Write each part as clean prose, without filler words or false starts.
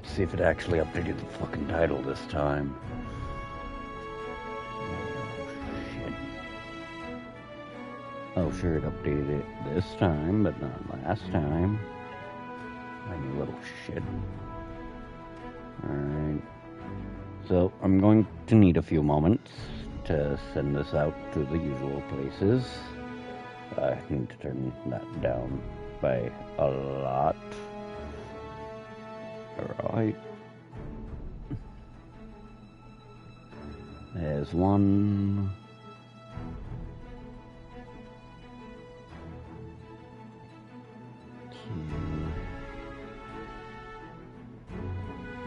Let's see if it actually updated the fucking title this time. Oh, sure, it updated it this time, but not last time. You little shit. Alright. So, I'm going to need a few moments to send this out to the usual places. I need to turn that down by a lot. Alright. There's one.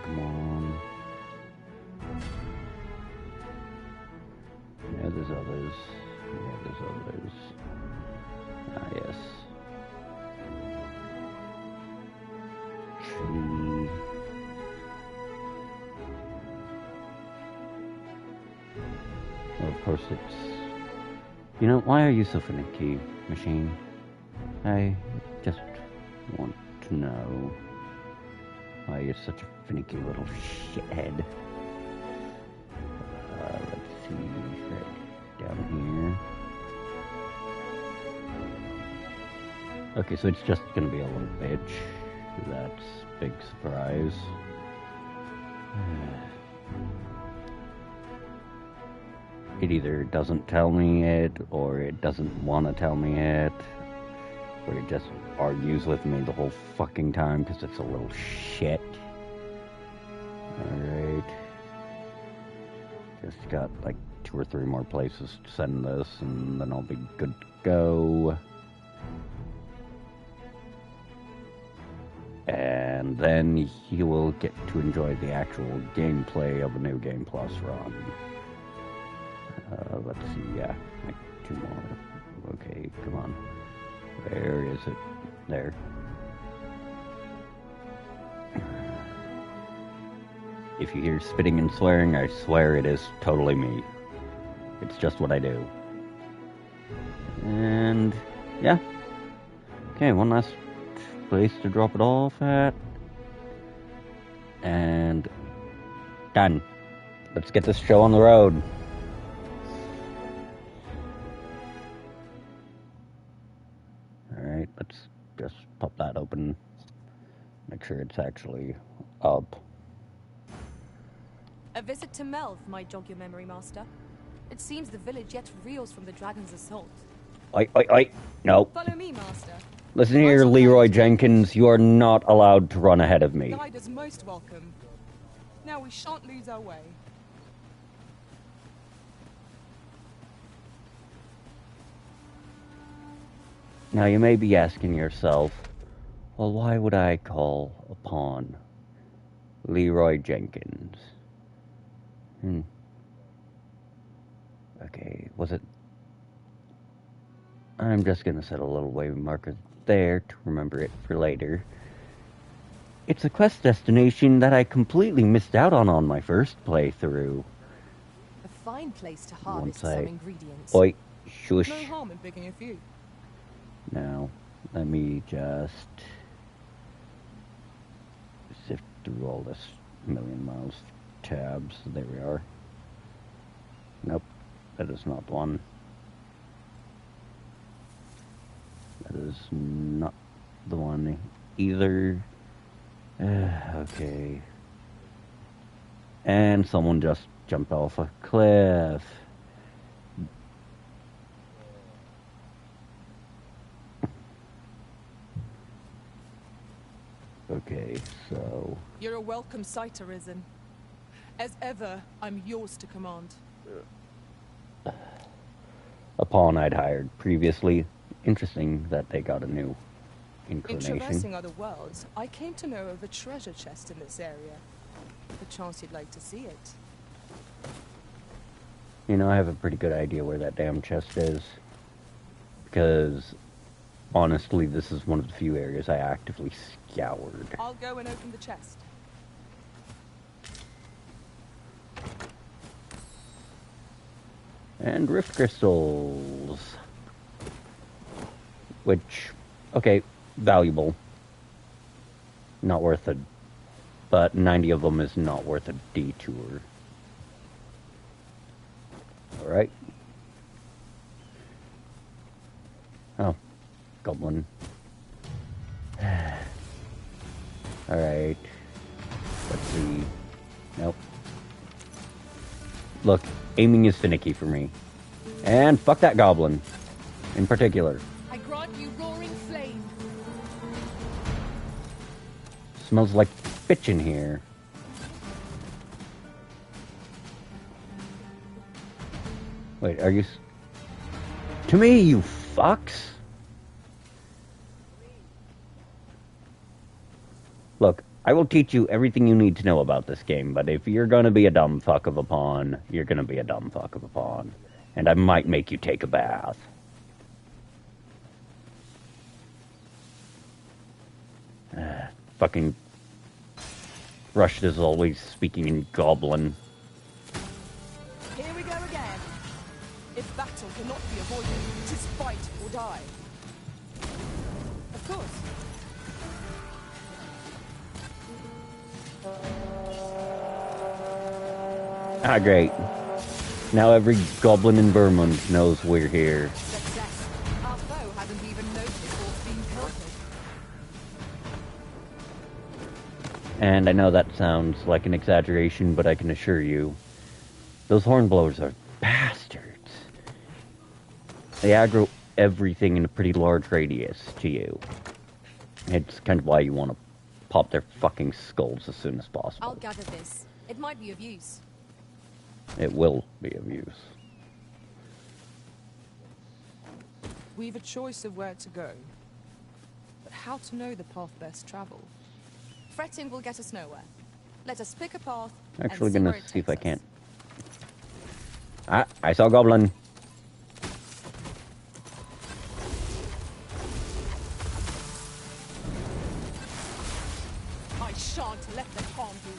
Come on. Yeah, there's others. Yeah, there's others. Ah, yes. Tree. Well, of course it's... You know, why are you so finicky, machine? I just want to know why you're such a finicky little shithead. Let's see, right down here. Okay, so it's just gonna be a little bitch. That's a big surprise. It either doesn't tell me it, or it doesn't want to tell me it, or it just argues with me the whole fucking time because it's a little shit. Alright. Just got like 2 or 3 more places to send this, and then I'll be good to go. And then he will get to enjoy the actual gameplay of a New Game Plus run. Let's see, yeah, like 2 more. Okay, come on. Where is it? There. If you hear spitting and swearing, I swear it is totally me. It's just what I do. And, yeah. Okay, one last place to drop it off at. And, done. Let's get this show on the road. Alright, let's just pop that open. Make sure it's actually up. A visit to Melve might jog your memory, Master. It seems the village yet reels from the dragon's assault. Oi. No. Follow me, Master. Listen here, Leroy Jenkins. You are not allowed to run ahead of me. Guide is most welcome. Now we shan't lose our way. Now you may be asking yourself, well, why would I call upon Leroy Jenkins? Okay, was it... I'm just gonna set a little wave marker there to remember it for later. It's a quest destination that I completely missed out on my first playthrough. A fine place to harvest some ingredients. Oi, shush. No harm in picking a few. Now, let me just sift through all this million miles tabs. There we are. Nope, that is not the one. That is not the one either. Okay. And someone just jumped off a cliff. Okay, so... You're a welcome sight, Arisen. As ever, I'm yours to command. A pawn I'd hired previously. Interesting that they got a new inclination. In traversing other worlds, I came to know of a treasure chest in this area. Perchance you'd like to see it. You know, I have a pretty good idea where that damn chest is. Because, honestly, this is one of the few areas I actively scoured. I'll go and open the chest. And rift crystals. Which, okay, valuable. Not worth a but 90 of them is not worth a detour. Alright. Oh, goblin. Alright. Let's see. Nope. Look, aiming is finicky for me. And fuck that goblin. In particular. I grant you roaring flame. Smells like bitch in here. Wait, are you... To me, you fucks! Look, I will teach you everything you need to know about this game, but if you're gonna be a dumb fuck of a pawn, you're gonna be a dumb fuck of a pawn. And I might make you take a bath. Fucking... Rushed is always speaking in goblin. Here we go again. If battle cannot be avoided, 'tis fight or die. Of course. Ah, great. Now every goblin in Vermont knows we're here. Success. Our foe hasn't even noticed or been pelted. And I know that sounds like an exaggeration, but I can assure you, those hornblowers are bastards. They aggro everything in a pretty large radius to you. It's kind of why you want to pop their fucking skulls as soon as possible. I'll gather this. It might be of use. It will be of use. We've a choice of where to go. But how to know the path best travel? Fretting will get us nowhere. Let us pick a path. Actually and see gonna where it see if I takes can't. us. Ah, I saw a goblin. I shan't let them harm you.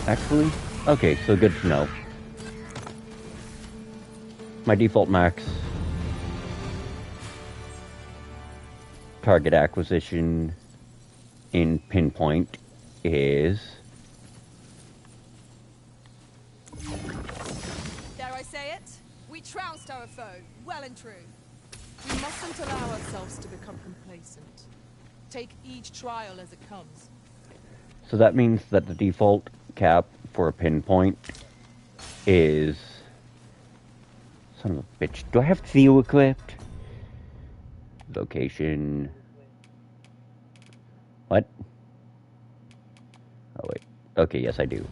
Actually, okay, so good to know. My default max target acquisition in pinpoint is... Dare I say it? We trounced our foe, well and true. We mustn't allow ourselves to become complacent. Take each trial as it comes. So that means that the default cap for a pinpoint is... Son of a bitch. Do I have Theo equipped? Location... What? Oh wait. Okay, yes I do.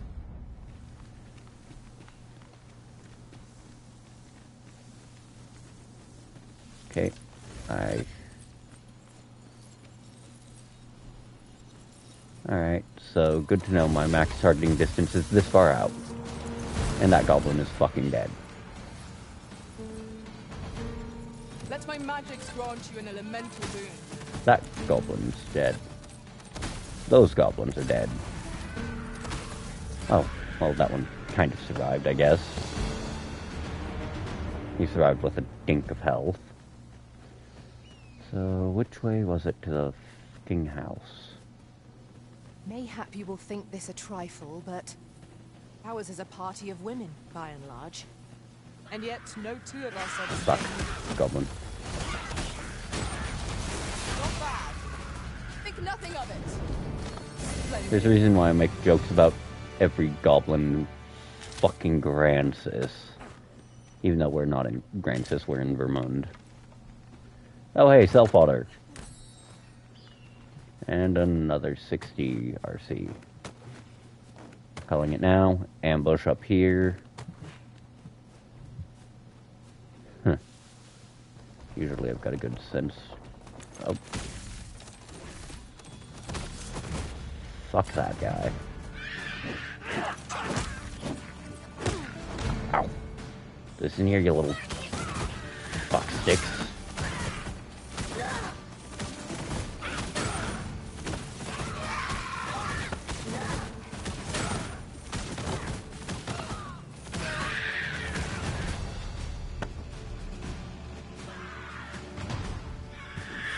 Okay. Alright, so good to know my max targeting distance is this far out. And that goblin is fucking dead. Let my magics grant you an elemental boon. That goblin's dead. Those goblins are dead. Oh, well that one kind of survived, I guess. He survived with a dink of health. So, which way was it to the fucking house? Mayhap you will think this a trifle, but ours is a party of women, by and large. And yet, no two of us are the Fuck. same. Goblin. Not bad. Think nothing of it. Splendid. There's a reason why I make jokes about every goblin fucking Grancis. Even though we're not in Grancis, we're in Vermund. Oh hey, self-auto. And another 60 RC. Calling it now. Ambush up here. Huh. Usually I've got a good sense. Oh. Fuck that guy. Ow. Listen here, you little fuck sticks.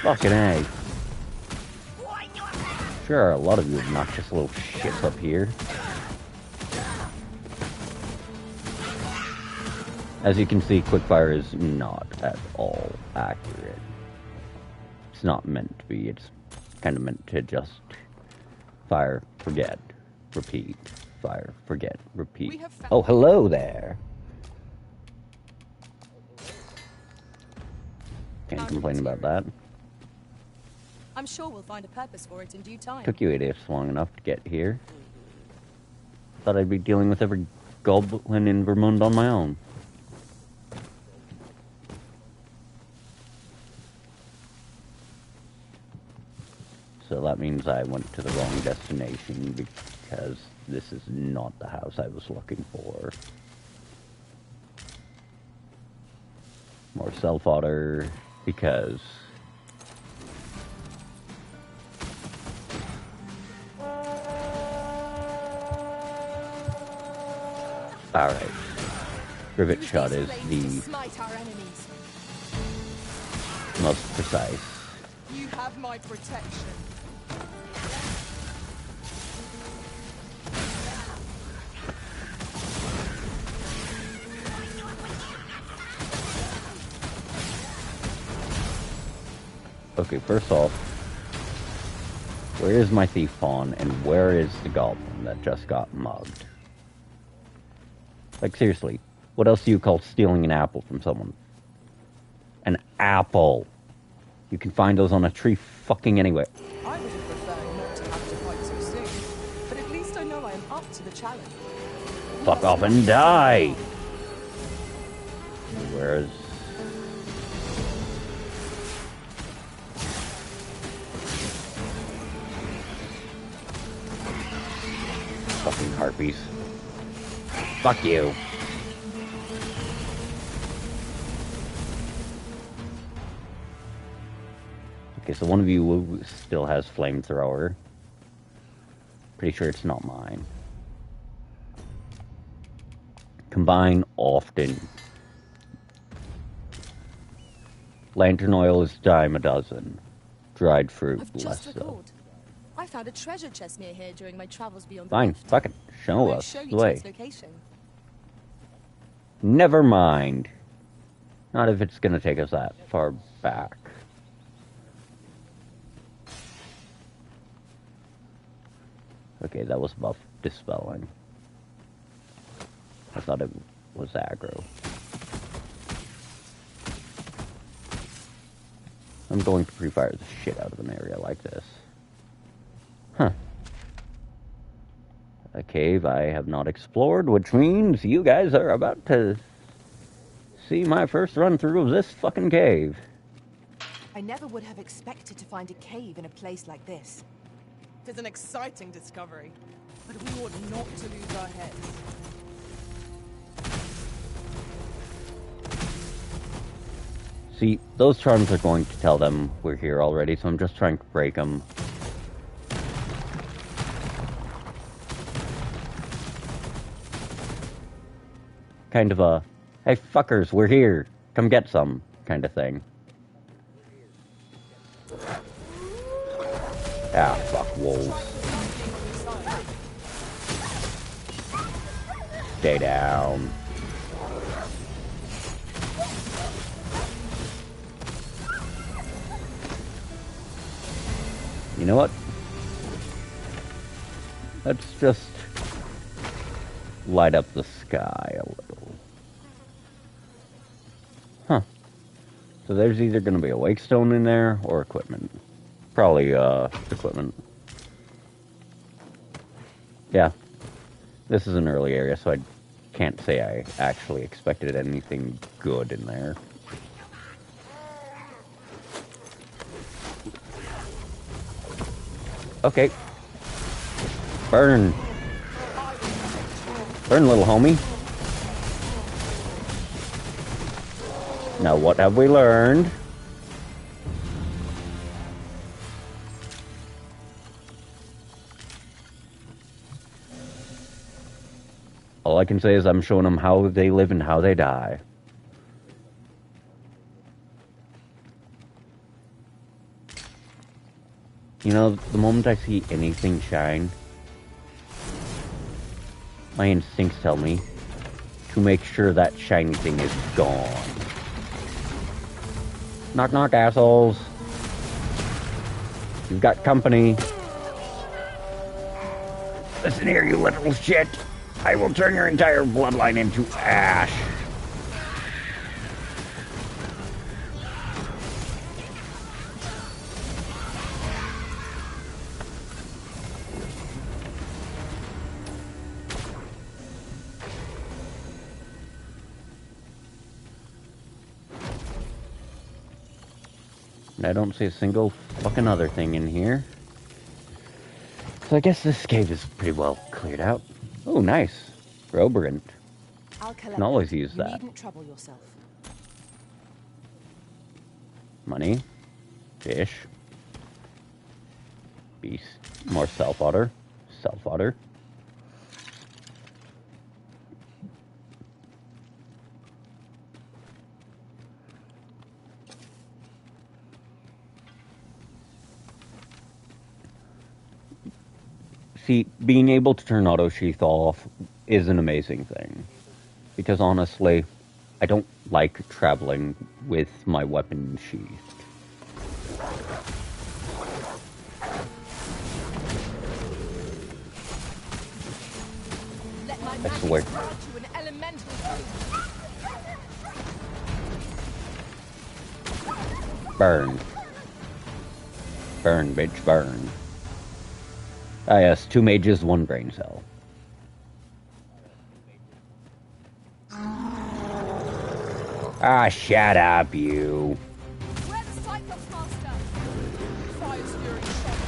Fucking A. Sure are a lot of you obnoxious little shits up here. As you can see, quickfire is not at all accurate. It's not meant to be. It's kind of meant to just fire, forget, repeat. Fire, forget, repeat. Oh, hello there. Can't complain about that. I'm sure we'll find a purpose for it in due time. Took you idiots long enough to get here. Thought I'd be dealing with every goblin in Vermund on my own. So that means I went to the wrong destination because this is not the house I was looking for. More self-fodder because... Alright. Rivet shot is the most precise. You have my protection. Okay, first off, where is my thief pawn and where is the goblin that just got mugged? Like, seriously, what else do you call stealing an apple from someone? An apple! You can find those on a tree fucking anywhere. I would have preferred not to have to fight so soon, but at least I know I am up to the challenge. Fuck off and die! Where's... fucking harpies. Fuck you. Okay, so one of you still has flamethrower. Pretty sure it's not mine. Combine often. Lantern oil is dime a dozen. Dried fruit, I've less just so. recalled. I found a treasure chest near here during my travels beyond the Fine, rift. fucking show I'll us show you the to way. its location. Never mind. Not if it's gonna take us that far back. Okay, that was buff dispelling. I thought it was aggro. I'm going to pre-fire the shit out of an area like this. Huh. A cave I have not explored, which means you guys are about to see my first run through of this fucking cave. I never would have expected to find a cave in a place like this. It is an exciting discovery, but we ought not to lose our heads. See, those charms are going to tell them we're here already, so I'm just trying to break them. Kind of a, hey fuckers, we're here, come get some, kind of thing. Ah, fuck wolves. Stay down. You know what? Let's just light up the sky a little. Huh. So there's either going to be a wake stone in there or equipment. Probably, equipment. Yeah. This is an early area, so I can't say I actually expected anything good in there. Okay. Burn. Burn, little homie. Now, what have we learned? All I can say is I'm showing them how they live and how they die. You know, the moment I see anything shine, my instincts tell me to make sure that shiny thing is gone. Knock knock, assholes. You've got company. Listen here, you little shit. I will turn your entire bloodline into ash. I don't see a single fucking other thing in here. So I guess this cave is pretty well cleared out. Oh, nice. Groberant. I'll collect Can always them. use You that. needn't trouble yourself. Money. Fish. Beast. More self-water. Self-water. See, being able to turn auto sheath off is an amazing thing. Because honestly, I don't like traveling with my weapon sheathed. Let my I magic swear. grant you an elemental food. Burn. Burn, bitch, burn. Ah yes, 2 mages, 1 brain cell. Ah, shut up, you. Where the Cyclops Master? Fire's fury shot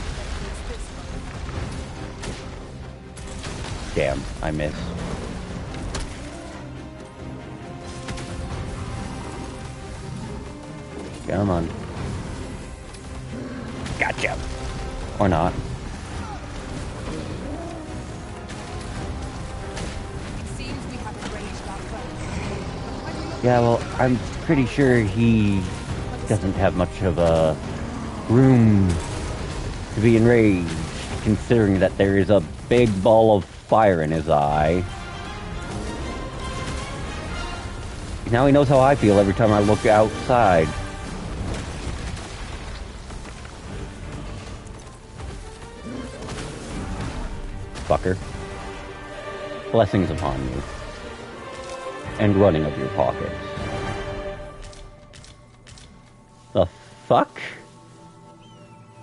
this Damn, I missed. Come on. Gotcha. Or not. It seems we have arranged our plans. Yeah, well, I'm pretty sure he doesn't have much of a room to be enraged, considering that there is a big ball of fire in his eye. Now he knows how I feel every time I look outside. Fucker. Blessings upon you. And running of your pockets. The fuck?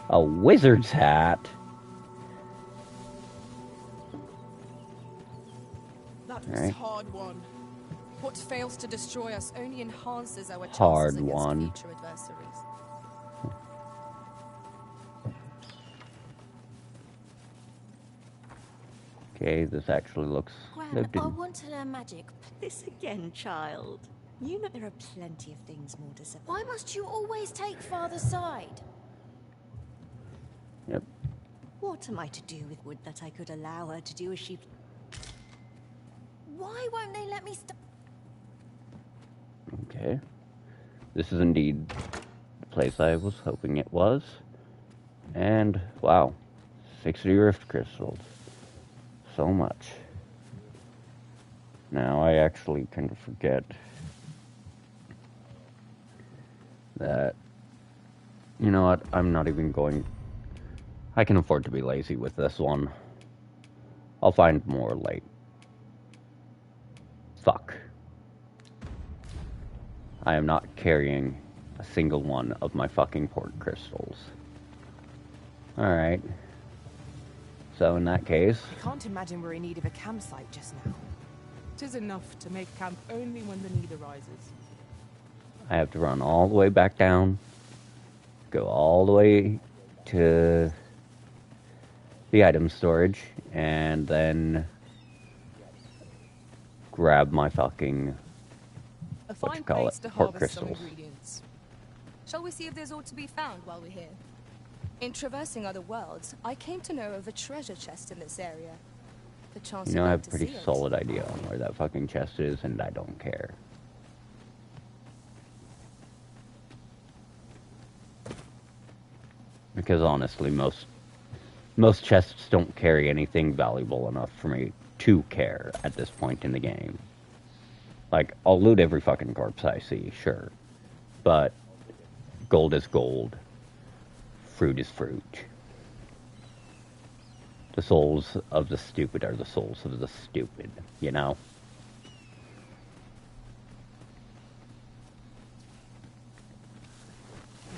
A wizard's hat? That was Alright. hard won. What fails to destroy us only enhances our chances Hard against won. future adversaries. Okay, this actually looks Gran, lived I in. want to learn magic. This again, child. You know there are plenty of things more to say. Why must you always take father's side? Yep. What am I to do with wood that I could allow her to do as she... Why won't they let me stop? Okay. This is indeed the place I was hoping it was. And, wow. 60 rift crystals. So much. Now, I actually kind of forget that, you know what, I'm not even going... I can afford to be lazy with this one. I'll find more late. Fuck. I am not carrying a single one of my fucking port crystals. Alright. So in that case... I can't imagine we're in need of a campsite just now. Tis enough to make camp only when the need arises. I have to run all the way back down, go all the way to the item storage, and then grab my fucking, A what you fine call place it, to port harvest some crystals. ingredients. Shall we see if there's aught to be found while we're here? In traversing other worlds, I came to know of a treasure chest in this area. The chance You know, you'd I like have a to pretty see it. solid idea on where that fucking chest is, and I don't care. Because honestly, most chests don't carry anything valuable enough for me to care at this point in the game. Like, I'll loot every fucking corpse I see, sure. But gold is gold. Fruit is fruit. The souls of the stupid are the souls of the stupid, you know?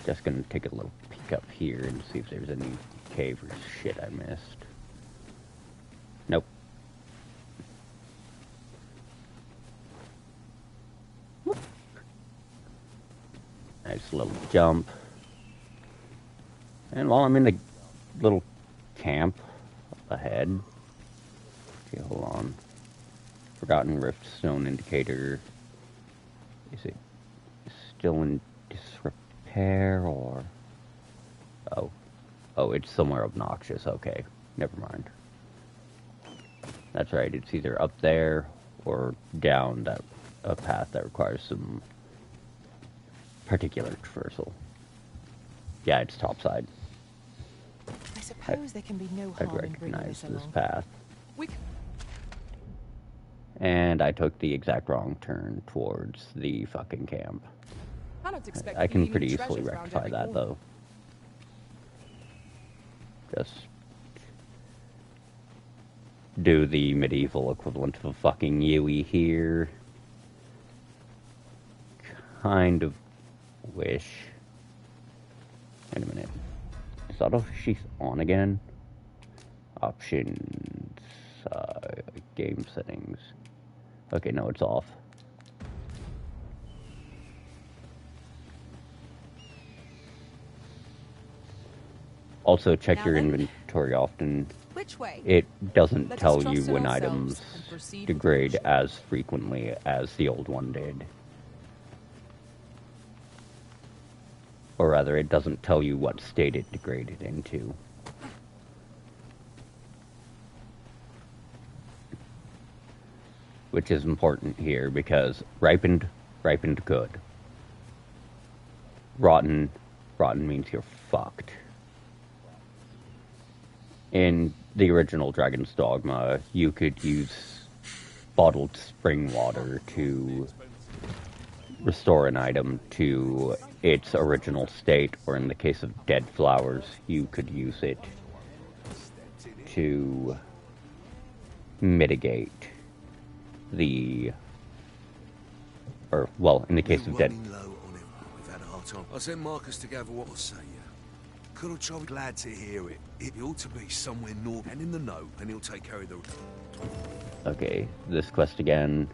Just gonna take a little peek up here and see if there's any cave or shit I missed. Nope. Nice little jump. And while I'm in the little camp ahead, okay, hold on. Forgotten Rift Stone indicator. Is it still in disrepair or? Oh, it's somewhere obnoxious. Okay, never mind. That's right. It's either up there or down a path that requires some particular traversal. Yeah, it's topside. I suppose there can be no I'd harm in bringing recognize this this along. path. And I took the exact wrong turn towards the fucking camp. Cannot expect I can gleaming pretty easily treasures round rectify every that, corner. though. Just do the medieval equivalent of a fucking Yui here. Kind of wish. Wait a minute. Is auto sheath on again? Options. Game settings. Okay, no, it's off. Also, check Now your then, inventory often. Which way? It doesn't Let us tell trust you in when ourselves items and proceed with degrade caution. as frequently as the old one did. Or rather, it doesn't tell you what state it degraded into. Which is important here because ripened good. Rotten means you're fucked. In the original Dragon's Dogma, you could use bottled spring water to restore an item to its original state, or in the case of dead flowers, you could use it to mitigate the, or, well, in the case of dead. Running low on him. We've had a hard time. I sent Marcus to gather what I say, yeah. Kurochov, glad to hear it. It ought to be somewhere north and in the know, and he'll take care of the... Okay, this quest again,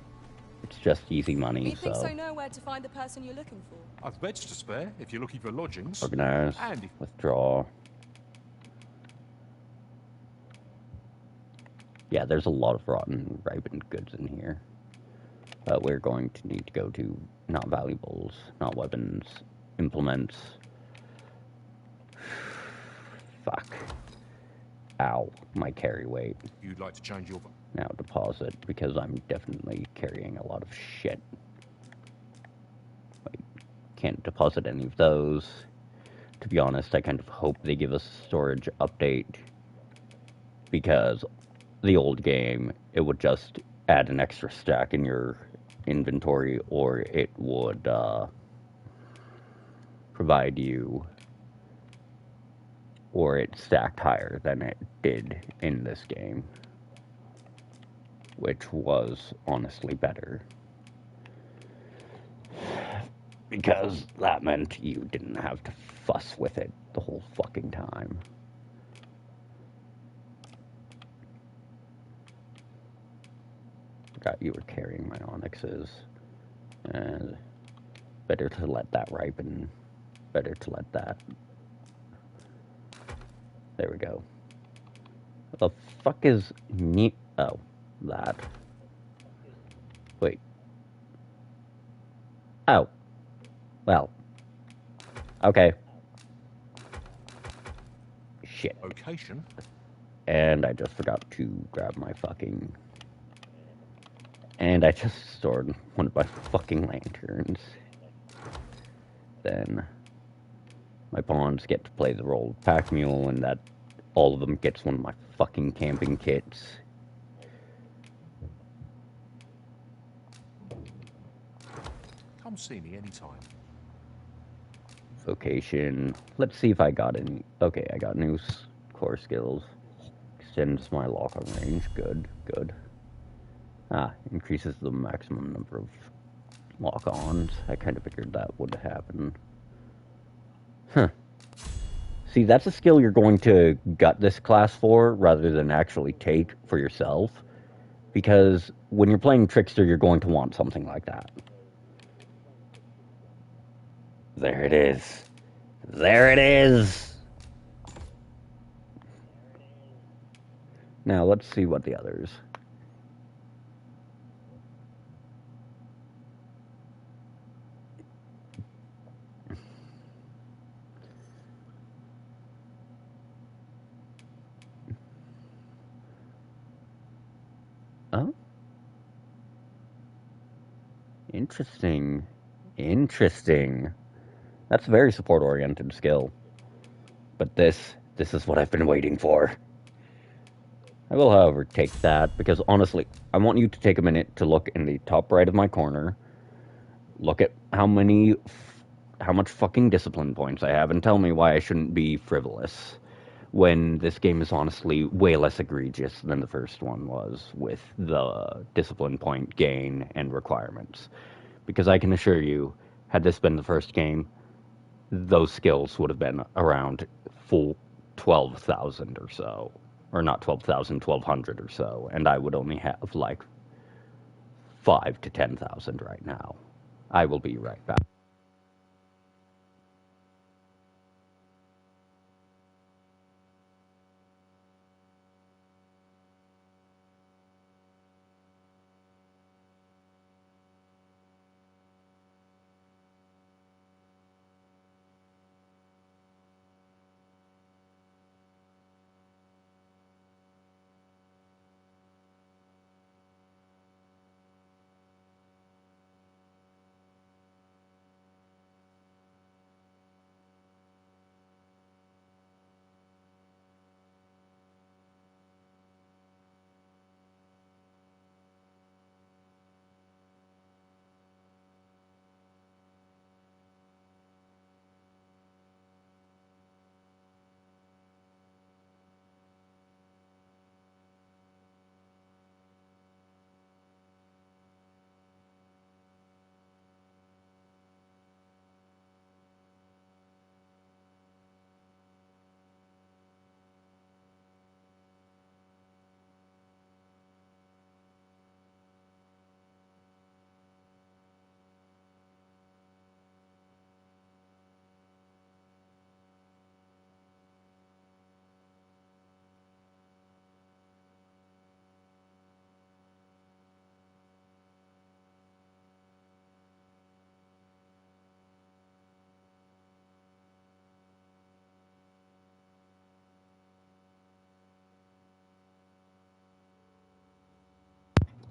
it's just easy money, Methinks so I know where to find the person you're looking for. I've beds to spare if you're looking for lodgings. organize, And if withdraw. Yeah, there's a lot of rotten, ripened goods in here. But we're going to need to go to not valuables, not weapons, implements. Fuck. Ow, my carry weight. you'd like to change your... Now deposit, because I'm definitely carrying a lot of shit. Wait, can't deposit any of those. To be honest, I kind of hope they give us a storage update, because the old game, it would just add an extra stack in your inventory, or it would provide you, or it stacked higher than it did in this game, which was honestly better, because that meant you didn't have to fuss with it the whole fucking time. Forgot you were carrying my onyxes, and better to let that ripen, better to let that. There we go. The fuck is oh, that. Wait. Oh. Well. Okay. Shit. Location? And I just forgot to grab my fucking... And I just stored one of my fucking lanterns. Then... my pawns get to play the role of pack mule, and that all of them gets one of my fucking camping kits. Come see me anytime. Vocation. Let's see if I got any. Okay, I got new core skills. Extends my lock-on range. Good, good. Increases the maximum number of lock-ons. I kind of figured that would happen. Huh. See, that's a skill you're going to gut this class for, rather than actually take for yourself. Because when you're playing Trickster, you're going to want something like that. There it is. There it is! Now, let's see what the others... Oh? Interesting. Interesting. That's a very support-oriented skill. But this is what I've been waiting for. I will, however, take that, because honestly, I want you to take a minute to look in the top right of my corner, look at how much fucking discipline points I have, and tell me why I shouldn't be frivolous, when this game is honestly way less egregious than the first one was, with the discipline point gain and requirements. Because I can assure you, had this been the first game, those skills would have been around full 12,000 or so. Or not 12,000, 1,200 or so. And I would only have like 5 to 10,000 right now. I will be right back.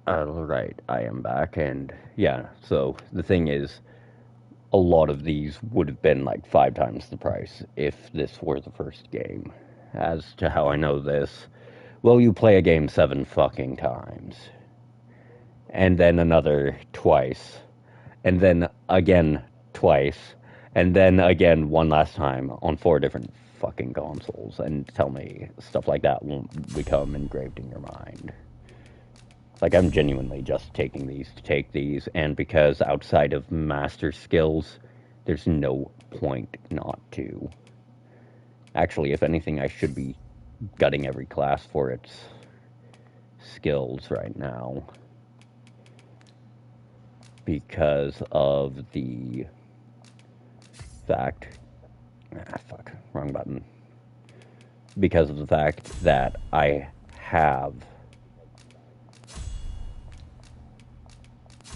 Right, I am back, and yeah, so the thing is, a lot of these would have been like 5 times the price if this were the first game. As to how I know this, well, you play a game 7 fucking times. And then another twice. And then again twice. And then again one last time on 4 different fucking consoles. And tell me stuff like that won't become engraved in your mind. Like, I'm genuinely just taking these to take these, and because outside of master skills, there's no point not to. Actually, if anything, I should be gutting every class for its skills right now. Because of the fact... fuck, wrong button. Because of the fact that I have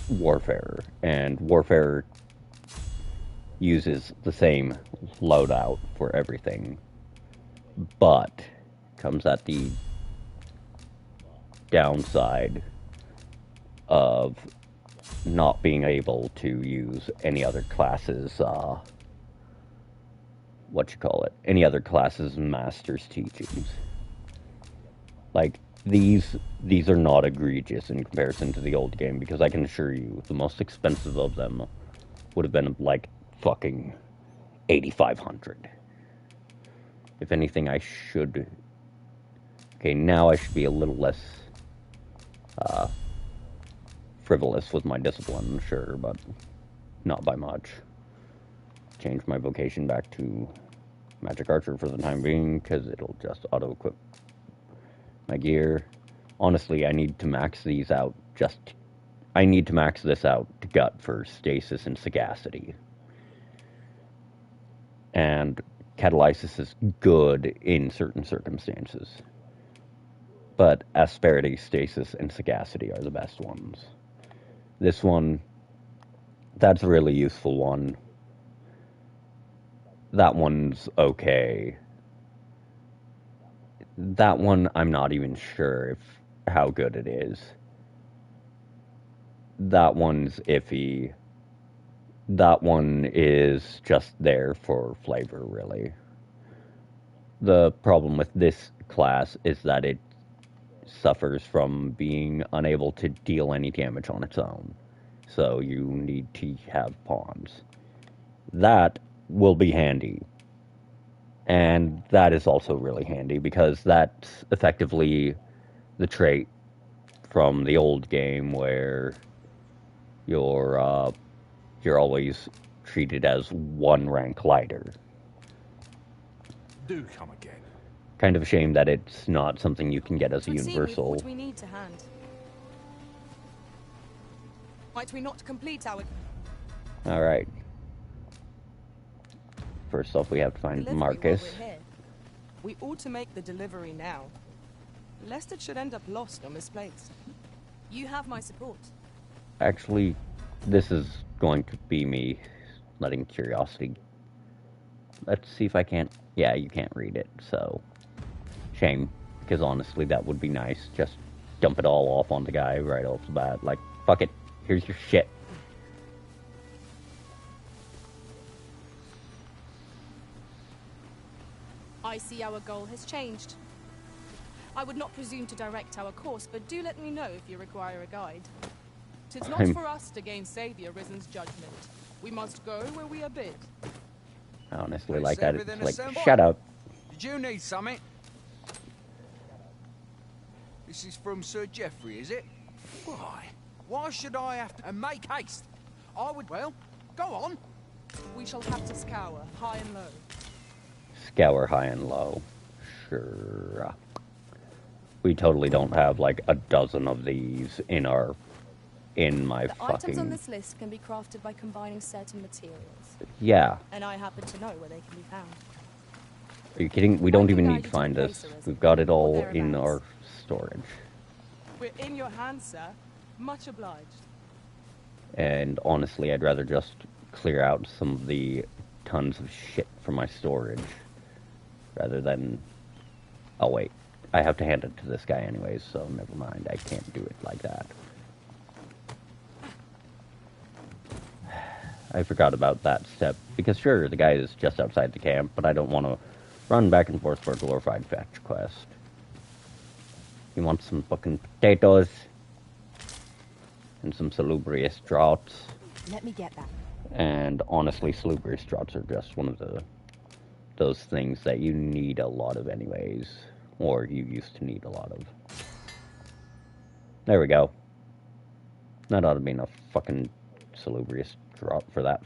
Warfare, and Warfare uses the same loadout for everything, but comes at the downside of not being able to use any other classes' any other classes and master's teachings. Like, these are not egregious in comparison to the old game, because I can assure you, the most expensive of them would have been, like, fucking 8,500. If anything, I should... Okay, now I should be a little less, frivolous with my discipline, sure, but not by much. Change my vocation back to Magic Archer for the time being, because it'll just auto-equip my gear. Honestly, I need to max these out I need to max this out to gut for Stasis and Sagacity. And Catalysis is good in certain circumstances. But Asperity, Stasis, and Sagacity are the best ones. This one, that's a really useful one. That one's okay. That one, I'm not even sure how good it is. That one's iffy. That one is just there for flavor, really. The problem with this class is that it suffers from being unable to deal any damage on its own. So you need to have pawns. That will be handy. And that is also really handy, because that's effectively the trait from the old game where you're always treated as one rank lighter. Do come again. Kind of a shame that it's not something you can get as a universal. What we need to hand. Might we not complete our... Alright. First off, we have to find Marcus. We ought to make the delivery now, lest it should end up lost or misplaced. You have my support. Actually, this is going to be me letting curiosity... Let's see if I can't... Yeah, you can't read it, so... Shame, because honestly, that would be nice. Just dump it all off on the guy right off the bat. Like, fuck it, here's your shit. I see our goal has changed. I would not presume to direct our course, but do let me know if you require a guide. 'Tis not for us to gainsay the Arisen's judgment. We must go where we are bid. I honestly like that. It's like, shut up. Did you need something? This is from Sir Geoffrey, is it? Why? Why should I have to... And make haste. I would... Well, go on. We shall have to scour high and low. Scour high and low. Sure. We totally don't have like a dozen of these in my fucking... Items on this list can be crafted by combining certain materials. Yeah. And I happen to know where they can be found. Are you kidding? We don't even need to find this. We've got it all in our storage. We're in your hands, sir. Much obliged. And honestly, I'd rather just clear out some of the tons of shit from my storage rather than... Oh wait, I have to hand it to this guy anyways, so never mind. I can't do it like that. I forgot about that step, because sure, the guy is just outside the camp, but I don't want to run back and forth for a glorified fetch quest. You want some fucking potatoes? And some salubrious draughts. Let me get that. And honestly, salubrious draughts are just one of those things that you need a lot of anyways. Or you used to need a lot of. There we go. That ought to be enough fucking salubrious draught for that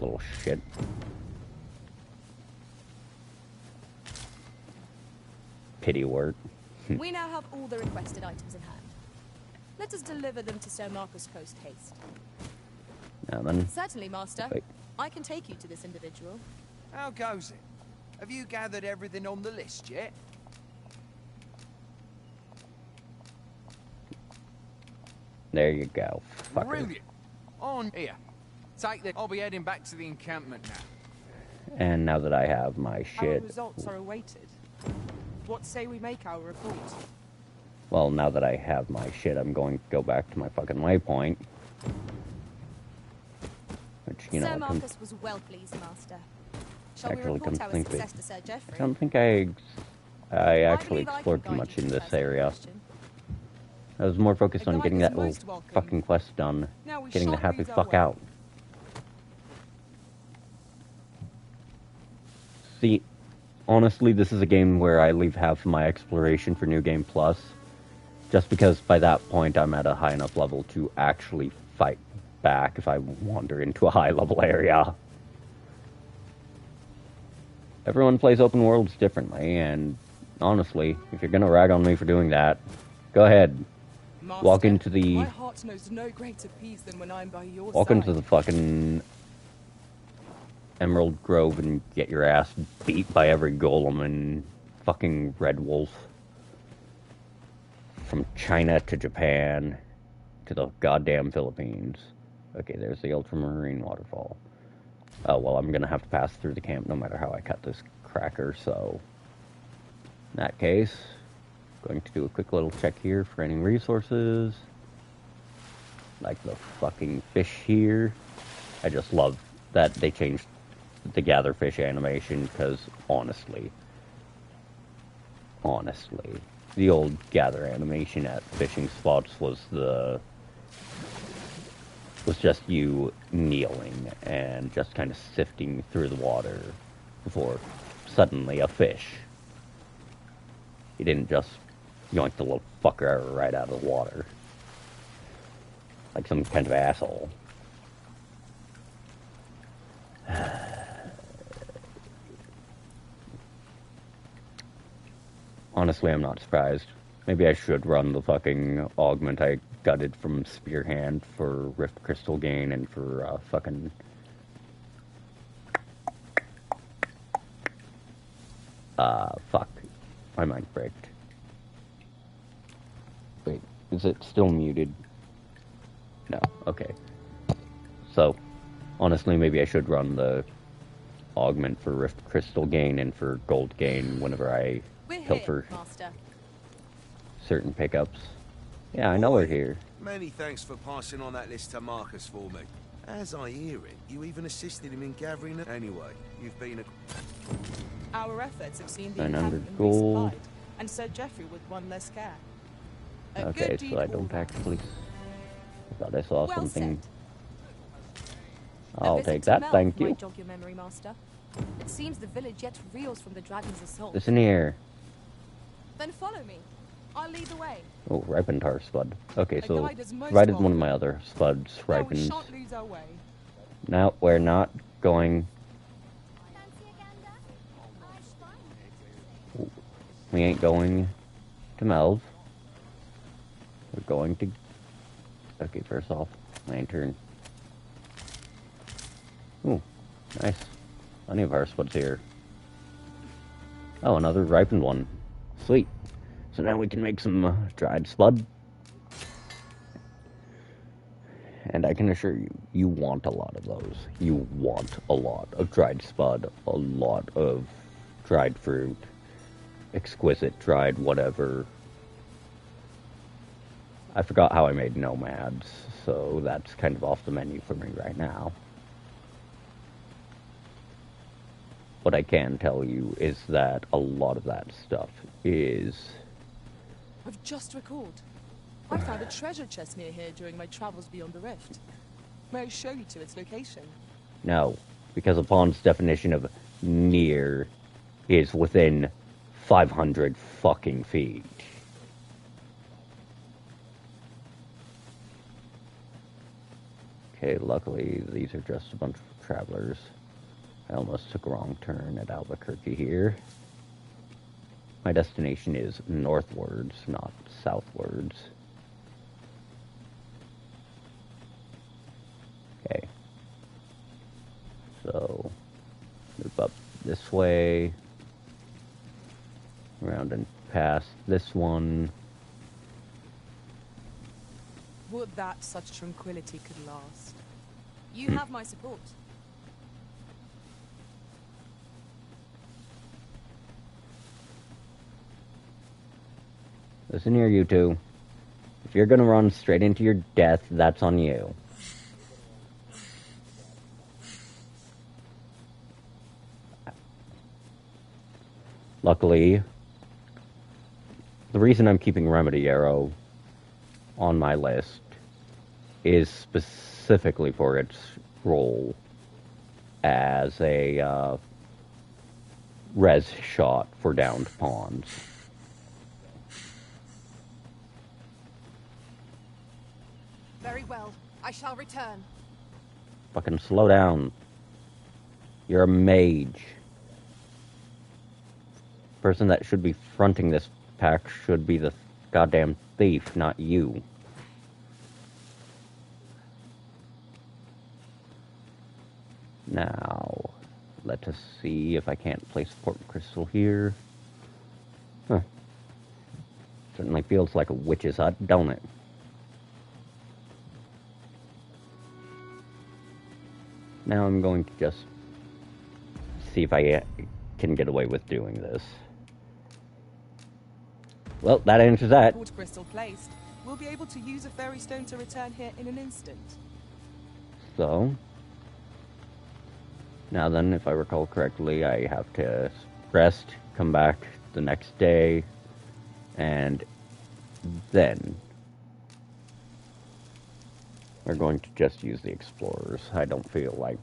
little shit. Pity word. We now have all the requested items in hand. Let us deliver them to Sir Marcus post haste. Now then. Certainly, Master. Wait. I can take you to this individual. How goes it? Have you gathered everything on the list yet? There you go. Fucker. Brilliant. On here. Take the... I'll be heading back to the encampment now. And now that I have my Our shit... results are awaited. What say we make our report? Well, now that I have my shit, I'm going to go back to my fucking waypoint. Which, you know... Sir Marcus was well pleased, Master. Shall we Actually, report come our think of it. success to Sir Geoffrey? I don't think I actually believe I can explored too guide much you in to this personal area. question. I was more focused A on guide getting is that little most welcome. fucking quest done. Now we Getting the shan't happy lose our fuck way. out. See, honestly, this is a game where I leave half of my exploration for New Game Plus, just because by that point I'm at a high enough level to actually fight back if I wander into a high level area. Everyone plays open worlds differently, and honestly, if you're gonna rag on me for doing that, go ahead. Master, Walk into the... My heart knows no greater peace than when I'm by your Walk side. into the fucking Emerald Grove and get your ass beat by every golem and fucking Red Wolf. From China to Japan to the goddamn Philippines. Okay, there's the ultramarine waterfall. Oh, well, I'm gonna have to pass through the camp no matter how I cut this cracker, so... In that case, going to do a quick little check here for any resources. Like the fucking fish here. I just love that they changed the gather fish animation, because honestly, the old gather animation at fishing spots was just you kneeling and just kind of sifting through the water before suddenly a fish. You didn't just yoink the little fucker right out of the water like some kind of asshole. Honestly, I'm not surprised. Maybe I should run the fucking augment I gutted from Spearhand for Rift Crystal Gain and for fucking... fuck. My mind bricked. Wait, is it still muted? No, okay. So, honestly, maybe I should run the augment for Rift Crystal Gain and for Gold Gain whenever I pilfer Master. certain pickups. Yeah, I know we're here. Many thanks for passing on that list to Marcus for me. As I hear it, you even assisted him in gathering it. Anyway, you've been a... Our efforts have seen the 900 encampment gold. resupplied, and Sir Geoffrey with one less care. A Okay, good deed so I all don't round. actually... I thought I saw Well something. said. I'll A visit take to that, Melve thank you. might jog your memory, Master. It seems the village yet reels from the dragon's assault. Listen here. Then follow me. I'll lead the way. Oh, ripened our spud. Okay, A so guide is most provided one of welcome. my other spuds Now we ripens. shan't lose our way. No, we're not going. We ain't going to Melve. We're going to... Okay, first off, lantern. Ooh, nice. Plenty of our spuds here. Oh, another ripened one. Sweet. So now we can make some dried spud. And I can assure you, you want a lot of those. You want a lot of dried spud, a lot of dried fruit, exquisite dried whatever. I forgot how I made nomads, so that's kind of off the menu for me right now. What I can tell you is that a lot of that stuff is... I've just recalled. I found a treasure chest near here during my travels beyond the rift. May I show you to its location? No, because Upon's definition of near is within 500 fucking feet. Okay, luckily these are just a bunch of travelers. I almost took a wrong turn at Albuquerque here. My destination is northwards, not southwards. Okay. So, move up this way. Around and past this one. Would that such tranquility could last. You have my support. Listen here, you two. If you're gonna run straight into your death, that's on you. Luckily, the reason I'm keeping Remedy Arrow on my list is specifically for its role as a res shot for downed pawns. Very well. I shall return. Fucking slow down. You're a mage. Person that should be fronting this pack should be the goddamn thief, not you. Now, let us see if I can't place a port crystal here. Huh. Certainly feels like a witch's hut, don't it? Now I'm going to just see if I can get away with doing this. Well, that answers that. Port crystal placed. We'll be able to use a fairy stone to return here in an instant. So, now then, if I recall correctly, I have to rest, come back the next day, and then we're going to just use the explorers. I don't feel like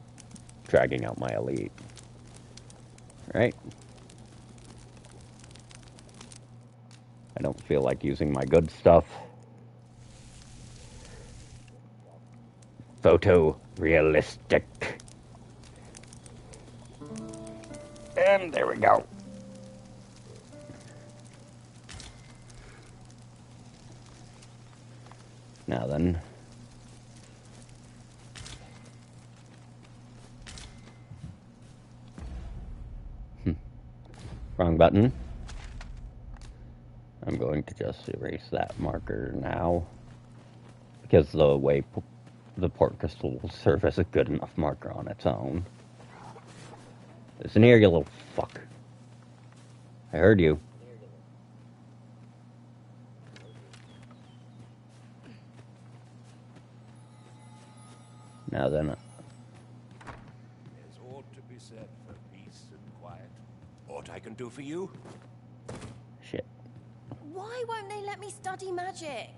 dragging out my elite. Right? I don't feel like using my good stuff. Photorealistic. And there we go. Now then. Wrong button. I'm going to just erase that marker now, because the way the port crystal will serve as a good enough marker on its own. Listen here, you little fuck. I heard you. Now then. There's aught to be said for peace and quiet. Aught I can do for you? Shit. Why won't they let me study magic?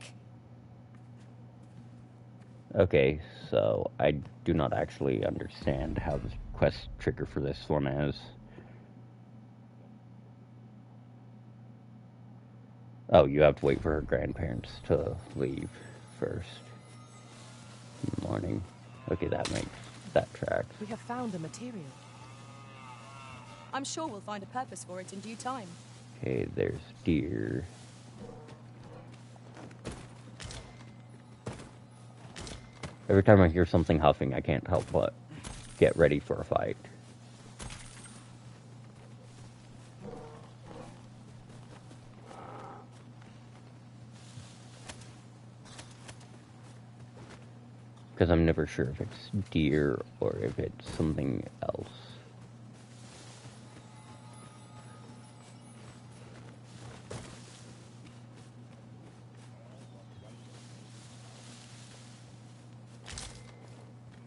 Okay, so I do not actually understand how the quest trigger for this one is. Oh, you have to wait for her grandparents to leave first. In the morning. Okay, that tracks. We have found a material. I'm sure we'll find a purpose for it in due time. Okay, there's deer. Every time I hear something huffing, I can't help but get ready for a fight. Because I'm never sure if it's deer or if it's something else.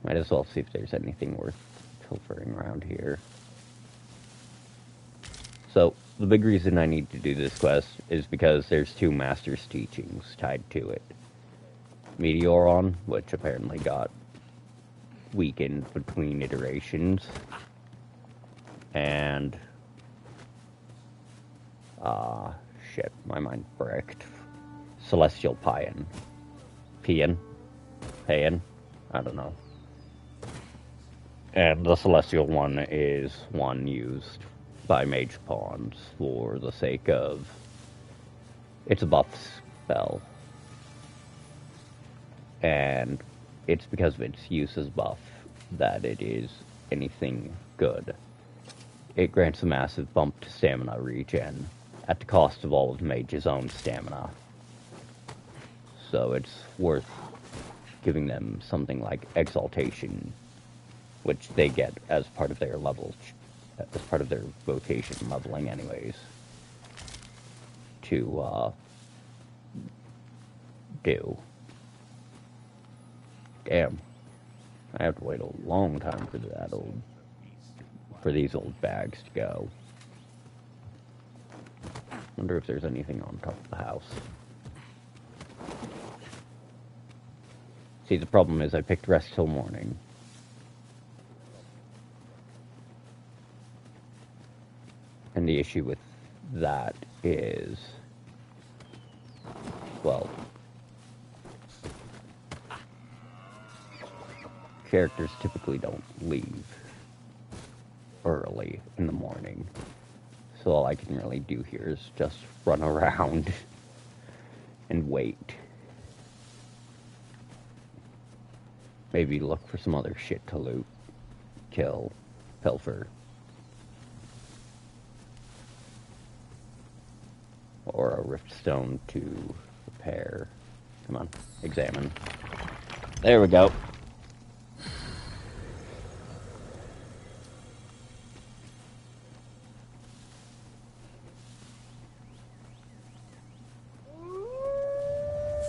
Might as well see if there's anything worth pilfering around here. So, the big reason I need to do this quest is because there's 2 master's teachings tied to it. Meteoron, which apparently got weakened between iterations, and shit, my mind bricked. Celestial Paean. Paean? I don't know. And the Celestial one is one used by mage pawns for the sake of... It's a buff spell. And it's because of its use as buff that it is anything good. It grants a massive bump to stamina regen at the cost of all of the mage's own stamina. So it's worth giving them something like Exaltation, which they get as part of their level, as part of their vocation leveling anyways, to do. Damn. I have to wait a long time for these old bags to go. Wonder if there's anything on top of the house. See, the problem is I picked rest till morning. And the issue with that is, well, characters typically don't leave early in the morning. So all I can really do here is just run around and wait. Maybe look for some other shit to loot, kill, pilfer. Or a rift stone to repair. Come on, examine. There we go.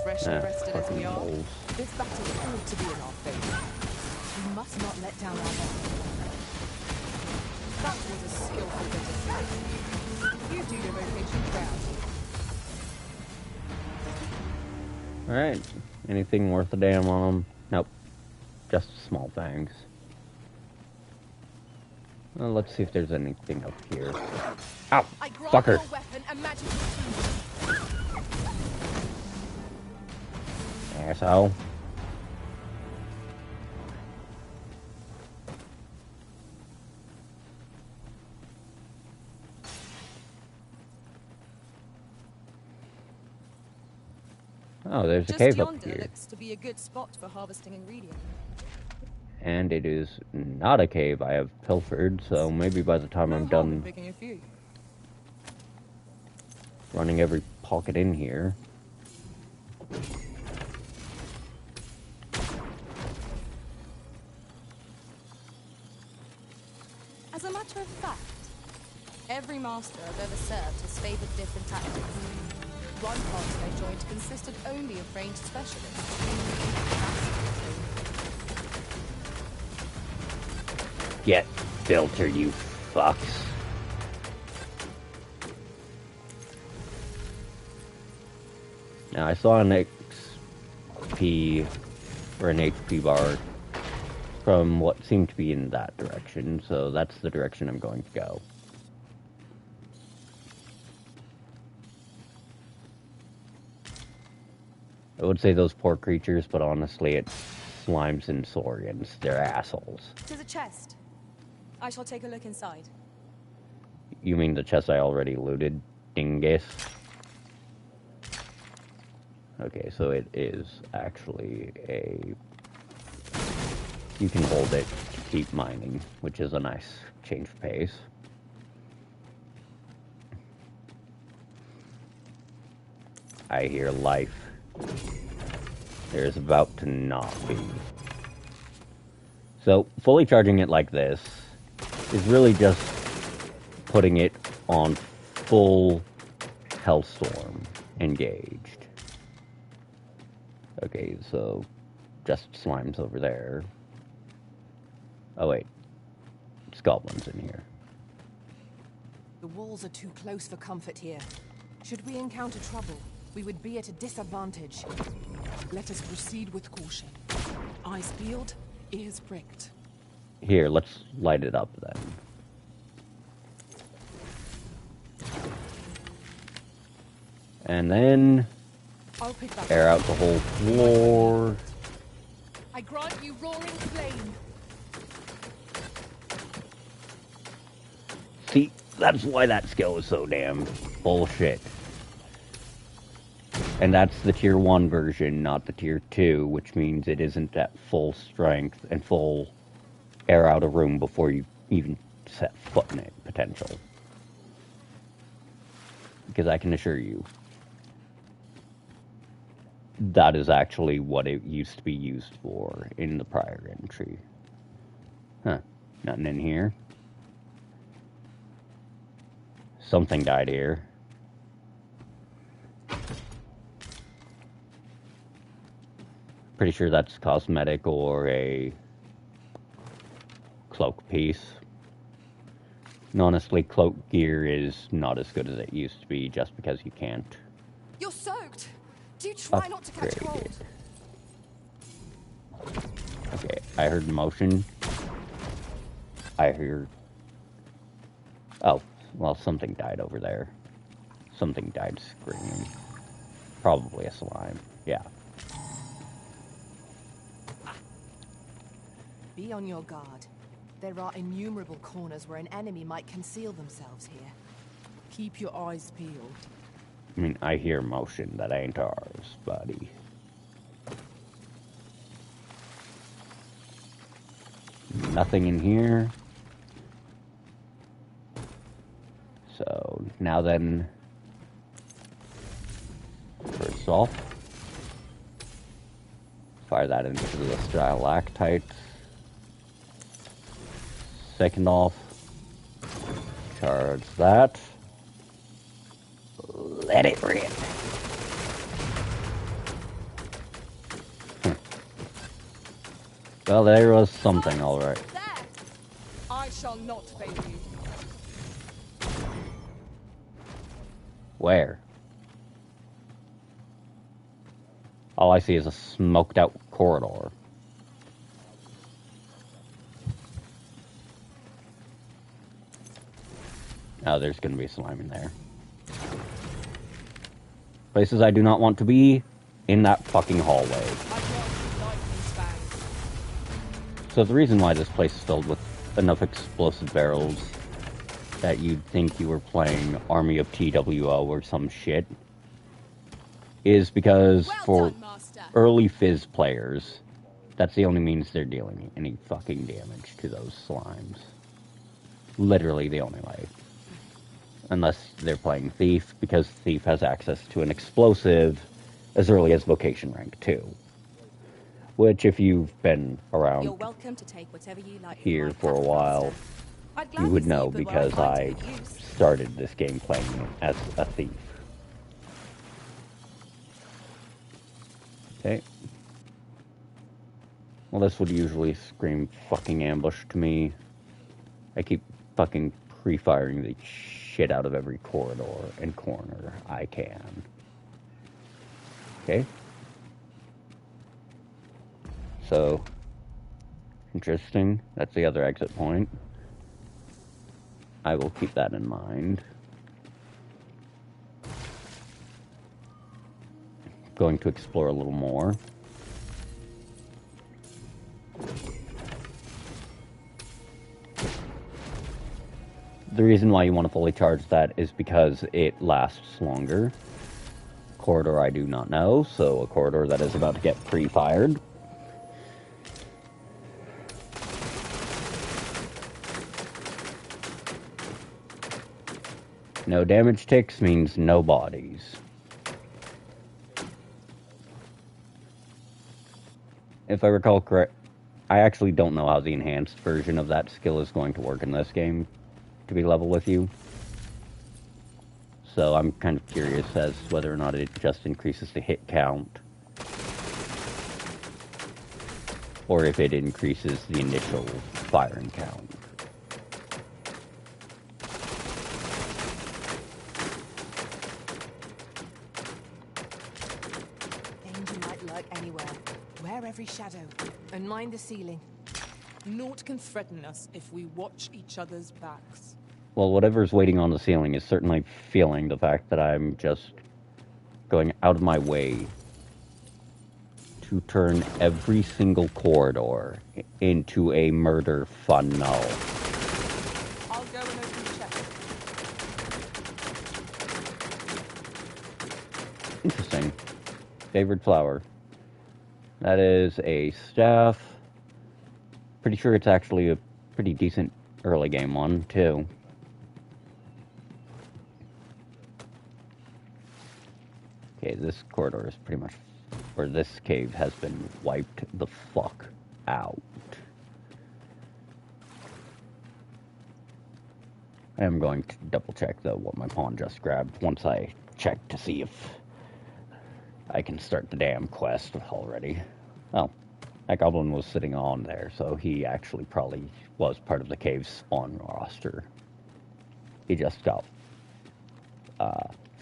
Fresh and rested as we fucking are, moles. this battle ought to be in our favor. We must not let down our guard. That was a skillful bit of play. You do your vocation proud. Alright. Anything worth a damn on them? Nope. Just small things. Well, let's see if there's anything up here. Ow! I grant Fucker! your weapon a magical tool. Asshole. Oh, there's a Just cave up yonder here. looks to be a good spot for harvesting ingredient. And it is not a cave I have pilfered, so maybe by the time I'm No harm in done picking a few. running every pocket in here. As a matter of fact, every master I've ever served has favored different tactics. One party I joined consisted only of ranged specialists. Get filter, you fucks. Now I saw an XP or an HP bar from what seemed to be in that direction, so that's the direction I'm going to go. I would say those poor creatures, but honestly, it's slimes and saurians. They're assholes. To the chest. I shall take a look inside. You mean the chest I already looted, dingus? Okay, so it is actually a... You can hold it to keep mining, which is a nice change of pace. I hear life. There's about to not be. So, fully charging it like this is really just putting it on full Hellstorm engaged. Okay, so just slimes over there. Oh wait, it's goblins in here. The walls are too close for comfort here. Should we encounter trouble, we would be at a disadvantage. Let us proceed with caution. Eyes peeled, ears pricked. Here, let's light it up then. And then I'll pick that air out the whole floor. I grant you roaring flame. See, that's why that skill is so damn bullshit. And that's the tier 1 version, not the tier 2, which means it isn't at full strength and full air out a room before you even set foot in it potential. Because I can assure you, that is actually what it used to be used for in the prior entry. Huh, nothing in here. Something died here. Pretty sure that's cosmetic or a cloak piece. And honestly, cloak gear is not as good as it used to be just because you can't You're soaked. Do try not to catch upgrade cold. it. Okay, I heard motion. I heard... Oh, well, something died over there. Something died screaming. Probably a slime. Yeah. Be on your guard. There are innumerable corners where an enemy might conceal themselves here. Keep your eyes peeled. I mean, I hear motion. That ain't ours, buddy. Nothing in here. So, now then... First off, fire that into the stalactites. Second off, charge that. Let it rip. Well, there was something, alright. I shall not fail you. Where? All I see is a smoked out corridor. Oh, there's gonna be slime in there. Places I do not want to be, in that fucking hallway. So the reason why this place is filled with enough explosive barrels that you'd think you were playing Army of TWO or some shit is because for early Fizz players, that's the only means they're dealing any fucking damage to those slimes. Literally the only way. Unless they're playing Thief, because Thief has access to an explosive as early as Vocation Rank 2. Which, if you've been around You're welcome to take whatever you like here for a while, you would know because I started this game playing as a Thief. Okay. Well, this would usually scream fucking ambush to me. I keep fucking pre-firing the shit out of every corridor and corner I can. Okay. So, interesting. That's the other exit point. I will keep that in mind. Going to explore a little more. The reason why you want to fully charge that is because it lasts longer. Corridor I do not know, so a corridor that is about to get pre-fired. No damage ticks means no bodies. If I recall correct, I actually don't know how the enhanced version of that skill is going to work in this game, to be level with you. So I'm kind of curious as to whether or not it just increases the hit count, or if it increases the initial firing count. Danger might lurk anywhere. Wear every shadow, and mind the ceiling. Naught can threaten us if we watch each other's backs. Well, whatever's waiting on the ceiling is certainly feeling the fact that I'm just going out of my way to turn every single corridor into a murder funnel. I'll go and open the chest. Interesting. Favorite flower. That is a staff. Pretty sure it's actually a pretty decent early game one, too. Okay, this corridor is pretty much, or this cave has been wiped the fuck out. I am going to double check though what my pawn just grabbed once I check to see if I can start the damn quest already. Oh, that goblin was sitting on there, so he actually probably was part of the cave's spawn roster. he just got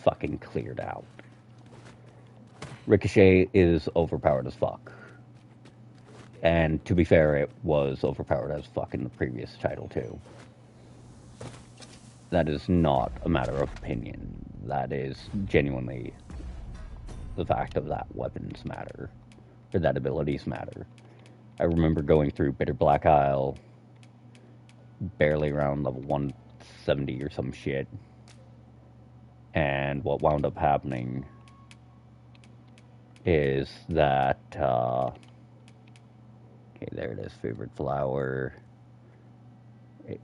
fucking cleared out. Ricochet is overpowered as fuck. And to be fair, it was overpowered as fuck in the previous title too. That is not a matter of opinion. That is genuinely the fact of that weapons matter, or that abilities matter. I remember going through Bitter Black Isle, barely around level 170 or some shit, and what wound up happening is that, okay, there it is, favorite flower.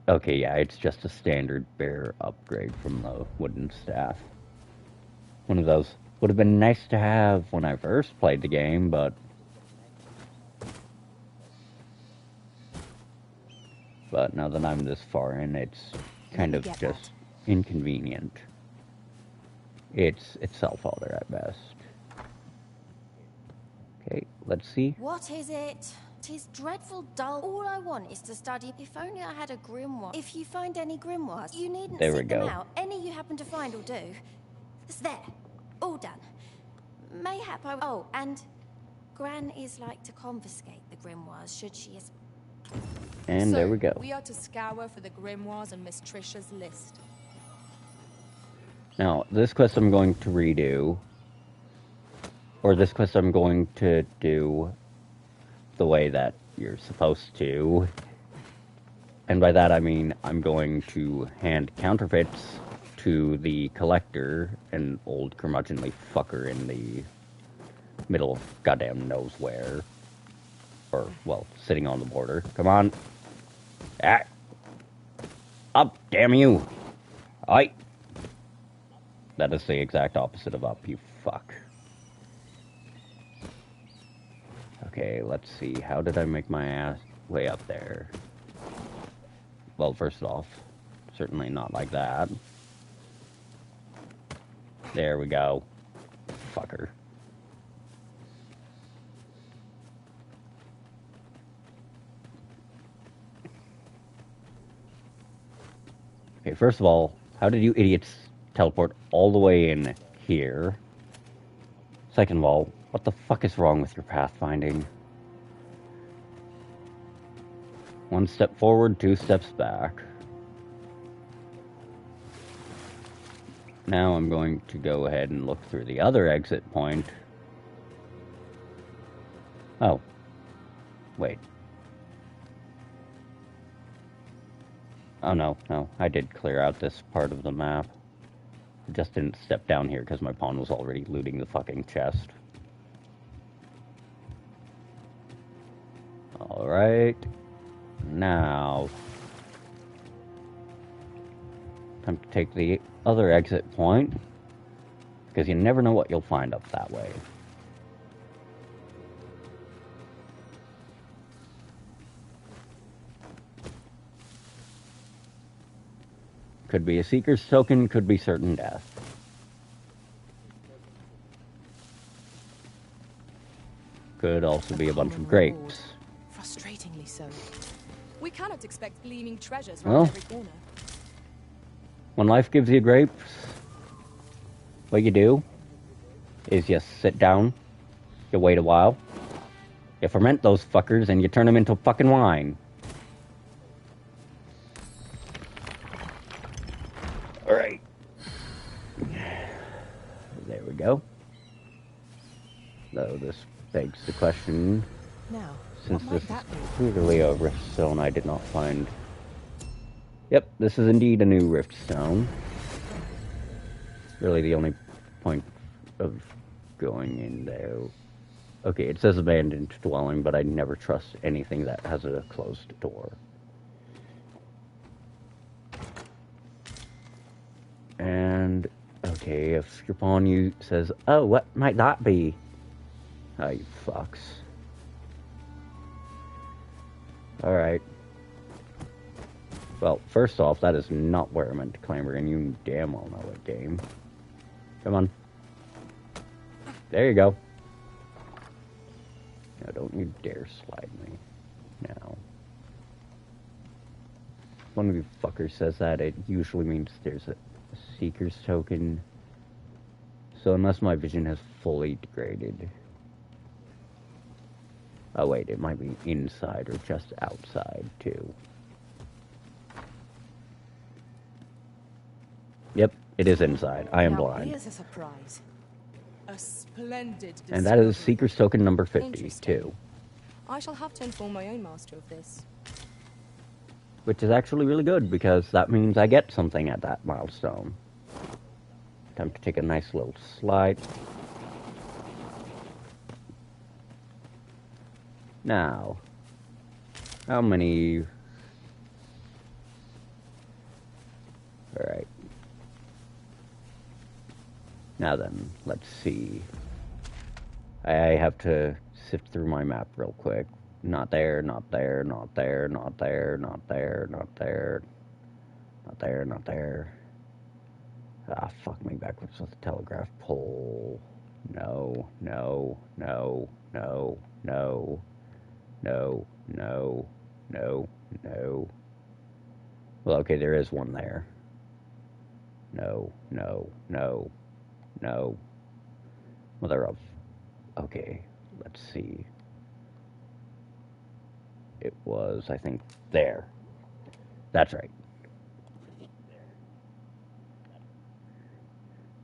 Okay, yeah, it's just a standard bear upgrade from the wooden staff. One of those would have been nice to have when I first played the game, but now that I'm this far in, it's kind of just inconvenient. It's self-alter at best. Okay, let's see. What is it? 'Tis dreadful dull. All I want is to study. If only I had a grimoire. If you find any grimoires, you needn't seek them out. Any you happen to find will do. It's there. All done. Mayhap I... Oh, and Gran is like to confiscate the grimoires, should she... And there we go. We are to scour for the grimoires on Miss Trisha's list. Now, this quest I'm going to redo, or this quest I'm going to do the way that you're supposed to. And by that I mean I'm going to hand counterfeits to the collector, an old curmudgeonly fucker in the middle of goddamn knows where. Or, well, sitting on the border. Come on. Ah. Up, damn you. Aye. That is the exact opposite of up, you fuck. Okay, let's see. How did I make my ass way up there? Well, first off, certainly not like that. There we go. Fucker. Okay, first of all, how did you idiots teleport all the way in here? Second of all, what the fuck is wrong with your pathfinding? One step forward, 2 steps back. Now I'm going to go ahead and look through the other exit point. Oh. Wait. Oh no, I did clear out this part of the map. I just didn't step down here because my pawn was already looting the fucking chest. Alright. Now, time to take the other exit point, because you never know what you'll find up that way. Could be a Seeker's Token, could be certain death. Could also be a bunch of grapes. Frustratingly so. We cannot expect gleaming treasures around every corner. When life gives you grapes, what you do is you sit down, you wait a while, you ferment those fuckers, and you turn them into fucking wine. Alright. There we go. So this begs the question, now, since this is clearly a rift stone, I did not find... Yep, this is indeed a new rift stone. Really the only point of going in there. Okay, it says abandoned dwelling, but I never trust anything that has a closed door. And, okay, if your pawn says, oh, what might that be? Oh, you fucks. Alright. Well, first off, that is not where I meant to clamber, and you damn well know it, game. Come on. There you go. Now, don't you dare slide me. Now. one of you fuckers says that, it usually means there's a Seeker's token. So unless my vision has fully degraded... Oh wait, it might be inside or just outside, too. Yep, it is inside. I am blind. Here's a surprise. A splendid And that is discovery. Seeker's token number 50, too. I shall have to inform my own master of this. Which is actually really good, because that means I get something at that milestone. Time to take a nice little slide. Now, how many... Alright. Now then, let's see. I have to sift through my map real quick. Not there, not there, not there, not there, not there, not there. Not there, not there. Ah, fuck me backwards with the telegraph pole. No, no, no, no, no. No, no, no, no. Well, okay, there is one there. No, no, no, no. Mother of... Okay, let's see. It was, I think, there. That's right.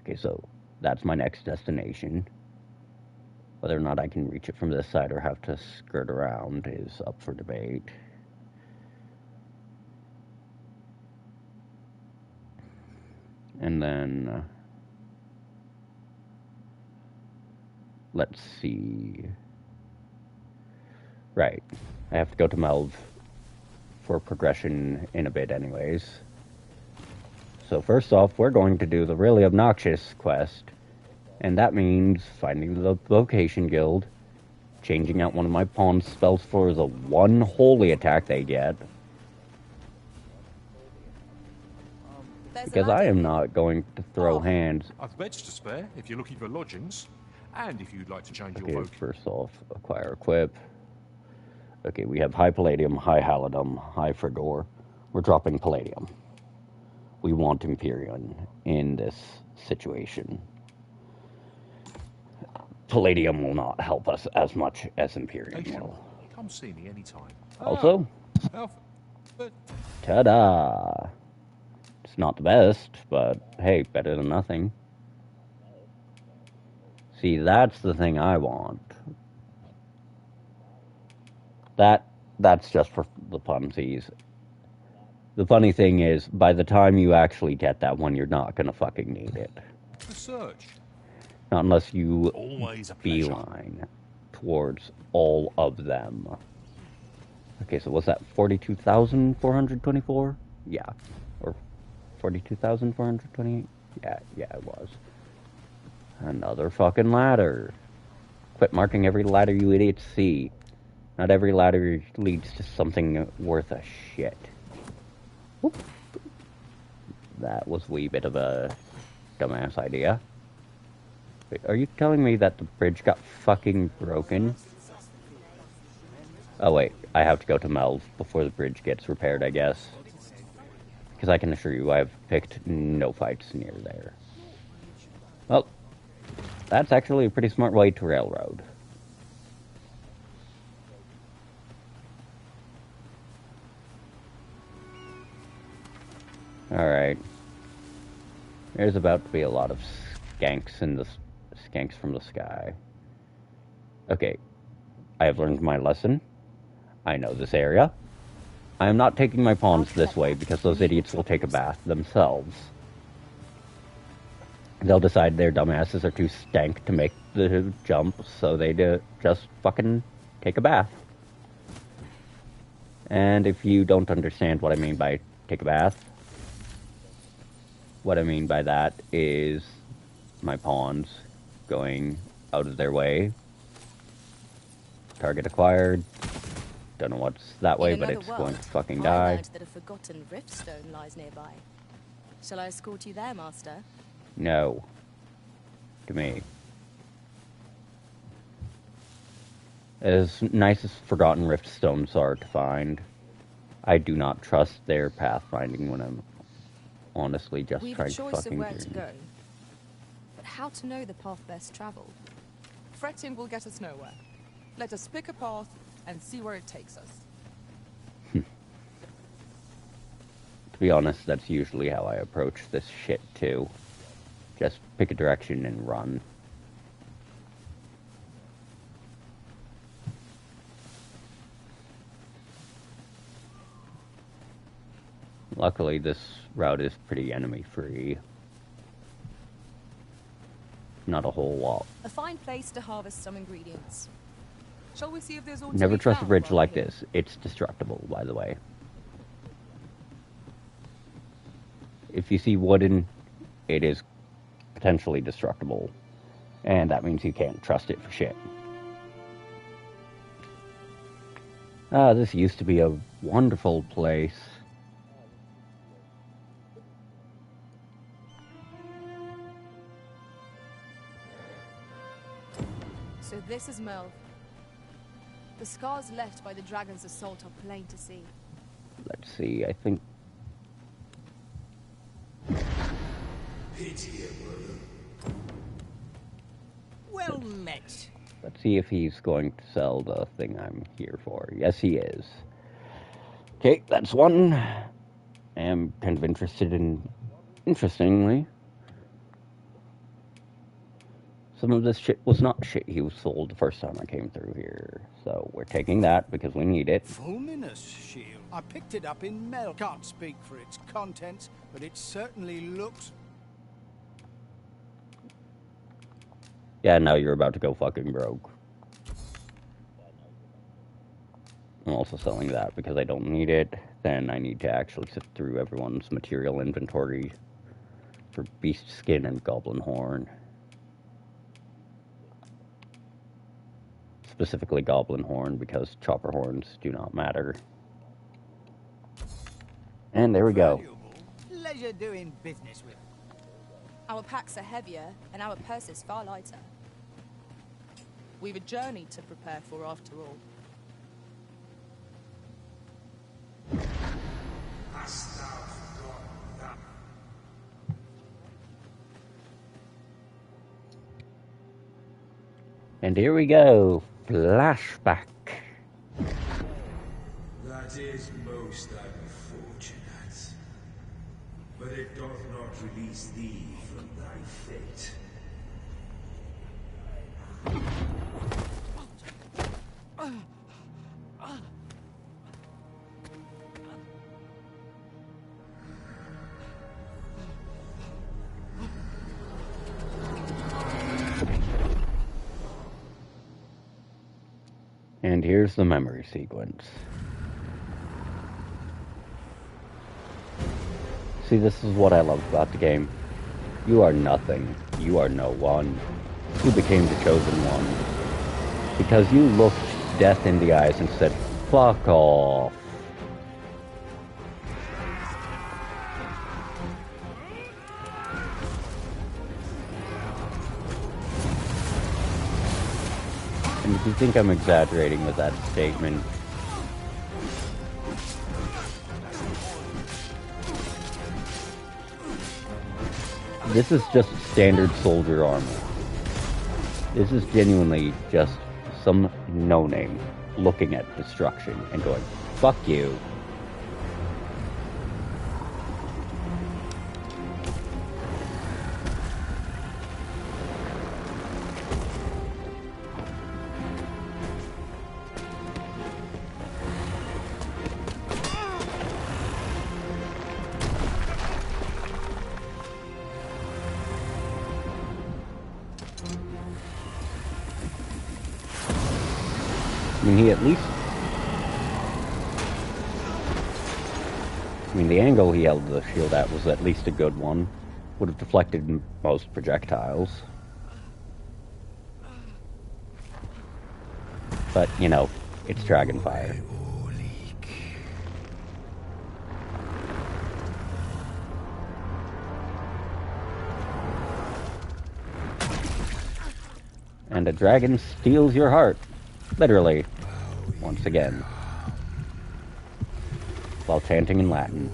Okay, so that's my next destination. Whether or not I can reach it from this side or have to skirt around is up for debate. And then... let's see... Right. I have to go to Melv for progression in a bit anyways. So first off, we're going to do the really obnoxious quest. And that means finding the Vocation Guild, changing out one of my pawn spells for the one holy attack they get. Because I am not going to throw hands. I've beds to spare if you're looking for lodgings. And if you'd like to change your Okay, vote. first off, acquire equip. Okay, we have high palladium, high halidom, high frigor. We're dropping palladium. We want Empyrean in this situation. Palladium will not help us as much as Empyrean will. Come see me anytime. Also, But ta-da! It's not the best, but hey, better than nothing. See, that's the thing I want. That's just for the funsies. The funny thing is, by the time you actually get that one, you're not gonna fucking need it. research. Not unless you Always a pleasure. beeline towards all of them. Okay, so was that 42,424? Yeah. Or 42,428? Yeah, it was. Another fucking ladder. Quit marking every ladder you idiots see. Not every ladder leads to something worth a shit. Whoop. That was a wee bit of a dumbass idea. Wait, are you telling me that the bridge got fucking broken? Oh wait, I have to go to Melv before the bridge gets repaired, I guess. Because I can assure you I've picked no fights near there. Well, that's actually a pretty smart way to railroad. Alright. There's about to be a lot of skanks in the skanks from the sky. Okay. I have learned my lesson. I know this area. I am not taking my pawns this way because those idiots will take a bath themselves. They'll decide their dumbasses are too stank to make the jump, so they just fucking take a bath. And if you don't understand what I mean by take a bath, what I mean by that is my pawns going out of their way. Target acquired. Don't know what's that way, but it's going to fucking die. I heard that a forgotten riftstone lies nearby. Shall I escort you there, Master? No. To me. As nice as forgotten riftstones are to find, I do not trust their pathfinding when I'm honestly just We've trying a to choice fucking of where to journey. go. But how to know the path best traveled? Fretting will get us nowhere. Let us pick a path and see where it takes us. To be honest, that's usually how I approach this shit too. Just pick a direction and run. Luckily, this route is pretty enemy-free. Not a whole lot. A fine place to harvest some ingredients. Shall we see if there's aught to Never be trust a found bridge while like we're here? this. It's destructible, by the way. If you see wooden, it is potentially destructible. And that means you can't trust it for shit. Ah, this used to be a wonderful place. So this is Melve. The scars left by the dragon's assault are plain to see. Let's see, I think... Well met. Let's see if he's going to sell the thing I'm here for. Yes, he is. Okay, that's one. I'm kind of interested in... Interestingly, some of this shit was not shit he was sold the first time I came through here. So we're taking that because we need it. Fulminous shield. I picked it up in Mel. Can't speak for its contents, but it certainly looks... Yeah, now you're about to go fucking broke. I'm also selling that because I don't need it. Then I need to actually sift through everyone's material inventory for beast skin and goblin horn. Specifically goblin horn because chopper horns do not matter. And there we go. Pleasure doing business with. Our packs are heavier, and our purses far lighter. We've a journey to prepare for after all. And here we go. Flashback. That is most unfortunate. But it doth not release thee from thy fate. And here's the memory sequence. See, this is what I love about the game. You are nothing. You are no one. You became the chosen one. Because you looked death in the eyes and said, fuck off. And if you think I'm exaggerating with that statement, this is just standard soldier armor. This is genuinely just some no-name looking at destruction and going, fuck you. I mean, he at least... I mean, the angle he held the shield at was at least a good one. Would have deflected most projectiles. But, you know, it's Dragonfire. And a dragon steals your heart. Literally. Once again. while chanting in Latin.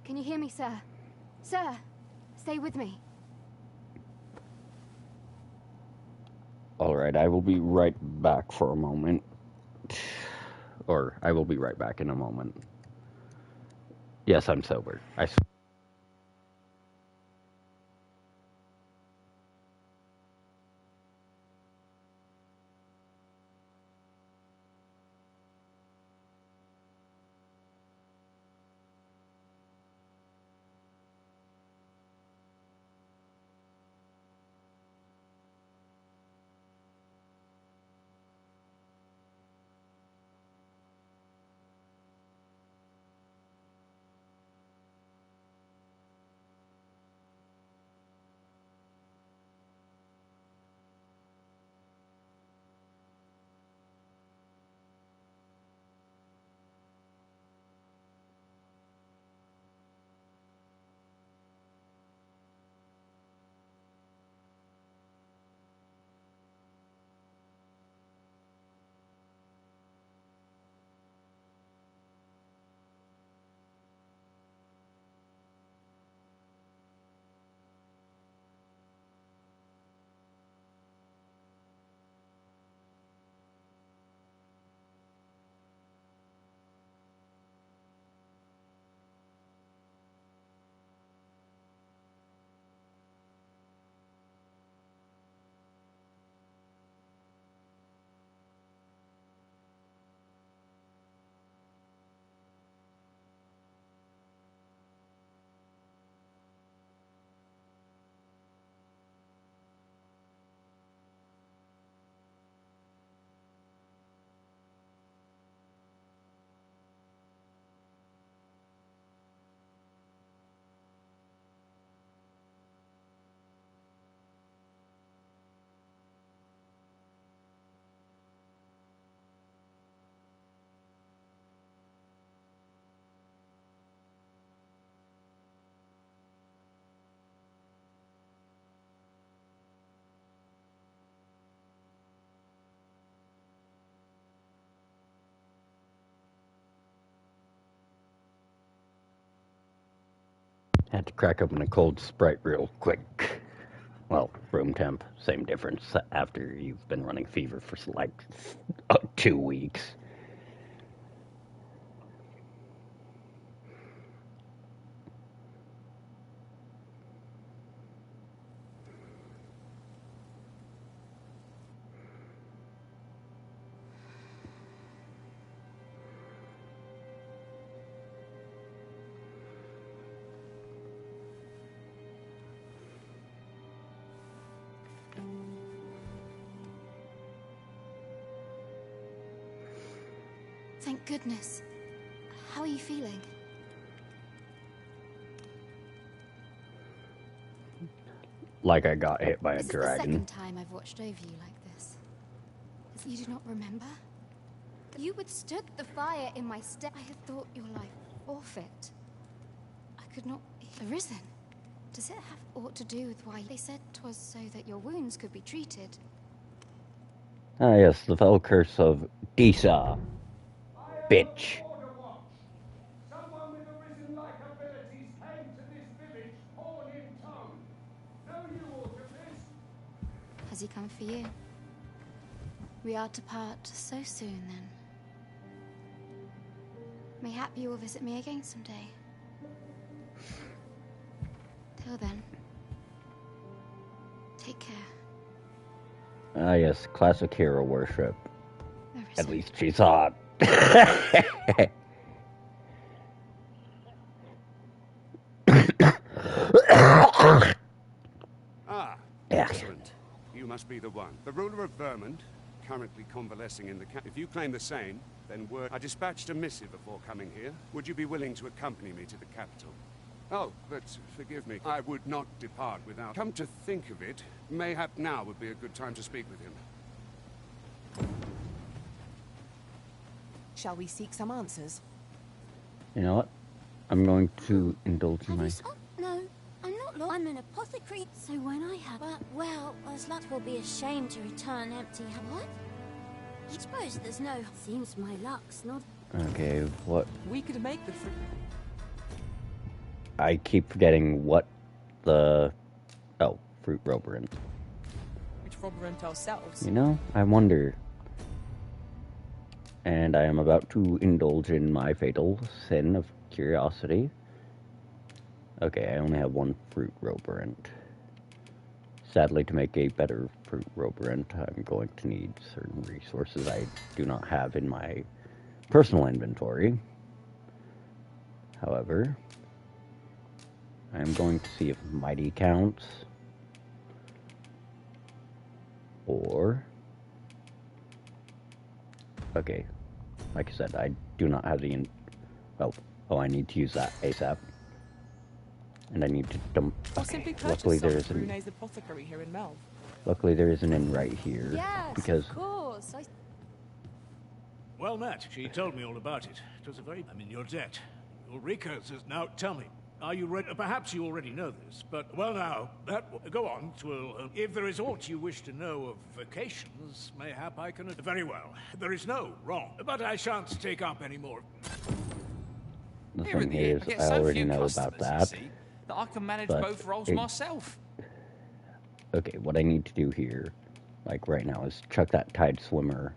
Can you hear me, sir? Sir, stay with me. Alright, I will be right back for a moment. Or, I will be right back in a moment. Yes, I'm sober. Had to crack open a cold Sprite real quick. Well, room temp, same difference after you've been running fever for like 2 weeks. Thank goodness. How are you feeling? Like I got hit by a This dragon. is the second time I've watched over you like this. You do not remember? You withstood the fire in my step. I had thought your life forfeit. I could not be arisen. Does it have aught to do with why they said 'twas so that your wounds could be treated? Ah yes, the fell curse of Disa. Bitch. Someone with arisen-like abilities came to this village, horn in tow. Know you aught of this? Has he come for you? We are to part so soon, then. Mayhap you will visit me again someday. Till then, take care. Ah, yes, classic hero worship. At least she's hot. Excellent. You must be the one. The ruler of Vermund, currently convalescing in the camp. If you claim the same, then I dispatched a missive before coming here. Would you be willing to accompany me to the capital? Oh, but forgive me. I would not depart without... Come to think of it, mayhap now would be a good time to speak with him. Shall we seek some answers? You know what? I'm going to indulge in my... No, I'm not lost. I'm an apothecary, so when I have... Well, as luck will be ashamed to return empty. What? I suppose there's no... Seems my luck's not... Okay, what? We could make the fruit. I keep forgetting what the... Oh, fruit roborant. Which roborant ourselves. You know, I wonder... And I am about to indulge in my fatal sin of curiosity. Okay, I only have one fruit roborant. Sadly, to make a better fruit roborant, I'm going to need certain resources I do not have in my personal inventory. However, I am going to see if mighty counts. Or... Okay. Like I said, I do not have the... Oh, I need to use that ASAP. And I need to dump... Okay. Luckily there is an... apothecary here in Melve. Luckily there is an inn right here. Yes, because... of course. Well met. She told me all about it. It was a very... I'm in your debt. Ulrika says... Now, tell me. Are you ready? Perhaps you already know this, but... Well, now, go on. If there is aught you wish to know of vacations, mayhap I can... Very well. There is no wrong. But I shan't take up any more. The thing is, I already know about that. That I can manage both roles myself. Okay, what I need to do here, like right now, is chuck that tide swimmer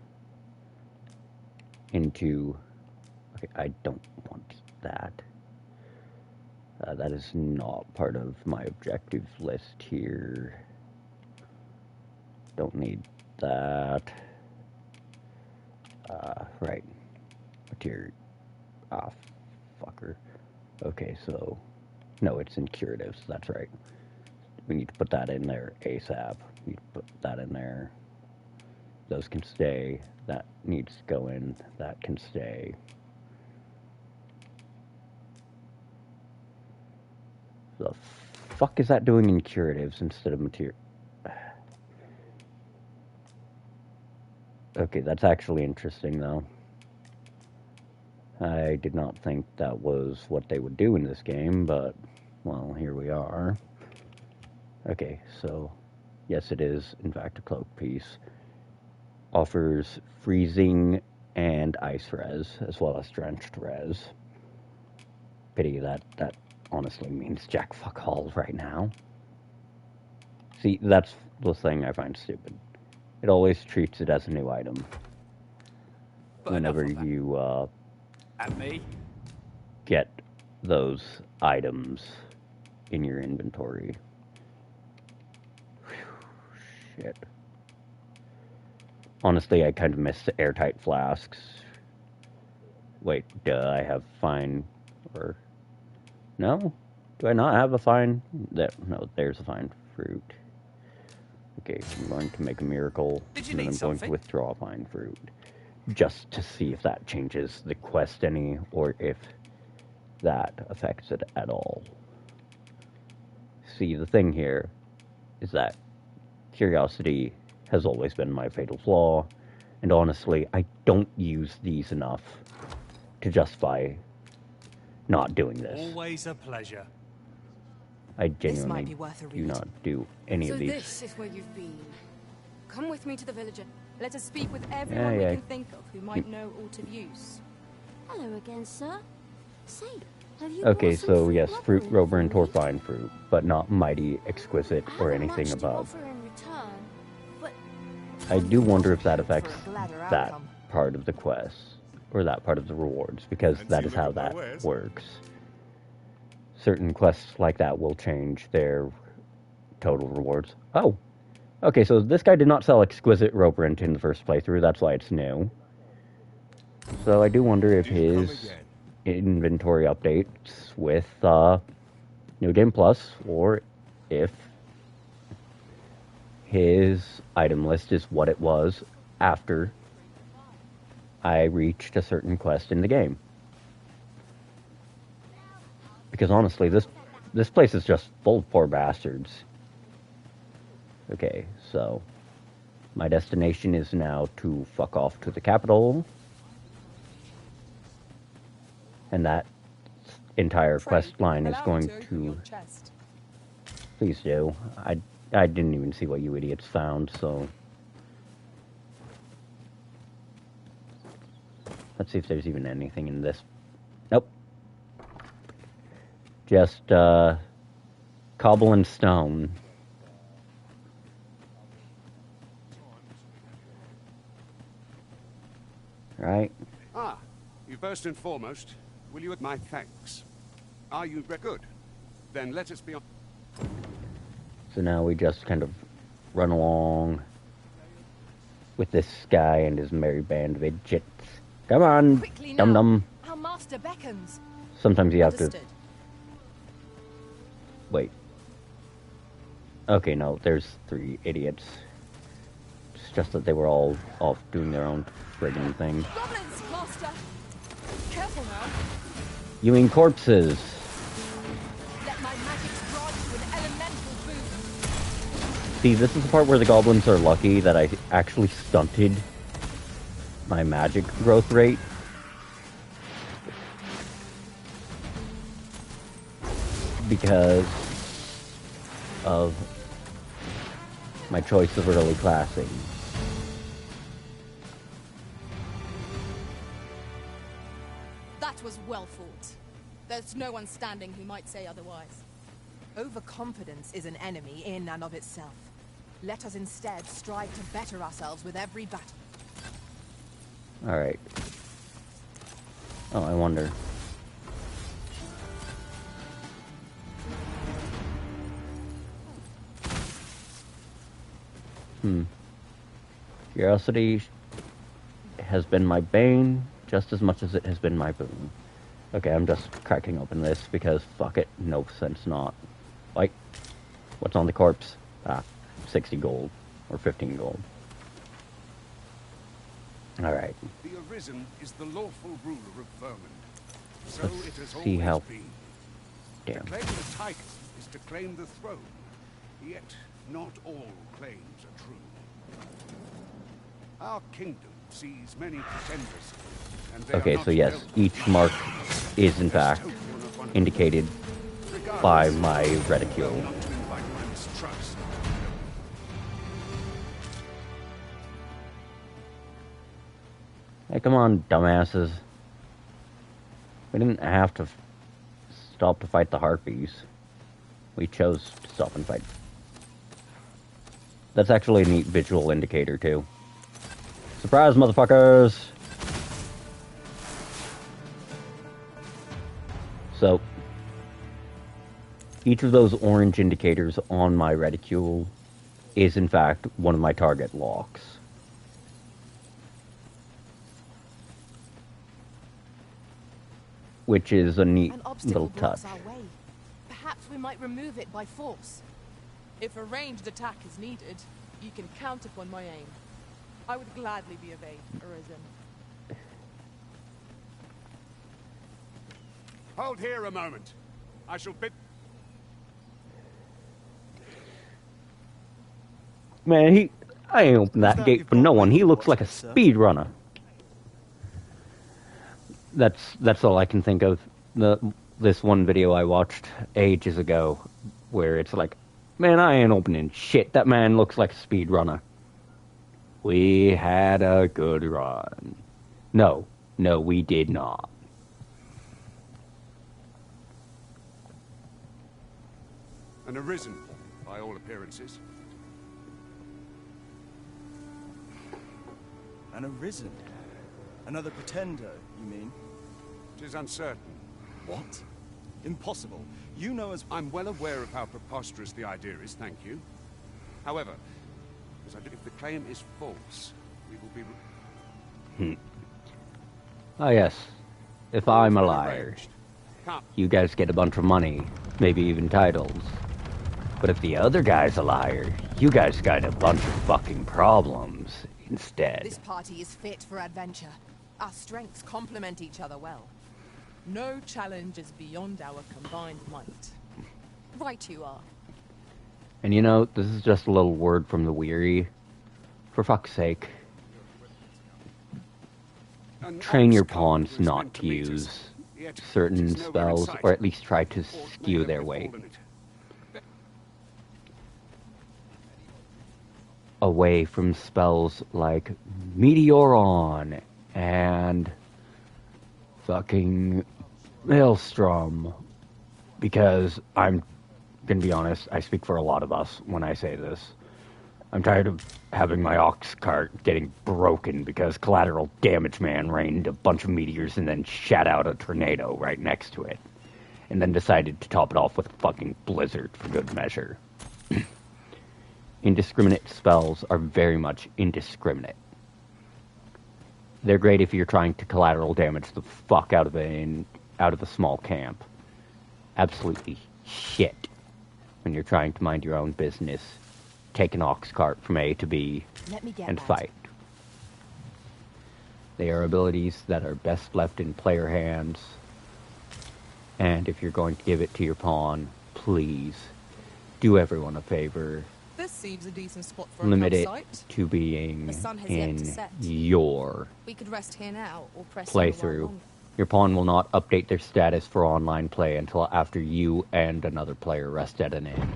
into... Okay, I don't want that. That is not part of my objective list here. Don't need that. Right. Material. Ah, fucker. Okay, so... No, it's in curatives, that's right. We need to put that in there ASAP. We need to put that in there. Those can stay. That needs to go in. That can stay. The fuck is that doing in curatives instead of material? Okay, that's actually interesting, though. I did not think that was what they would do in this game, but, well, here we are. Okay, so, yes, it is, in fact, a cloak piece. Offers freezing and ice res, as well as drenched res. Pity that honestly means jack fuck all right now. See, that's the thing I find stupid. It always treats it as a new item. But whenever you, and me? Get those items in your inventory. Whew, shit. Honestly, I kind of miss the airtight flasks. Wait, I have fine... or... No? Do I not have a fine? No, there's a fine fruit. Okay, I'm going to make a miracle. Did you and then need I'm something? going to withdraw a fine fruit. Just to see if that changes the quest any, or if that affects it at all. See, the thing here is that curiosity has always been my fatal flaw, and honestly, I don't use these enough to justify not doing this. Always a pleasure. I genuinely do not do any of these. So this is where you've been. Come with me to the villager. Let us speak with everyone we can think of who might know aught of use. Hello again, sir. Say, have you Okay, so yes, fruit, roborant, or fine fruit, but not mighty, exquisite, or anything above. I do wonder if that affects that part of the quest, or that part of the rewards, because that is how that works. Certain quests like that will change their total rewards. Oh, Okay, so this guy did not sell exquisite rope rent in the first playthrough. That's why it's new. So I do wonder if his inventory updates with New Game Plus, or if his item list is what it was after I reached a certain quest in the game. Because honestly, this place is just full of poor bastards. Okay, so my destination is now to fuck off to the capital. And that entire quest line is going to... Please do. I didn't even see what you idiots found, so... Let's see if there's even anything in this. Nope. Just, cobble and stone. Right? Ah, you first and foremost, will you my thanks? Are you good? Then let us be on. So now we just kind of run along with this guy and his merry band of idiots. Come on, dum-dum. Our master beckons. Sometimes you have to... Wait. Okay, no, there's 3 idiots. It's just that they were all off doing their own friggin' thing. Goblins, master. Careful now. You mean corpses? Let my magic grant you an elemental boost. See, this is the part where the goblins are lucky that I actually stunted my magic growth rate. Because of my choice of early classing. That was well fought. There's no one standing who might say otherwise. Overconfidence is an enemy in and of itself. Let us instead strive to better ourselves with every battle. Alright. Oh, I wonder. Curiosity has been my bane just as much as it has been my boon. Okay, I'm just cracking open this because fuck it, no sense not. Like, what's on the corpse? 60 gold or 15 gold. Alright. The Arisen is the lawful ruler of Vermund. So Let's it has see always how... been. Damn. To claim the title is to claim the throne. Yet not all claims are true. Our kingdom sees many pretenders. And they Okay, are so not yes, each mark is in fact indicated by my reticule. Hey, come on, dumbasses. We didn't have to stop to fight the Harpies. We chose to stop and fight. That's actually a neat visual indicator, too. Surprise, motherfuckers! So, each of those orange indicators on my reticule is, in fact, one of my target locks. Which is a neat little touch. Our way. Perhaps we might remove it by force. If a ranged attack is needed, you can count upon my aim. I would gladly be of aid, Arisen. Hold here a moment. I shall bid... Man, I ain't opened that gate for no one. He looks like a speedrunner. That's all I can think of. This one video I watched ages ago, where it's like, man, I ain't opening shit. That man looks like a speedrunner. We had a good run. No, we did not. An Arisen, by all appearances. An Arisen? Another pretender, you mean? 'Tis uncertain. What? Impossible. You know as... I'm well aware of how preposterous the idea is, thank you. However, If the claim is false, we will be... Oh yes, if I'm a liar, you guys get a bunch of money, maybe even titles. But if the other guy's a liar, you guys got a bunch of fucking problems instead. This party is fit for adventure. Our strengths complement each other well. No challenge is beyond our combined might. Right you are. And you know, this is just a little word from the weary. For fuck's sake. Train your pawns not to use certain spells, or at least try to skew their weight away from spells like Meteoron and fucking Maelstrom. Because I'm gonna be honest, I speak for a lot of us when I say this. I'm tired of having my ox cart getting broken because Collateral Damage Man rained a bunch of meteors and then shat out a tornado right next to it. And then decided to top it off with a fucking blizzard for good measure. Indiscriminate spells are very much indiscriminate. They're great if you're trying to collateral damage the fuck out of a small camp. Absolutely shit when you're trying to mind your own business. Take an ox cart from A to B and fight. They are abilities that are best left in player hands. And if you're going to give it to your pawn, please do everyone a favor. This seems a decent spot for limit a it site. to being The sun has yet to in set. your We could rest here now or press playthrough. Your pawn will not update their status for online play until after you and another player rest at an inn.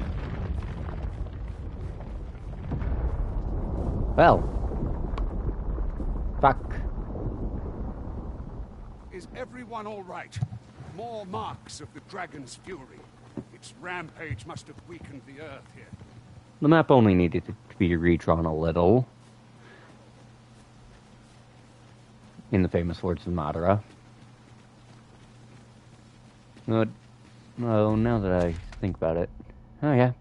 Well, fuck. Is everyone all right? More marks of the dragon's fury. Its rampage must have weakened the earth here. The map only needed to be redrawn a little. In the famous words of Madara. But, oh, now that I think about it. Oh, yeah.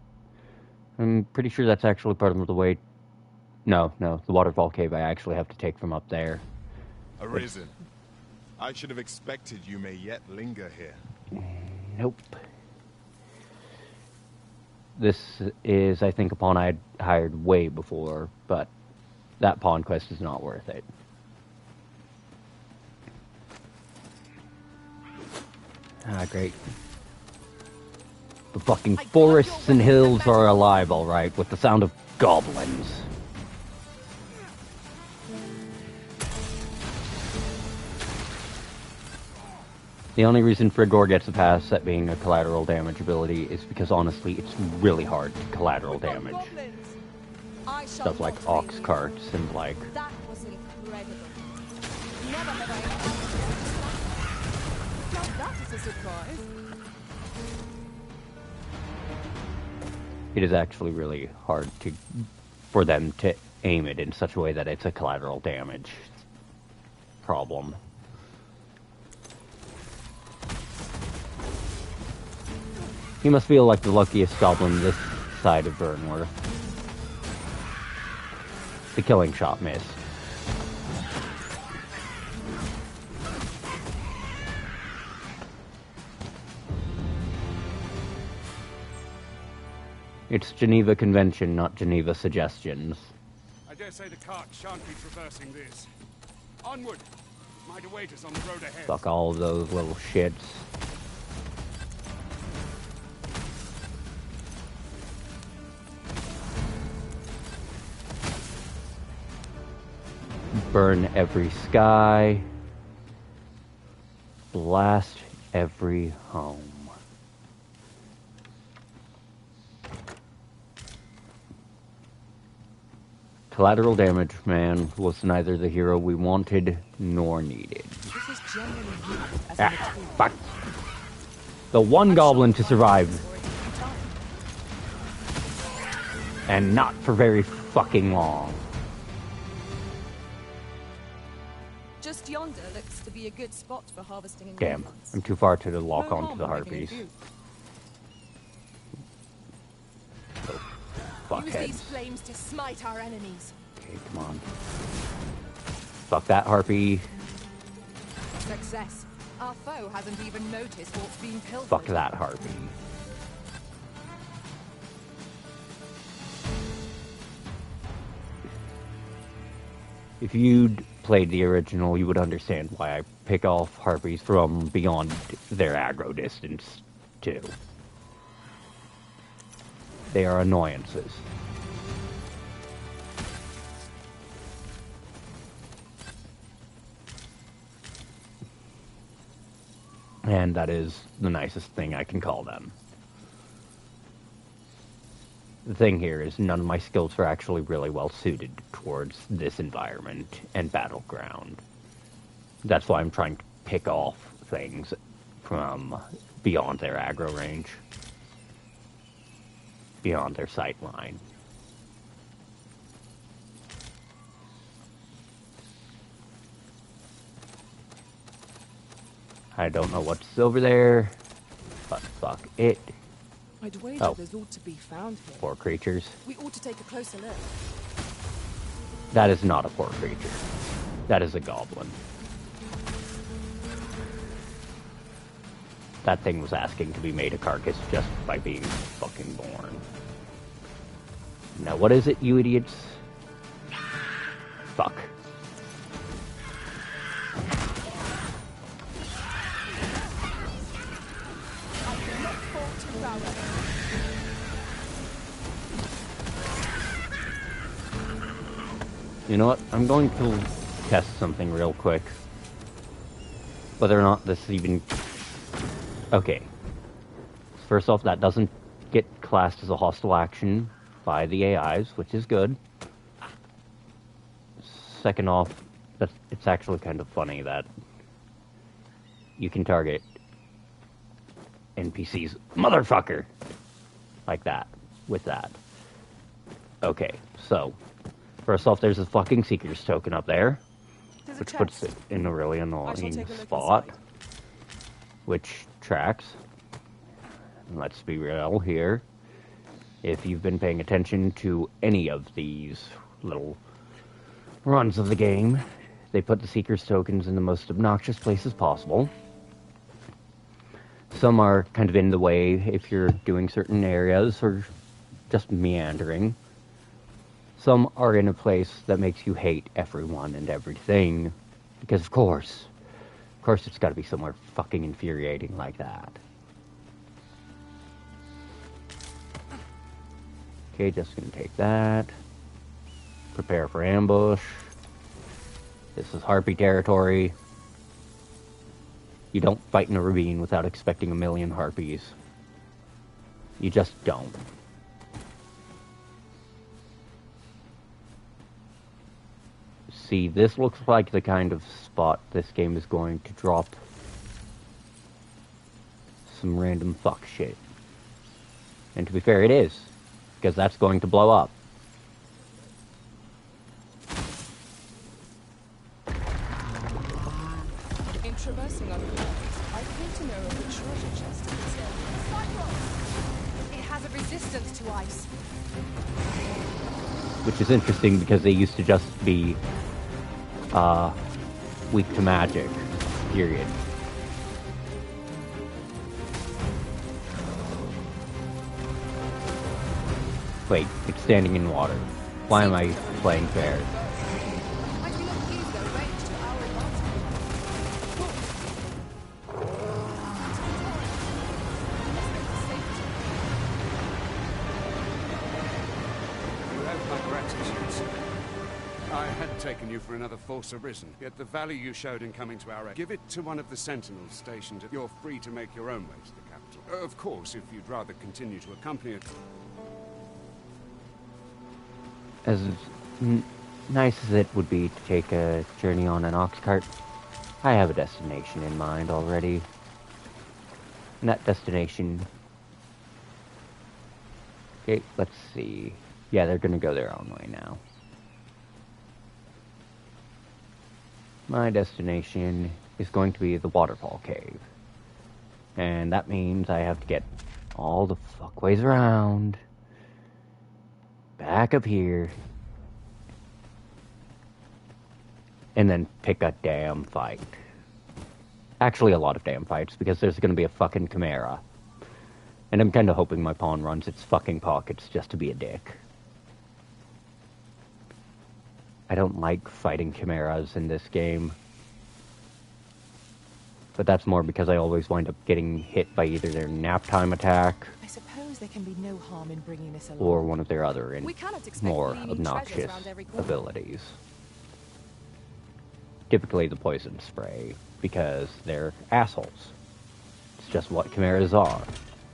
I'm pretty sure that's actually part of the way... No, the waterfall cave I actually have to take from up there. Arisen. I should have expected you may yet linger here. Nope. This is, I think, a pawn I'd hired way before, but that pawn quest is not worth it. Ah, great. The fucking forests and hills are alive, alright, with the sound of goblins. The only reason Frigor gets a pass at being a collateral damage ability is because, honestly, it's really hard to collateral damage. Stuff like ox carts and like... That was incredible. Never have I... Now that is a surprise. It is actually really hard for them to aim it in such a way that it's a collateral damage problem. He must feel like the luckiest goblin this side of Burnworth. The killing shot missed. It's Geneva Convention, not Geneva Suggestions. I dare say the cart shan't be traversing this. Onward! Might await us on the road ahead. Fuck all of those little shits. Burn every sky. Blast every home. Collateral Damage Man was neither the hero we wanted nor needed. Ah, fuck. The one goblin to survive. And not for very fucking long. Just yonder looks to be a good spot for harvesting in Damn, I'm too far to lock onto the harpies. Oh, fuckhead. heads. these flames to smite our enemies. Okay, come on. Fuck that harpy. Success. Our foe hasn't even noticed what's being pilfered. Fuck that harpy. If you'd played the original, you would understand why I pick off harpies from beyond their aggro distance, too. They are annoyances. And that is the nicest thing I can call them. The thing here is none of my skills are actually really well suited towards this environment and battleground. That's why I'm trying to pick off things from beyond their aggro range. Beyond their sight line. I don't know what's over there, but fuck it. I'd wager there's ought to be found here. Poor creatures. We ought to take a closer look. That is not a poor creature. That is a goblin. That thing was asking to be made a carcass just by being fucking born. Now what is it, you idiots? Fuck. You know what? I'm going to test something real quick. Whether or not this even... Okay. First off, that doesn't get classed as a hostile action by the AIs, which is good. Second off, it's actually kind of funny that you can target NPCs, motherfucker, like that, with that. Okay, so, first off, there's a fucking Seeker's token up there, which puts it in a really annoying spot, which tracks. And let's be real here. If you've been paying attention to any of these little runs of the game, they put the Seeker's tokens in the most obnoxious places possible. Some are kind of in the way if you're doing certain areas or just meandering. Some are in a place that makes you hate everyone and everything, because of course it's gotta be somewhere fucking infuriating like that. Okay, just gonna take that. Prepare for ambush. This is Harpy territory. You don't fight in a ravine without expecting a million harpies. You just don't. See, this looks like the kind of spot this game is going to drop some random fuck shit. And to be fair, it is. Because that's going to blow up. In traversing other worlds, I came to know of a treasure chest in this area. It has a resistance to ice. Which is interesting because they used to just be weak to magic, period. Wait, it's standing in water. Why am I playing fair? Taken you for another Force Arisen, yet the value you showed in coming to our aid. Give it to one of the Sentinels stationed. You're free to make your own way to the capital. Of course, if you'd rather continue to accompany it. As nice as it would be to take a journey on an ox cart, I have a destination in mind already. And that destination... Okay, let's see. Yeah, they're gonna go their own way now. My destination is going to be the Waterfall Cave. And that means I have to get all the fuckways around back up here. And then pick a damn fight. Actually, a lot of damn fights, because there's gonna be a fucking Chimera. And I'm kinda hoping my pawn runs its fucking pockets just to be a dick. I don't like fighting Chimeras in this game. But that's more because I always wind up getting hit by either their nap time attack, I suppose there can be no harm in bringing this along. or one of their other and We cannot expect more gleaming obnoxious treasures around every corner. abilities. Typically the poison spray, because they're assholes. It's just what Chimeras are.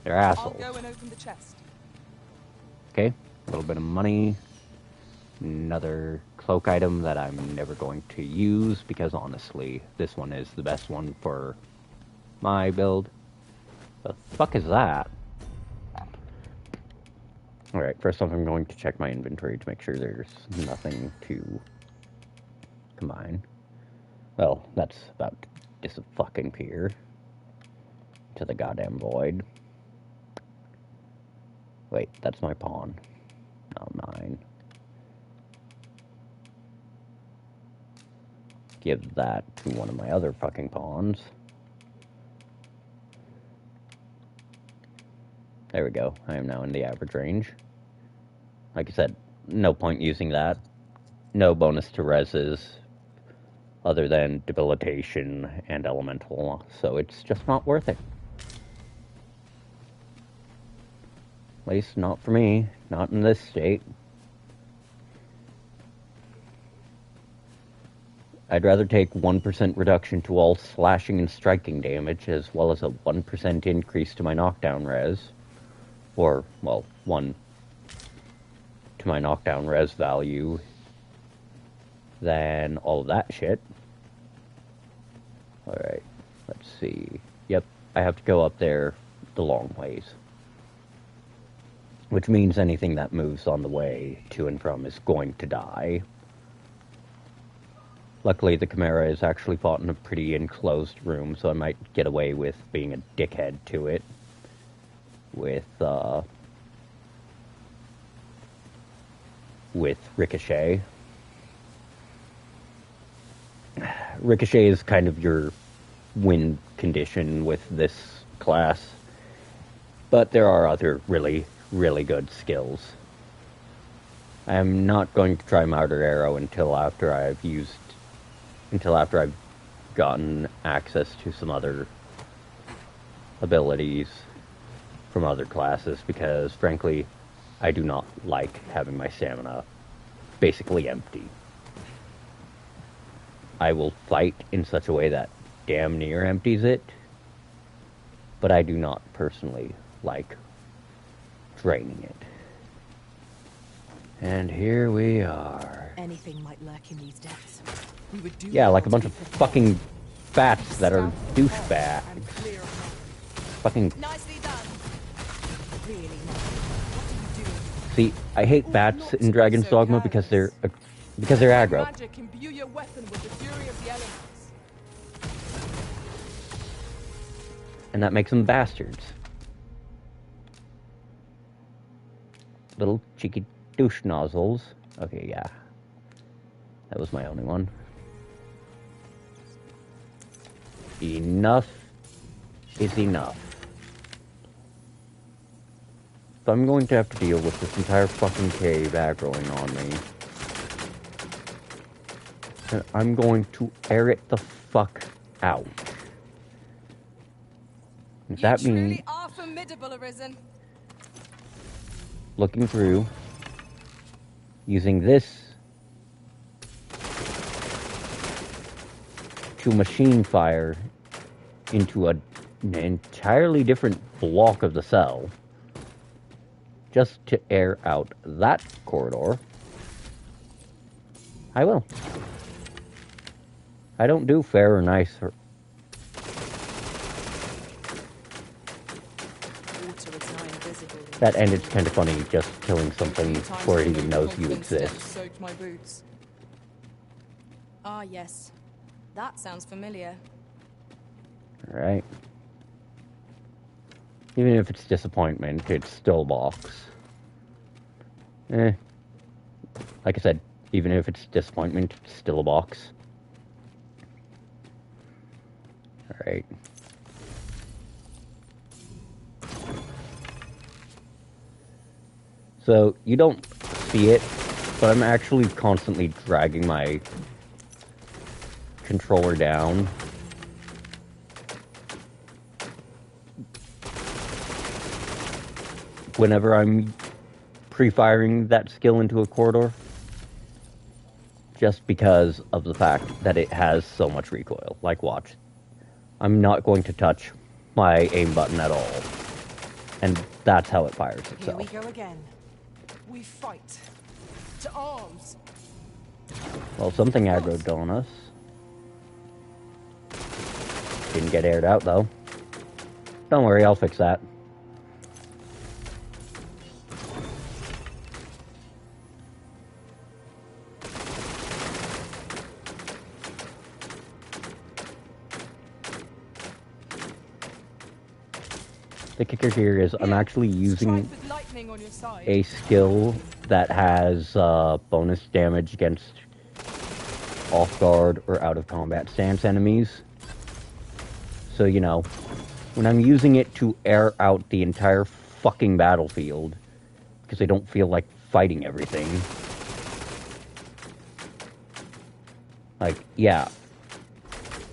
They're assholes. I'll go and open the chest. Okay, a little bit of money. Another cloak item that I'm never going to use, because honestly, this one is the best one for my build. The fuck is that? Alright, first off I'm going to check my inventory to make sure there's nothing to combine. Well, that's about to dis-fucking-peer to the goddamn void. Wait, that's my pawn. Not mine. Give that to one of my other fucking pawns. There we go. I am now in the average range. Like I said, no point using that. No bonus to reses, other than debilitation and elemental, so it's just not worth it. At least not for me. Not in this state. I'd rather take 1% reduction to all slashing and striking damage, as well as a 1% increase to my knockdown res. Or, well, 1 to my knockdown res value, than all of that shit. Alright, let's see. Yep, I have to go up there the long ways. Which means anything that moves on the way to and from is going to die. Luckily, the Chimera is actually fought in a pretty enclosed room, so I might get away with being a dickhead to it. With Ricochet. Ricochet is kind of your win condition with this class. But there are other really, really good skills. I am not going to try Martyr Arrow until after I've gotten access to some other abilities from other classes, because frankly, I do not like having my stamina basically empty. I will fight in such a way that damn near empties it, but I do not personally like draining it. And here we are. Anything might lurk in these depths. We would do Yeah, like a well bunch to of be prepared. fucking bats that are douchebags. Fucking. Nicely done. Really not. What are you doing? See, I hate bats in Dragon's Dogma because they're aggro. Magic imbue your weapon with the fury of the elements. And that makes them bastards. Little cheeky douche nozzles. Okay, yeah. That was my only one. Enough is enough. So I'm going to have to deal with this entire fucking cave aggroing on me. And I'm going to air it the fuck out. If that means Truly are formidable, Arisen. looking through, using this to machine fire into an entirely different block of the cell, just to air out that corridor, I will. I don't do fair or nice or... That and it's kind of funny just killing something before it even knows you exist. Soaked my boots. Ah, yes. That sounds familiar. Alright. Even if it's disappointment, it's still a box. like I said, even if it's disappointment, it's still a box. Alright. So, you don't see it, but I'm actually constantly dragging my controller down. Whenever I'm pre-firing that skill into a corridor. Just because of the fact that it has so much recoil. Like, watch. I'm not going to touch my aim button at all. And that's how it fires itself. Here we go again. We fight. To arms. Well, something aggroed on us. Didn't get aired out, though. Don't worry, I'll fix that. The kicker here is I'm actually using a skill that has bonus damage against off-guard or out-of-combat stance enemies. So, you know, when I'm using it to air out the entire fucking battlefield, because I don't feel like fighting everything. Like, yeah,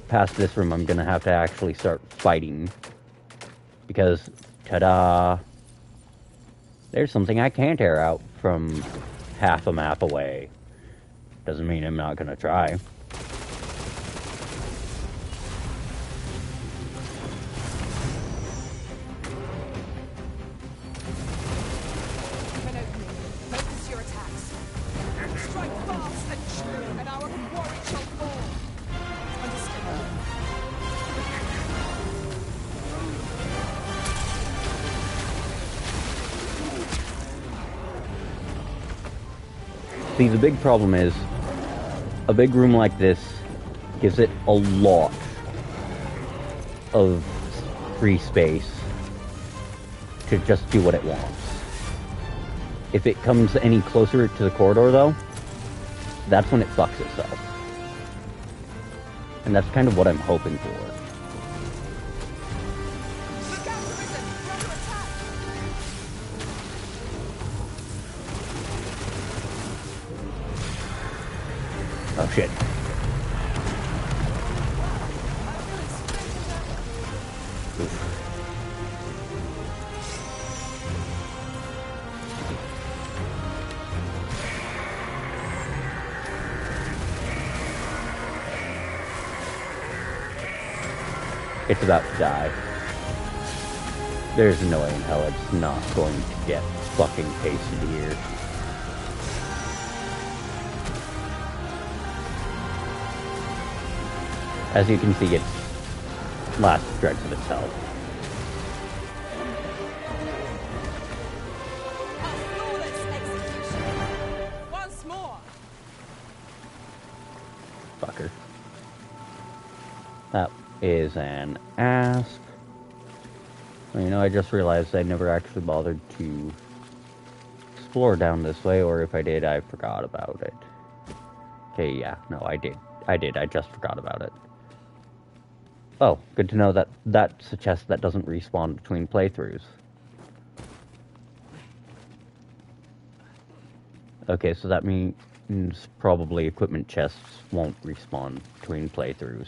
past this room I'm gonna have to actually start fighting. Because, ta-da, there's something I can't air out from half a map away. Doesn't mean I'm not gonna try. Focus your attacks. Strike fast and true, and our quarry shall fall. Understood. See, the big problem is, a big room like this gives it a lot of free space to just do what it wants. If it comes any closer to the corridor, though, that's when it fucks itself. And that's kind of what I'm hoping for. Oh shit. It's about to die. There's no way in hell it's not going to get fucking pasted here. As you can see, it's last dregs of itself. Once more. Fucker. That is an asp. Well, you know, I just realized I never actually bothered to explore down this way, or if I did, I forgot about it. Okay, yeah, no, I did. I just forgot about it. Oh, good to know that that's a chest that doesn't respawn between playthroughs. Okay, so that means probably equipment chests won't respawn between playthroughs.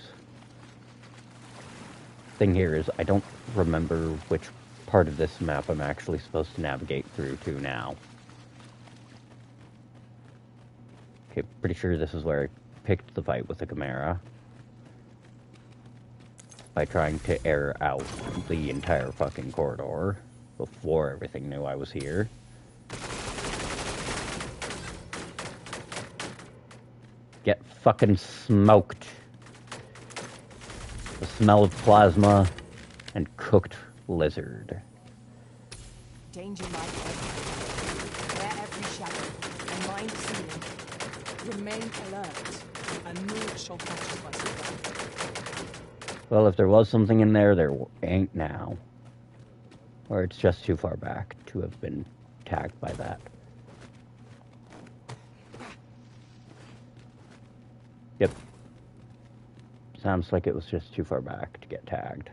Thing here is, I don't remember which part of this map I'm actually supposed to navigate through to now. Okay, pretty sure this is where I picked the fight with the Chimera. By trying to air out the entire fucking corridor before everything knew I was here. Get fucking smoked. The smell of plasma and cooked lizard. Danger lies everywhere. Bear every shadow and mind seeing. Remain alert, and naught shall catch us by surprise. Well, if there was something in there, there ain't now. Or it's just too far back to have been tagged by that. Yep. Sounds like it was just too far back to get tagged.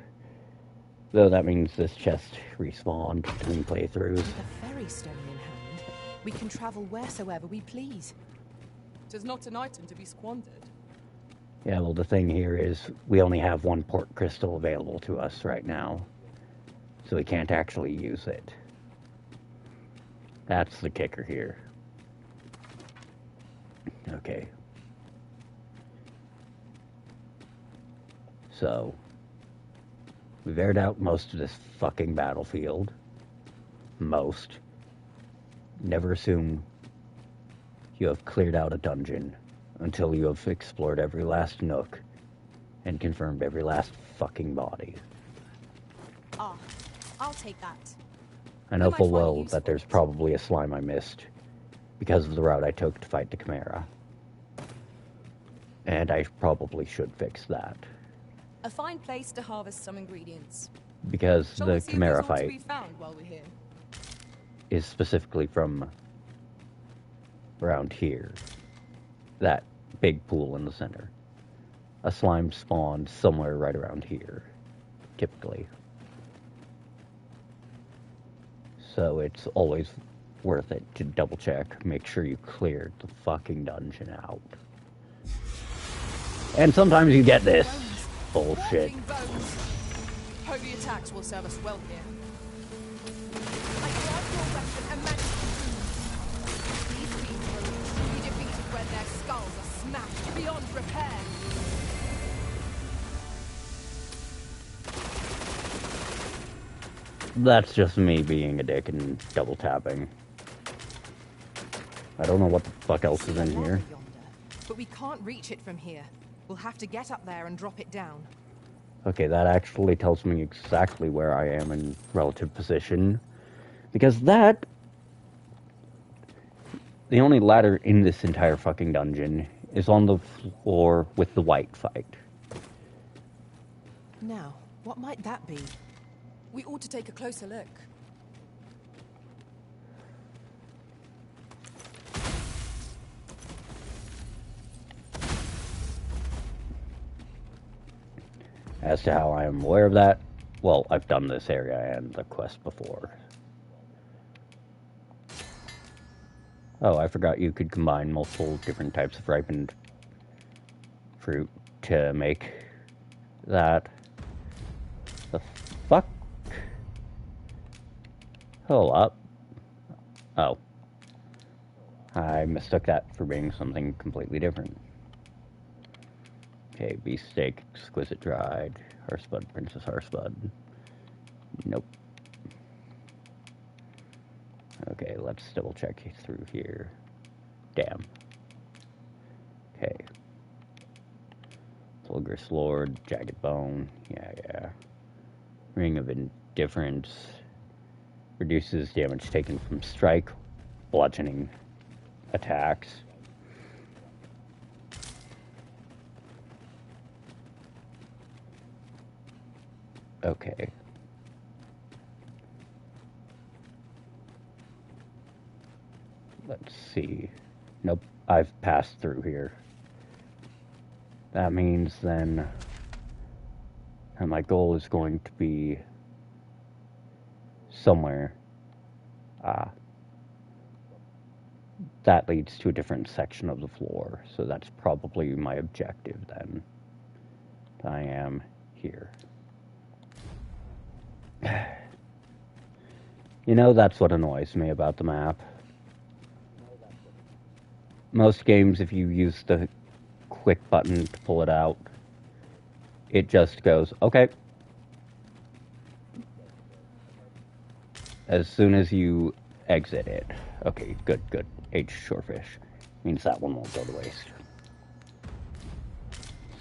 Though that means this chest respawned between playthroughs. With a ferry stone in hand, we can travel wheresoever we please. Tis not an item to be squandered. Yeah, well, the thing here is we only have one port crystal available to us right now. So we can't actually use it. That's the kicker here. Okay. So, we've aired out most of this fucking battlefield. Most. Never assume you have cleared out a dungeon until you have explored every last nook and confirmed every last fucking body. Ah, I'll take that. I know full well that there's probably a slime I missed because of the route I took to fight the Chimera. And I probably should fix that. A fine place to harvest some ingredients. Because Shall the Chimera fight be found while we're here? is specifically from around here. That big pool in the center. A slime spawned somewhere right around here, typically. So it's always worth it to double check, make sure you cleared the fucking dungeon out. And sometimes you get this bullshit. Heavy attacks will serve us well here. I grab your weapon and manage to move. These beasts will be truly defeated when their skulls are smashed beyond repair. That's just me being a dick and double tapping. I don't know what the fuck else is in here. But we can't reach it from here. We'll have to get up there and drop it down. Okay, that actually tells me exactly where I am in relative position. Because that... the only ladder in this entire fucking dungeon is on the floor with the white fight. Now, what might that be? We ought to take a closer look. As to how I am aware of that, well, I've done this area and the quest before. Oh, I forgot you could combine multiple different types of ripened fruit to make that. The fuck? Hold up. Oh. I mistook that for being something completely different. Okay, beefsteak, exquisite dried, Hearthbud, Princess Hearthbud. Nope. Okay, let's double check through here. Damn. Okay. Fulgurous Lord, Jagged Bone. Yeah. Ring of Indifference. Reduces damage taken from strike, bludgeoning attacks. Okay. Let's see. Nope, I've passed through here. That means then that my goal is going to be somewhere. That leads to a different section of the floor, so that's probably my objective then. I am here. You know, that's what annoys me about the map. Most games, if you use the quick button to pull it out, it just goes, okay. As soon as you exit it. Okay, good. H shorefish. Means that one won't go to waste.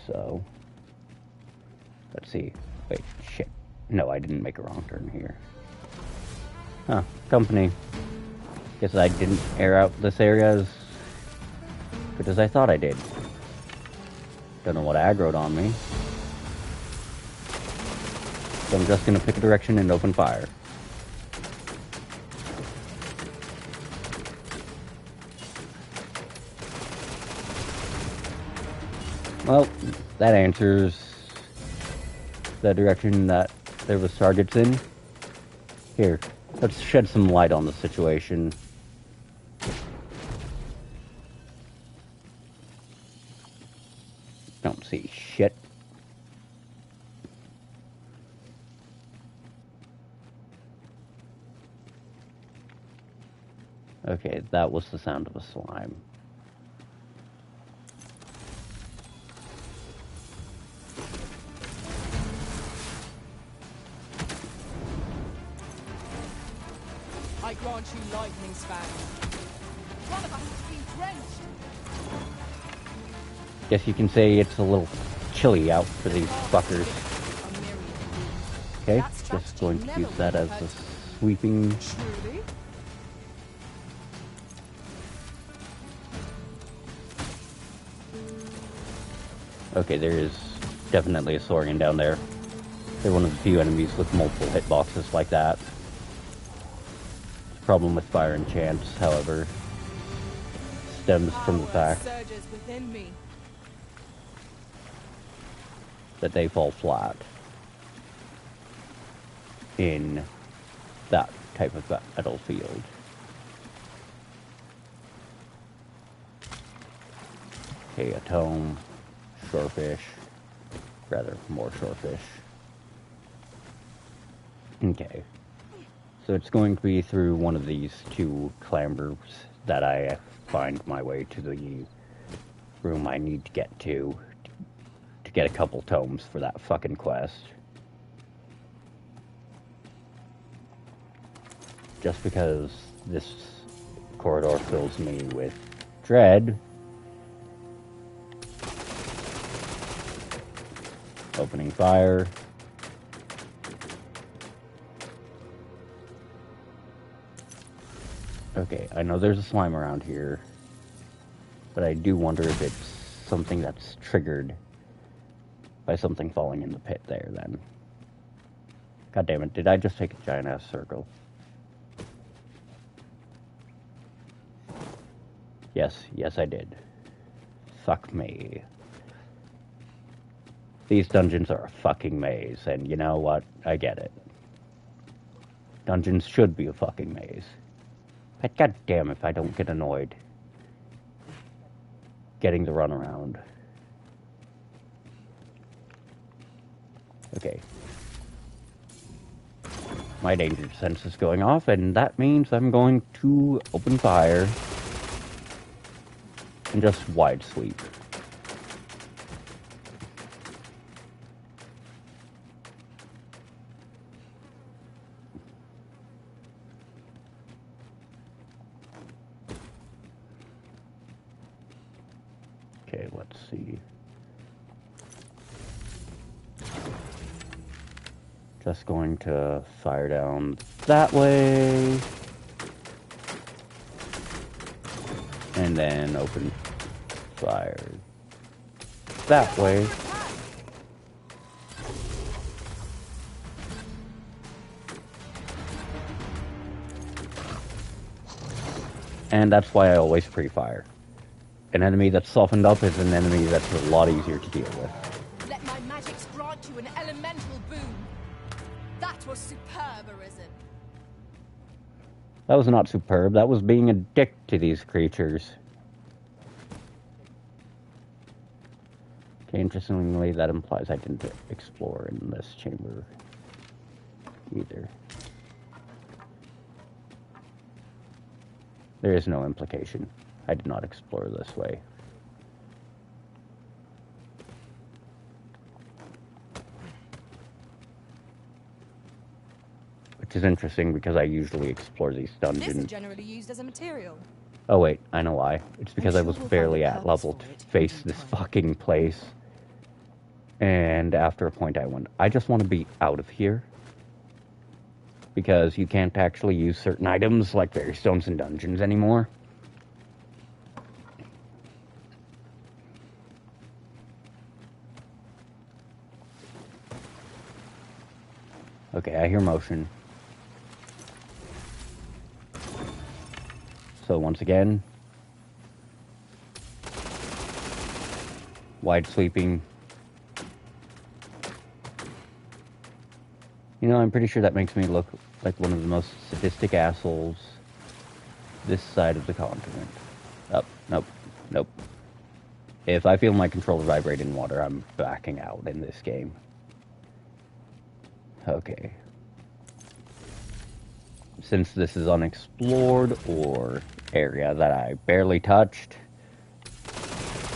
So, let's see. Wait, shit. No, I didn't make a wrong turn here. Huh, company. Guess I didn't air out this area as good as I thought I did. Don't know what aggroed on me. So I'm just gonna pick a direction and open fire. Well, that answers the direction that there was targets in. Here, let's shed some light on the situation. Don't see shit. Okay, that was the sound of a slime. I grant you lightning span. One of us has been drenched. Guess you can say it's a little chilly out for these fuckers. Okay, just going to use that as a sweeping. Okay, there is definitely a Saurian down there. They're one of the few enemies with multiple hitboxes like that. The problem with fire enchants, however, stems from the fact that they fall flat in that type of battlefield. Okay, a tome, shorefish, rather more shorefish. Okay, so it's going to be through one of these two clambers that I find my way to the room I need to get to get a couple tomes for that fucking quest. Just because this corridor fills me with dread. Opening fire. Okay, I know there's a slime around here, but I do wonder if it's something that's triggered by something falling in the pit there then. God damn it, did I just take a giant ass circle? Yes I did. Fuck me. These dungeons are a fucking maze, and you know what? I get it. Dungeons should be a fucking maze. But goddamn if I don't get annoyed getting the runaround. Okay. My danger sense is going off, and that means I'm going to open fire and just wide sweep. Okay, let's see. Just going to fire down that way. And then open fire that way. And that's why I always pre-fire. An enemy that's softened up is an enemy that's a lot easier to deal with. Let my magics grant you an elemental boon. That was superb, Arisen. That was not superb. That was being a dick to these creatures. Okay, interestingly, that implies I didn't explore in this chamber either. There is no implication. I did not explore this way. Which is interesting because I usually explore these dungeons. This is generally used as a material. Oh wait, I know why. It's because I was barely at level to face this fucking place. And after a point I went, I just want to be out of here. Because you can't actually use certain items like fairy stones in dungeons anymore. Okay, I hear motion. So once again, wide sweeping. You know, I'm pretty sure that makes me look like one of the most sadistic assholes this side of the continent. Oh, nope, nope. If I feel my controller vibrate in water, I'm backing out in this game. Okay. Since this is unexplored or area that I barely touched,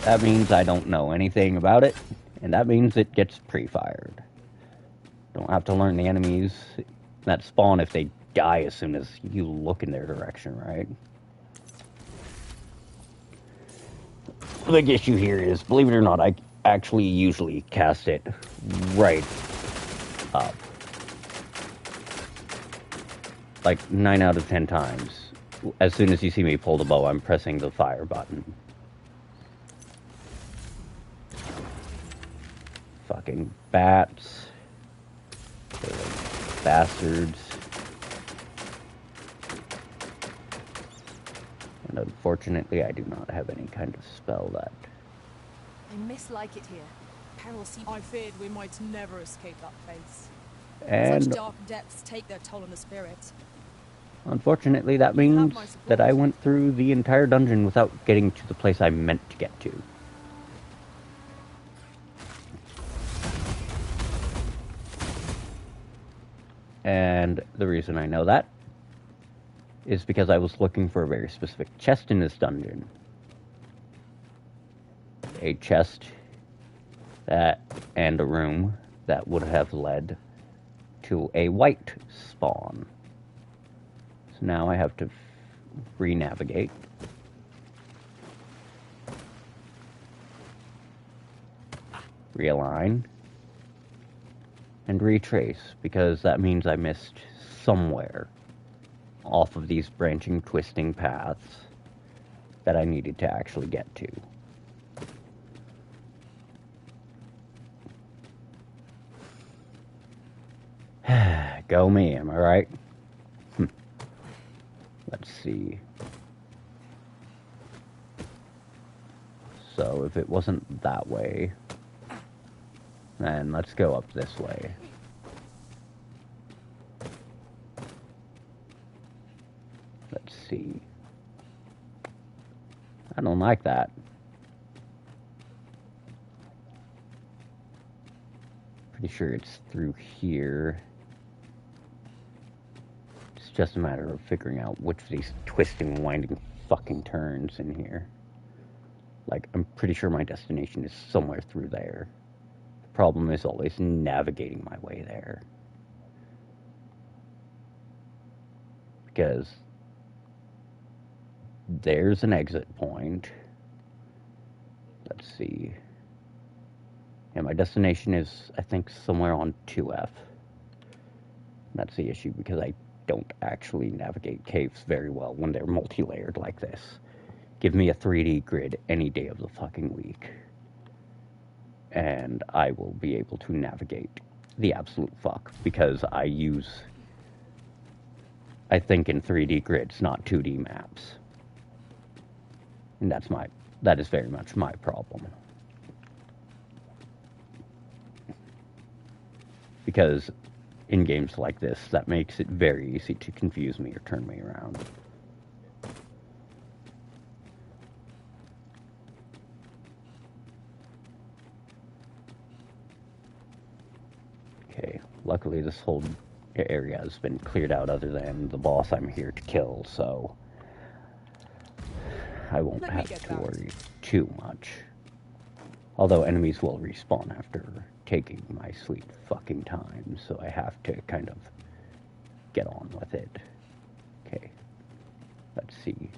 that means I don't know anything about it, and that means it gets pre-fired. Don't have to learn the enemies that spawn if they die as soon as you look in their direction, right? The big issue here is, believe it or not, I actually usually cast it right up. Like 9 out of 10 times. As soon as you see me pull the bow, I'm pressing the fire button. Fucking bats. Bastards. And unfortunately, I do not have any kind of spell that... I mislike it here. Peril seems... I feared we might never escape that place. And such dark depths take their toll on the spirit. Unfortunately, that means that I went through the entire dungeon without getting to the place I meant to get to. And the reason I know that is because I was looking for a very specific chest in this dungeon. A chest that, and a room that would have led to a white spawn. So now I have to re-navigate. Realign. And retrace, because that means I missed somewhere off of these branching, twisting paths that I needed to actually get to. Go me, am I right? Let's see. So if it wasn't that way, then let's go up this way. Let's see. I don't like that. Pretty sure it's through here. It's just a matter of figuring out which of these twisting, winding fucking turns in here. Like, I'm pretty sure my destination is somewhere through there. The problem is always navigating my way there. Because there's an exit point. Let's see. Yeah, my destination is, I think, somewhere on 2F. That's the issue, because I don't actually navigate caves very well when they're multi-layered like this. Give me a 3D grid any day of the fucking week, and I will be able to navigate the absolute fuck, because I think in 3D grids, not 2D maps. And that is very much my problem. Because in games like this, that makes it very easy to confuse me or turn me around. Okay, luckily this whole area has been cleared out other than the boss I'm here to kill, so I won't have to worry too much. Although enemies will respawn after taking my sweet fucking time, so I have to kind of get on with it. Okay, let's see.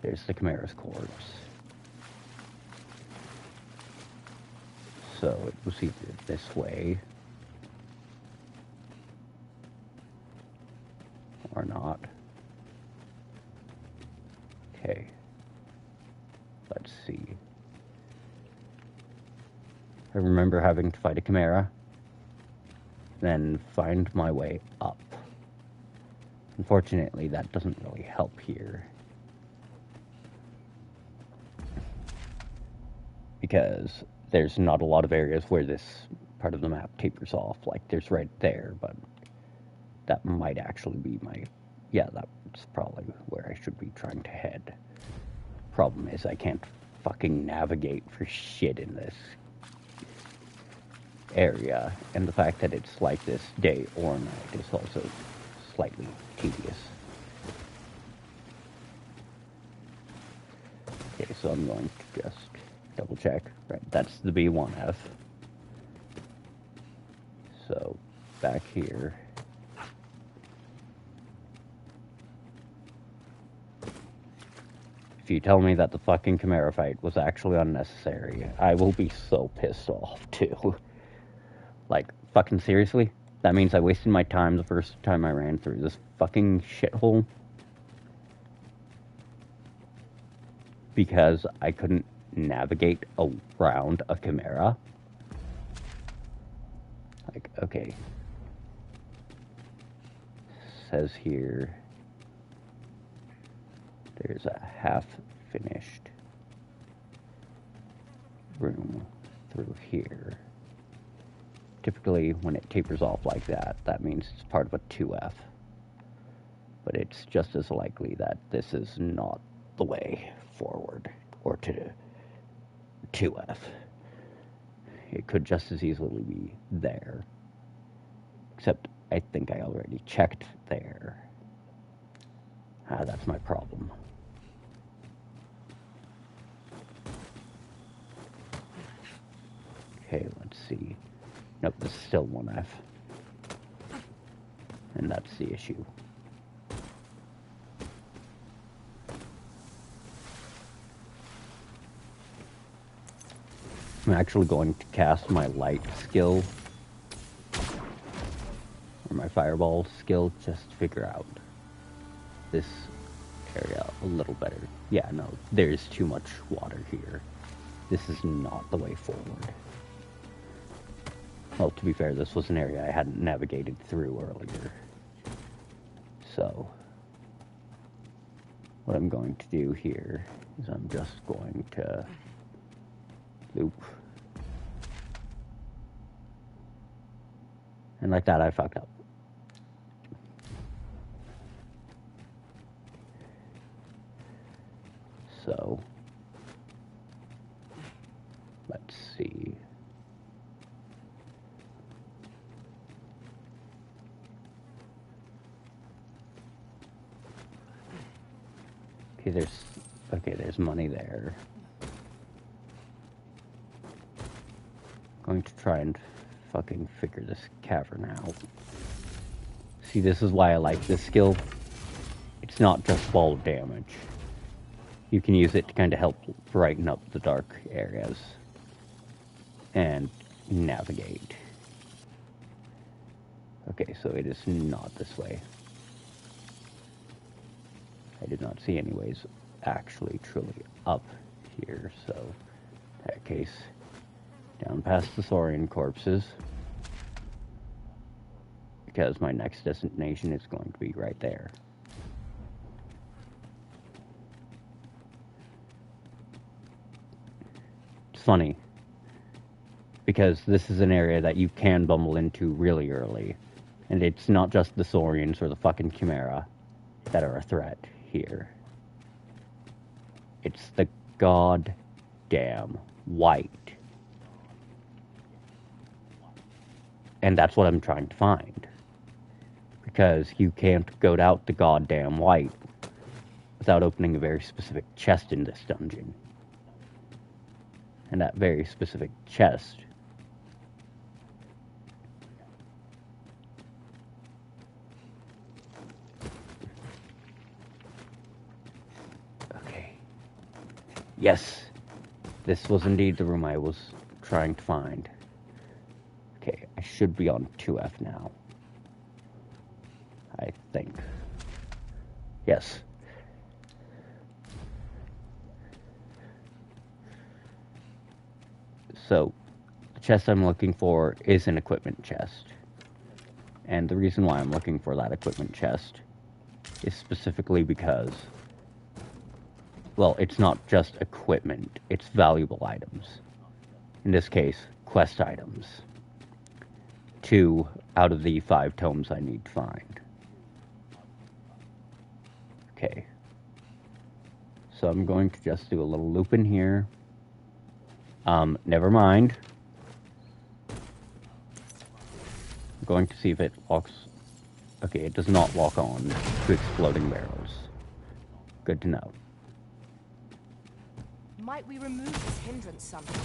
There's the Chimera's corpse. So it was either this way or not. Okay, let's see. I remember having to fight a Chimera, then find my way up. Unfortunately, that doesn't really help here. because there's not a lot of areas where this part of the map tapers off. Like, there's right there, but that might actually be my... Yeah, that's probably where I should be trying to head. Problem is, I can't fucking navigate for shit in this area, and the fact that it's like this day or night is also slightly tedious. Okay, so I'm going to just double check. Right, that's the B1F. So, back here. If you tell me that the fucking Chimera fight was actually unnecessary, I will be so pissed off, too. Like, fucking seriously? That means I wasted my time the first time I ran through this fucking shithole? Because I couldn't navigate around a Chimera? Like, okay. Says here... There's a half-finished room through here. Typically, when it tapers off like that, that means it's part of a 2F. But it's just as likely that this is not the way forward, or to 2F. It could just as easily be there. Except, I think I already checked there. Ah, that's my problem. Okay, let's see. Nope, this is still 1F. And that's the issue. I'm actually going to cast my light skill, or my fireball skill, just to figure out this area a little better. Yeah, no, there's too much water here. This is not the way forward. Well, to be fair, this was an area I hadn't navigated through earlier. So, what I'm going to do here is I'm just going to loop. And like that, I fucked up. So, let's see. Okay, there's money there. Going to try and fucking figure this cavern out. See, this is why I like this skill. It's not just fall damage. You can use it to kind of help brighten up the dark areas and navigate. Okay, so it is not this way. I did not see any ways actually truly up here, so in that case, down past the Saurian corpses, because my next destination is going to be right there. It's funny, because this is an area that you can bumble into really early, and it's not just the Saurians or the fucking Chimera that are a threat here. It's the goddamn white. And that's what I'm trying to find. Because you can't go out the goddamn white without opening a very specific chest in this dungeon. And that very specific chest yes, this was indeed the room I was trying to find. Okay, I should be on 2F now. I think. Yes. So, the chest I'm looking for is an equipment chest. And the reason why I'm looking for that equipment chest is specifically because, well, it's not just equipment, it's valuable items. in this case, quest items. 2 out of the 5 tomes I need to find. Okay. So I'm going to just do a little loop in here. Never mind. I'm going to see if it walks... Okay, it does not walk on to exploding barrels. Good to know. Might we remove this hindrance somehow?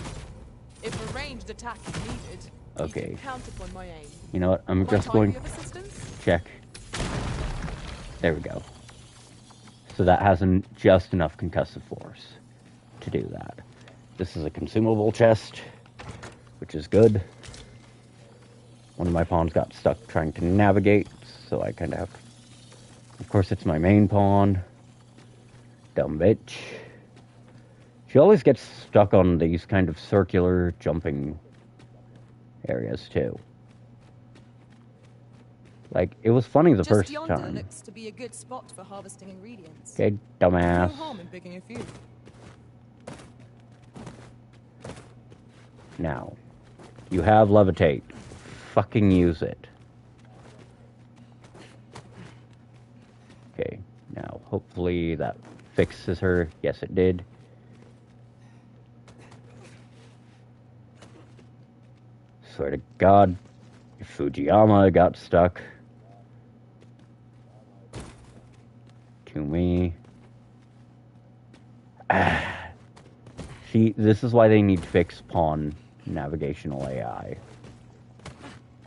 If a ranged attack is needed, okay. You can count upon my aim. You know what? I'm just going to check. There we go. So that has just enough concussive force to do that. This is a consumable chest, which is good. One of my pawns got stuck trying to navigate, so I kind of have... Of course, it's my main pawn. Dumb bitch. She always gets stuck on these kind of circular jumping areas, too. Like, it was funny the first time. Just yonder looks to be a good spot for harvesting ingredients. Okay, dumbass. No harm in picking a few. Now, you have levitate. Fucking use it. Okay, now, hopefully that fixes her. Yes, it did. Swear to God, Fujiyama got stuck. To me. See, this is why they need to fix pawn navigational AI.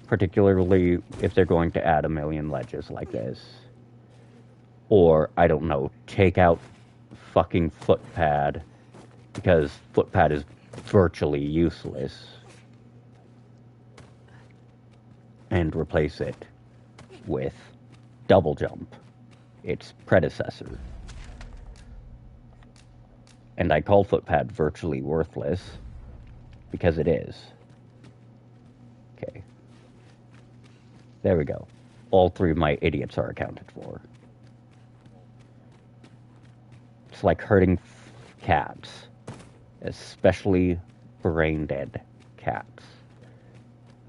Particularly if they're going to add 1 million ledges like this. Or, I don't know, take out fucking footpad. Because footpad is virtually useless. And replace it with double jump, its predecessor. And I call footpad virtually worthless, because it is. Okay. There we go. All 3 of my idiots are accounted for. It's like hurting cats, especially brain-dead cats.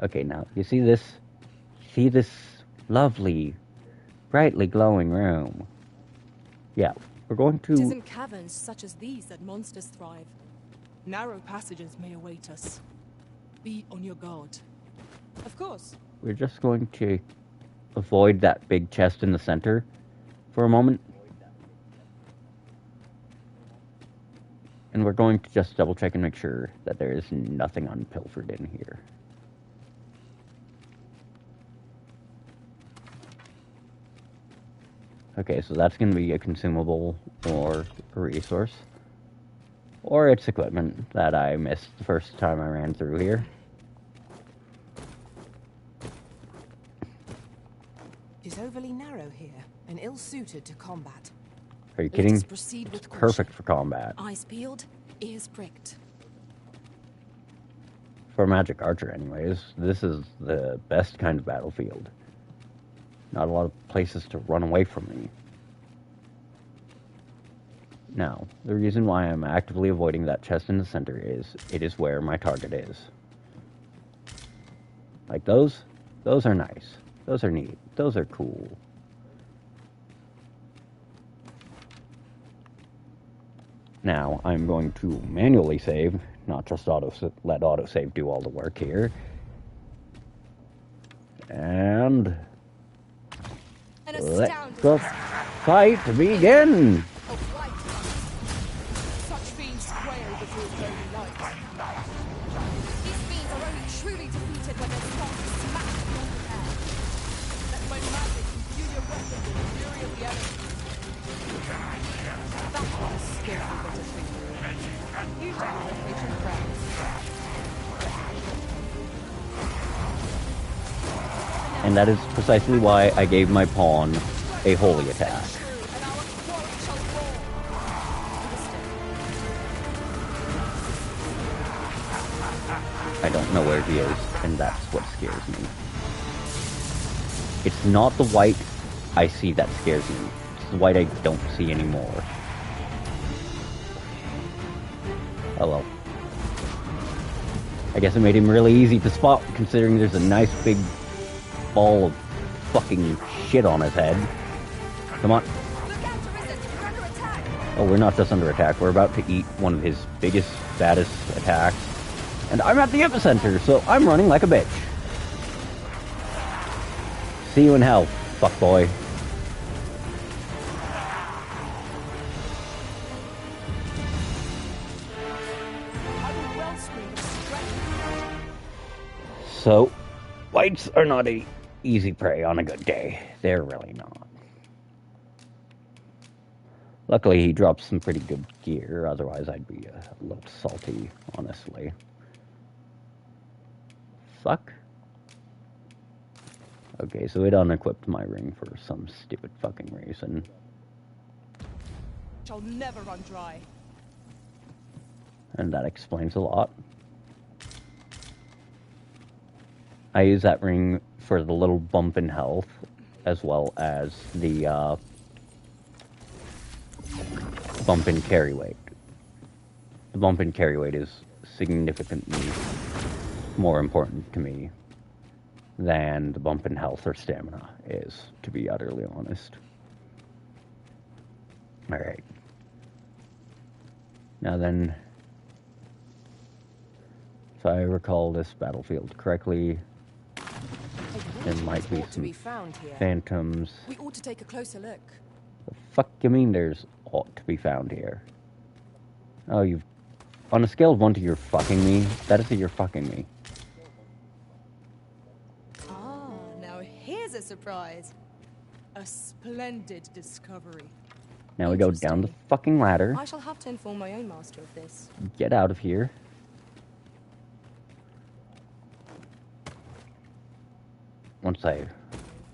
Okay, now, you see this? See this lovely, brightly glowing room? Yeah, we're going to... It is in caverns such as these that monsters thrive. Narrow passages may await us. Be on your guard. Of course. We're just going to avoid that big chest in the center for a moment. And we're going to just double check and make sure that there is nothing unpilfered in here. Okay, so that's going to be a consumable or a resource. Or it's equipment that I missed the first time I ran through here. It is overly narrow here and ill-suited to combat. Are you kidding? Let us proceed with it's caution. Perfect for combat. Eyes peeled, ears pricked. For a magic archer anyways, this is the best kind of battlefield. Not a lot of places to run away from me. Now, the reason why I'm actively avoiding that chest in the center is, it is where my target is. Like those are nice. Those are neat. Those are cool. Now, I'm going to manually save, not just let autosave do all the work here. And... let the fight begin! Such fiends quail before very light. These fiends are only truly defeated when their swords smash beyond repair. Let my magic imbue your weapon with the fury of the elements. That was a skillful bit of fingering. You tell your patient friends. And that is precisely why I gave my pawn a holy attack. I don't know where he is, and that's what scares me. It's not the white I see that scares me. It's the white I don't see anymore. Oh well. I guess it made him really easy to spot, considering there's a nice big ball of fucking shit on his head. Come on. Oh, we're not just under attack. We're about to eat one of his biggest, baddest attacks. And I'm at the epicenter, so I'm running like a bitch. See you in hell, fuckboy. So, whites are not a easy prey on a good day. They're really not. Luckily, he dropped some pretty good gear. Otherwise, I'd be a little salty, honestly. Fuck. Okay, so it unequipped my ring for some stupid fucking reason. Shall never run dry. And that explains a lot. I use that ring for the little bump in health, as well as the bump in carry weight. The bump in carry weight is significantly more important to me than the bump in health or stamina is, to be utterly honest. Alright. Now then, if I recall this battlefield correctly, there might be some phantoms. We ought to take a closer look. The fuck you mean there's ought to be found here? Oh, you've... On a scale of 1 to you're fucking me, that is a you're fucking me. Ah, now here's a surprise. A splendid discovery. Now we go down the fucking ladder. I shall have to inform my own master of this. Get out of here. Once I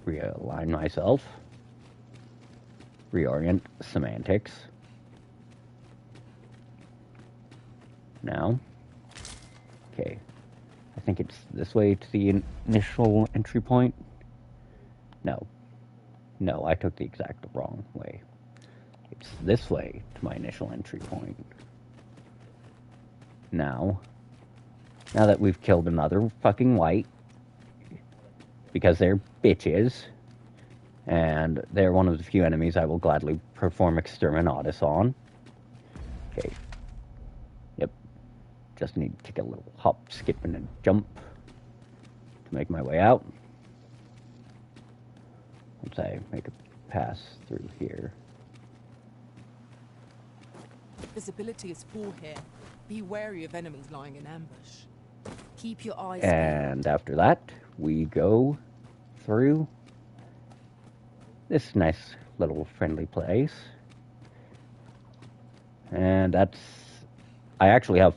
realign myself, reorient semantics. Now, okay, I think it's this way to the initial entry point. No, I took the exact wrong way. It's this way to my initial entry point. Now that we've killed another fucking white, because they're bitches, and they're one of the few enemies I will gladly perform Exterminatus on. Okay. Yep. Just need to take a little hop, skip, and a jump to make my way out. Once I make a pass through here. Visibility is poor here. Be wary of enemies lying in ambush. Keep your eyes And after that, we go through this nice little friendly place. And that's... I actually have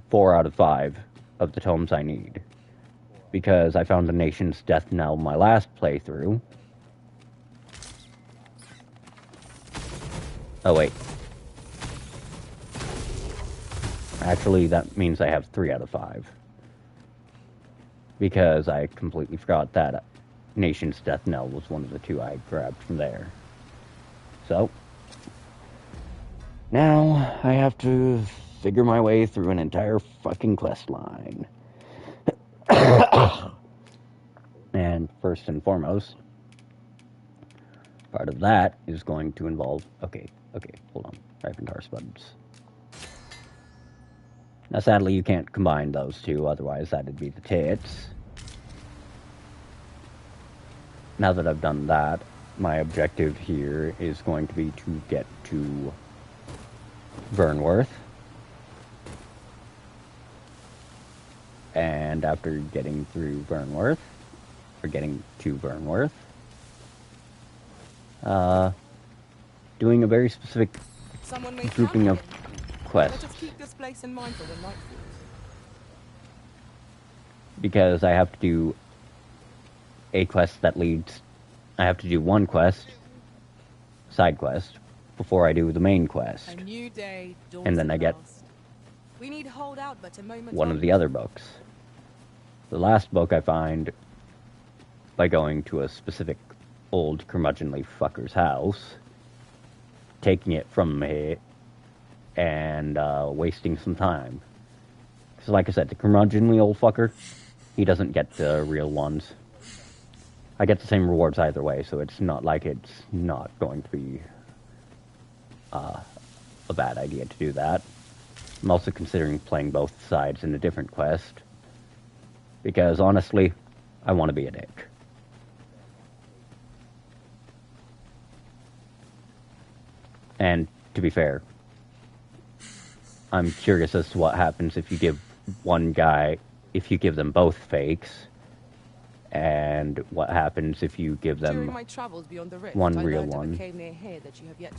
4 out of 5 of the tomes I need. Because I found the Nation's Death Knell my last playthrough. Oh, wait. Actually, that means I have 3 out of 5. Because I completely forgot that Nation's Death Knell was one of the 2 I grabbed from there. So, now I have to figure my way through an entire fucking quest line. And first and foremost, part of that is going to involve... Okay, hold on. Ripentar Spuds. Now, sadly, you can't combine those 2, otherwise that'd be the tits. Now that I've done that, my objective here is going to be to get to Vernworth. And after getting through Vernworth, or getting to Vernworth, doing a very specific grouping of quests. Let us keep this place in mind for when night falls. Because I have to do a quest that leads... I have to do one quest, side quest, before I do the main quest. A new day dawns and then I get we need hold out but a moment one of the other books. The last book I find by going to a specific old curmudgeonly fucker's house, taking it from me, and wasting some time. Because like I said, the curmudgeonly old fucker, he doesn't get the real ones. I get the same rewards either way, so it's not like it's not going to be a bad idea to do that. I'm also considering playing both sides in a different quest. Because honestly, I want to be a dick. And to be fair, I'm curious as to what happens if you give one guy, if you give them both fakes, and what happens if you give them During my travels beyond the rift, one I real learned of a one cave near here that you have yet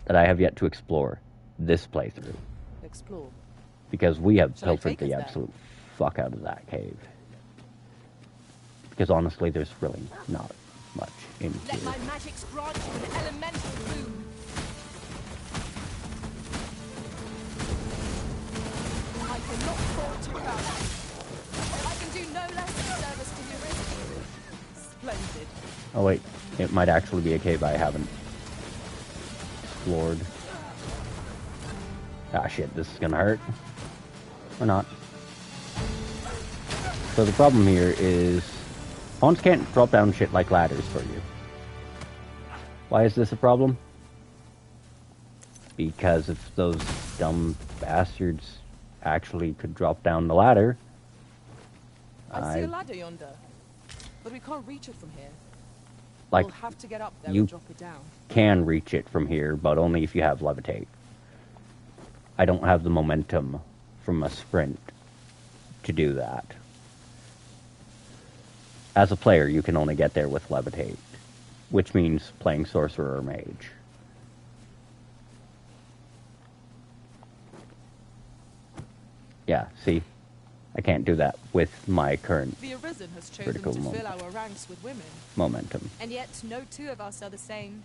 that I have yet to explore this playthrough. to explore. Because we have Shall I pilfered take us the there? absolute fuck out of that cave. Because honestly, there's really not much in Let here. my magics grant you an elemental boon. I cannot fault you about that. I can do no less than service to your risk. Splendid. Oh wait, it might actually be a cave I haven't explored. Ah shit, this is gonna hurt. Or not. So the problem here is pawns can't drop down shit like ladders for you. Why is this a problem? Because if those dumb bastards actually could drop down the ladder, I see a ladder yonder, but we can't reach it from here. like, We'll have to get up there you and drop it down. can reach it from here, but only if you have levitate. I don't have the momentum from a sprint to do that. As a player, you can only get there with levitate, which means playing sorcerer or mage. Yeah, see? I can't do that with my current The Arisen has chosen critical to fill our ranks with women. momentum. And yet, no two of us are the same.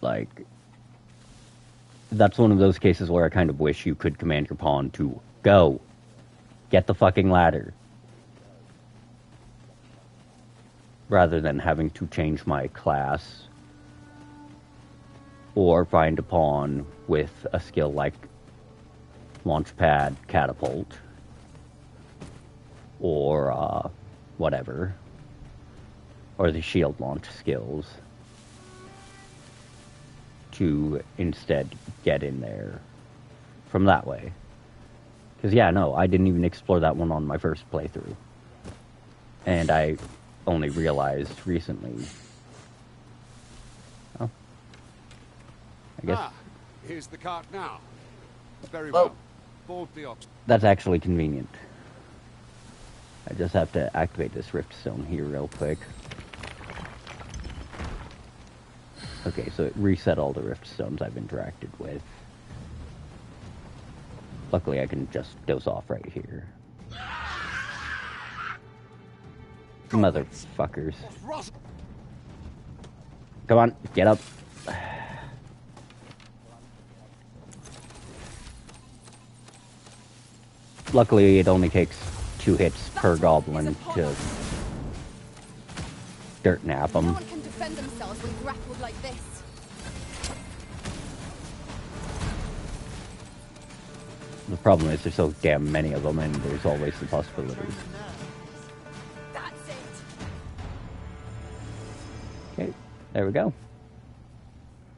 Like, that's one of those cases where I kind of wish you could command your pawn to go. Get the fucking ladder. Rather than having to change my class. Or find a pawn with a skill like Launchpad Catapult. Or, whatever. Or the shield launch skills. To instead get in there from that way. Because, yeah, no, I didn't even explore that one on my first playthrough. And I only realized recently. Oh. I guess. Ah, here's the cart now. Very well. Board the ox. That's actually convenient. I just have to activate this rift stone here real quick. Okay, so it reset all the rift stones I've interacted with. Luckily, I can just doze off right here. Motherfuckers. Come on, get up. Luckily, it only takes 2 hits per goblin to dirt nap them. No one can defend themselves when grappled like this. The problem is there's so damn many of them, and there's always the possibility. That's it. Okay, there we go.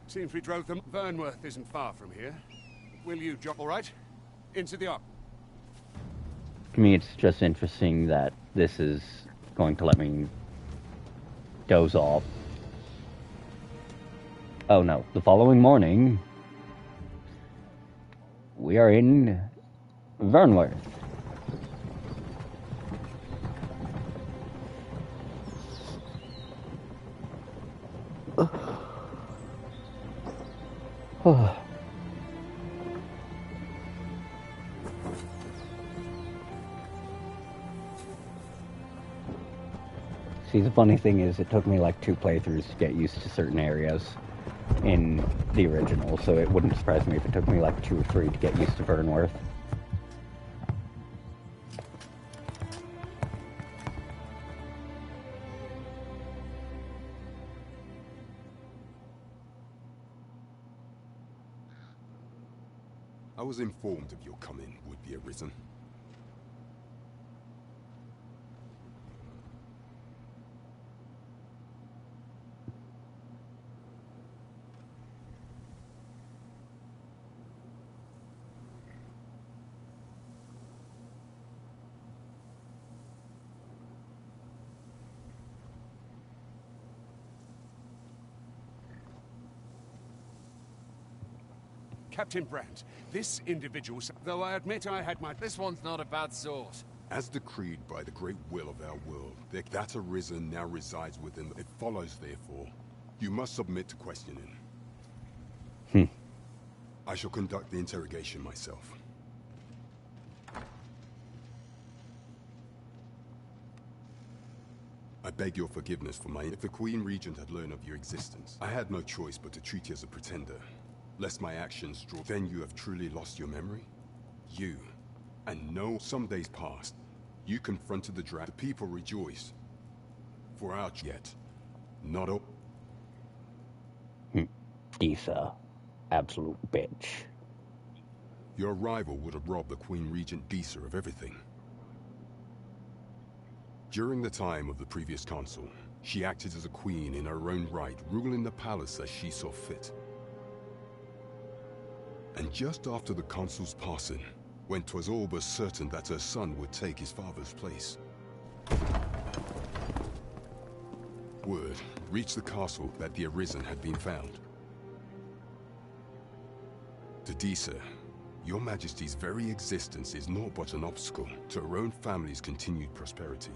Seems we drove them. Vernworth isn't far from here. Will you jump all right? Into the arc. To me, it's just interesting that this is going to let me doze off. Oh no, the following morning, we are in Vernworth. See, the funny thing is, it took me like 2 playthroughs to get used to certain areas in the original, so it wouldn't surprise me if it took me like 2 or 3 to get used to Vernworth. I was informed of your coming, would-be Arisen. Captain Brandt, this individual, though I admit I had my... This one's not a bad sort. As decreed by the great will of our world, that Arisen now resides within. It follows, therefore, you must submit to questioning. I shall conduct the interrogation myself. I beg your forgiveness for my... If the Queen Regent had learned of your existence, I had no choice but to treat you as a pretender. Lest my actions draw... Then you have truly lost your memory? You. And no, some days passed. You confronted the dragon. The people rejoice. For our... Yet. Not all... Disa. Absolute bitch. Your rival would have robbed the Queen Regent Disa of everything. During the time of the previous consul, she acted as a queen in her own right, ruling the palace as she saw fit. And just after the consul's passing, when 'twas all but certain that her son would take his father's place, word reached the castle that the Arisen had been found. To Disa, your Majesty's very existence is naught but an obstacle to her own family's continued prosperity.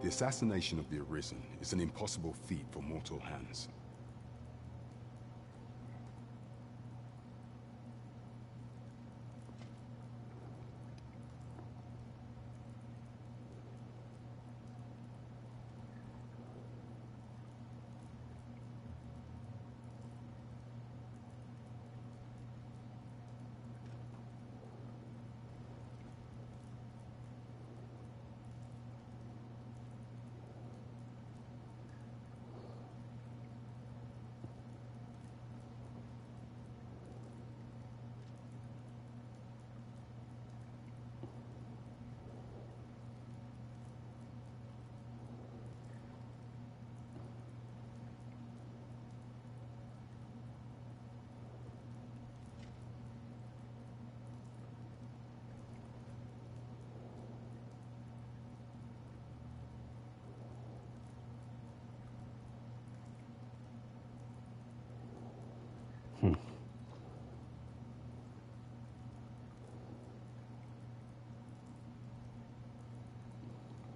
The assassination of the Arisen is an impossible feat for mortal hands.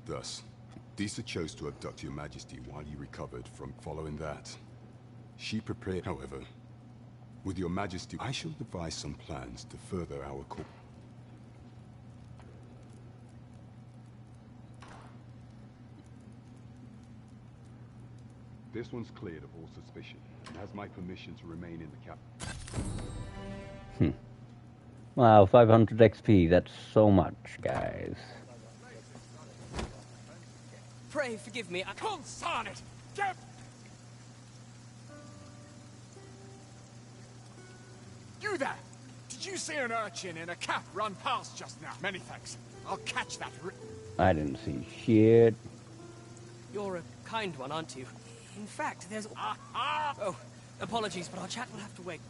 Thus, Disa chose to abduct your Majesty while you recovered from. Following that, she prepared. However, with your Majesty, I shall devise some plans to further our course. This one's cleared of all suspicion and has my permission to remain in the capital. Wow, 500 XP, that's so much, guys. Pray forgive me, I can't sign it! Get... You there! Did you see an urchin in a cap run past just now? Many thanks. I'll catch that. I didn't see shit. You're a kind one, aren't you? In fact, there's... Oh, apologies, but our chat will have to wait.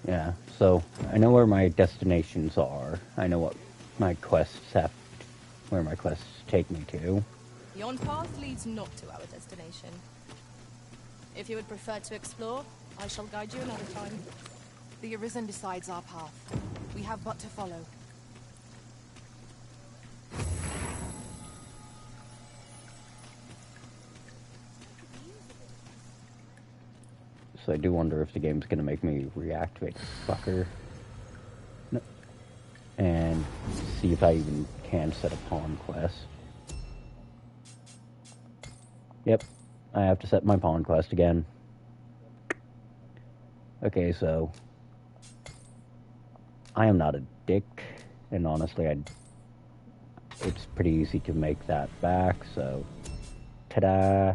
Yeah, so I know where my destinations are. I know what my quests have, where my quests take me to. Yon path leads not to our destination. If you would prefer to explore, I shall guide you another time. The Arisen decides our path. We have but to follow. So I do wonder if the game's gonna make me reactivate fucker. No. And see if I even can set a pawn quest. Yep, I have to set my pawn quest again. Okay, so I am not a dick, and honestly, it's pretty easy to make that back, so ta-da.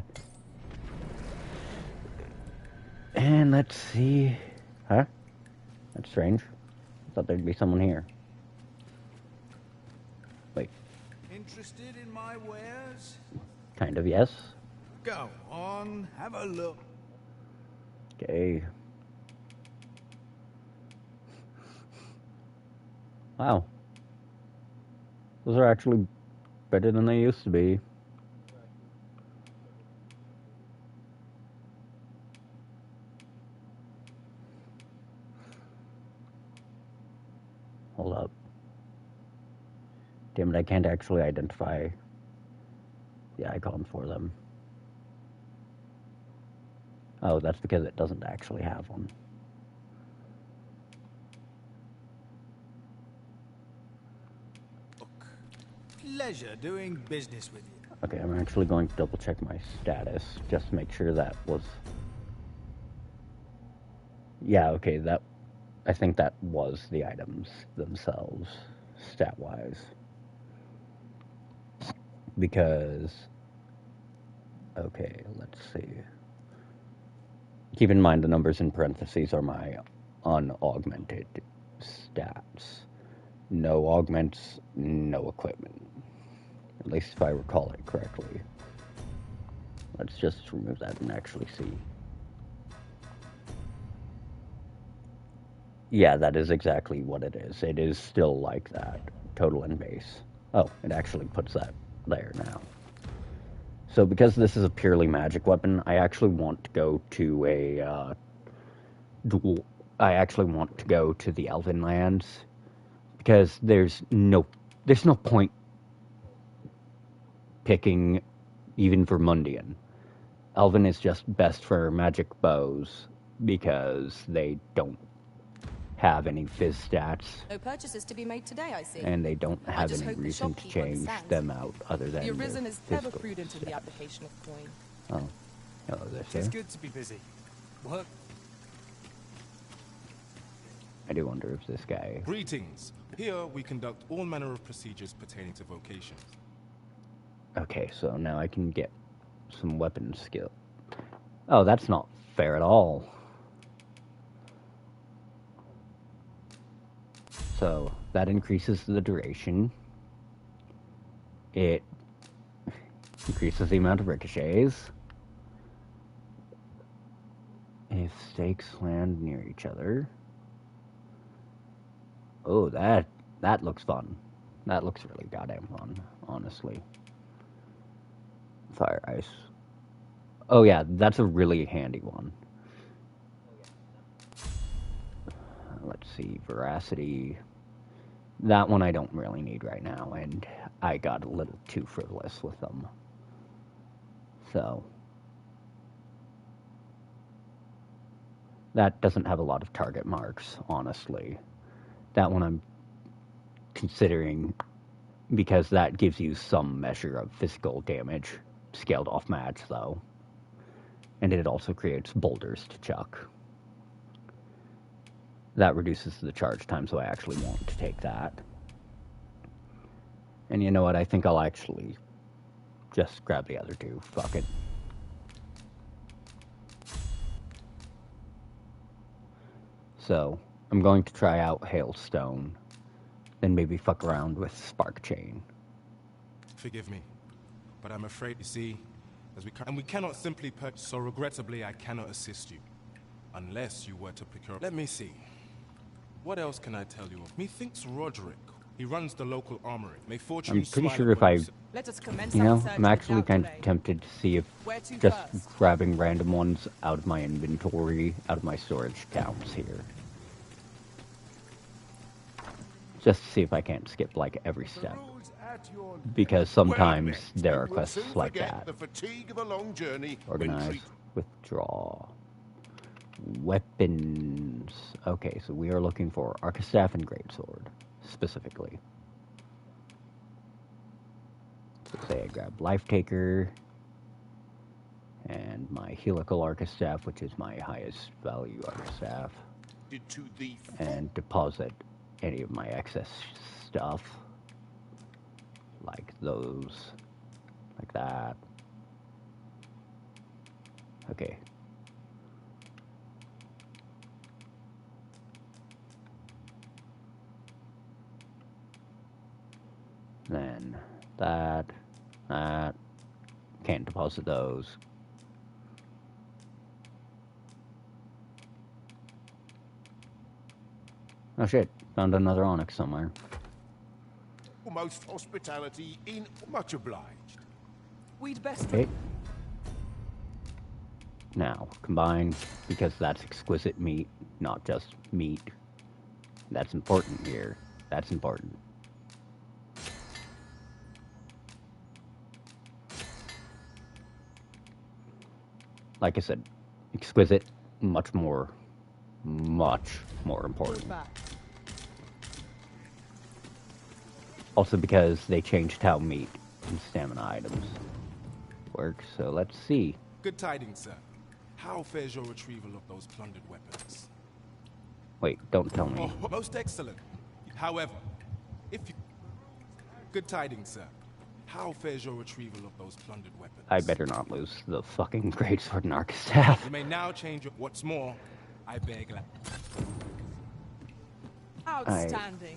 And let's see. Huh? That's strange. I thought there'd be someone here. Wait. Interested in my wares? Kind of, yes. Go on, have a look. Okay. Wow. Those are actually better than they used to be. Hold up. Damn it, I can't actually identify the icon for them. Oh, that's because it doesn't actually have one. Pleasure doing business with you. Okay, I'm actually going to double check my status, just to make sure that was... Yeah, okay, I think that was the items themselves, stat-wise. Because... Okay, let's see. Keep in mind the numbers in parentheses are my unaugmented stats. No augments, no equipment. At least if I recall it correctly. Let's just remove that and actually see. Yeah, that is exactly what it is. It is still like that. Total and base. Oh, it actually puts that there now. So because this is a purely magic weapon, I actually want to go to a duel. I actually want to go to the Elven lands because there's no point picking even Vermundian. Elven is just best for magic bows because they don't have any fizz stats. No purchases to be made today, I see. And they don't have any reason to change them out other than the Arisen is ever physical prudent in stats. the application of coin. Oh. Hello there, sir. It's good to be busy. Work. I do wonder if this guy... Greetings. Here we conduct all manner of procedures pertaining to vocations. Okay, so now I can get some weapon skill. Oh, that's not fair at all. So, that increases the duration. It increases the amount of ricochets. If stakes land near each other. Oh, that looks fun. That looks really goddamn fun, honestly. Fire ice. Oh yeah, that's a really handy one. Let's see, veracity. That one I don't really need right now, and I got a little too frivolous with them. So. That doesn't have a lot of target marks, honestly. That one I'm considering because that gives you some measure of physical damage. Scaled off match, though. And it also creates boulders to chuck. That reduces the charge time, so I actually want to take that. And you know what? I think I'll actually just grab the other two. Fuck it. So, I'm going to try out Hailstone, then maybe fuck around with Spark Chain. Forgive me, but I'm afraid, you see, we cannot simply purchase, so regrettably I cannot assist you, unless you were to procure. Let me see. What else can I tell you of? Methinks Roderick. He runs the local armory. May fortune I'm pretty smile sure if upon I, you. Let us commence you our know, search I'm actually without kind delay. of tempted to see if Where to just first? grabbing random ones out of my inventory, out of my storage counts here. Just to see if I can't skip, like, every step. Because sometimes there are quests like that. The fatigue of a long journey. Organize, withdraw. Weapons. Okay, so we are looking for Arcastaff and Greatsword, specifically. So say I grab Life Taker and my Helical Arcastaff, which is my highest value Arcastaff, and deposit any of my excess stuff. Like those. Like that. Okay. Then that. Can't deposit those. Oh shit, found another onyx somewhere. Almost hospitality in much obliged. We'd best... Okay. Now, combine, because that's exquisite meat, not just meat. That's important here. That's important. Like I said, exquisite, much more important. Also because they changed how meat and stamina items work, so let's see. Good tidings, sir. How fares your retrieval of those plundered weapons? Wait, don't tell me. Oh, most excellent. However, if you... Good tidings, sir. How fares your retrieval of those plundered weapons? I better not lose the fucking greatsword and arc staff. You may now change your... What's more, I beg... Outstanding.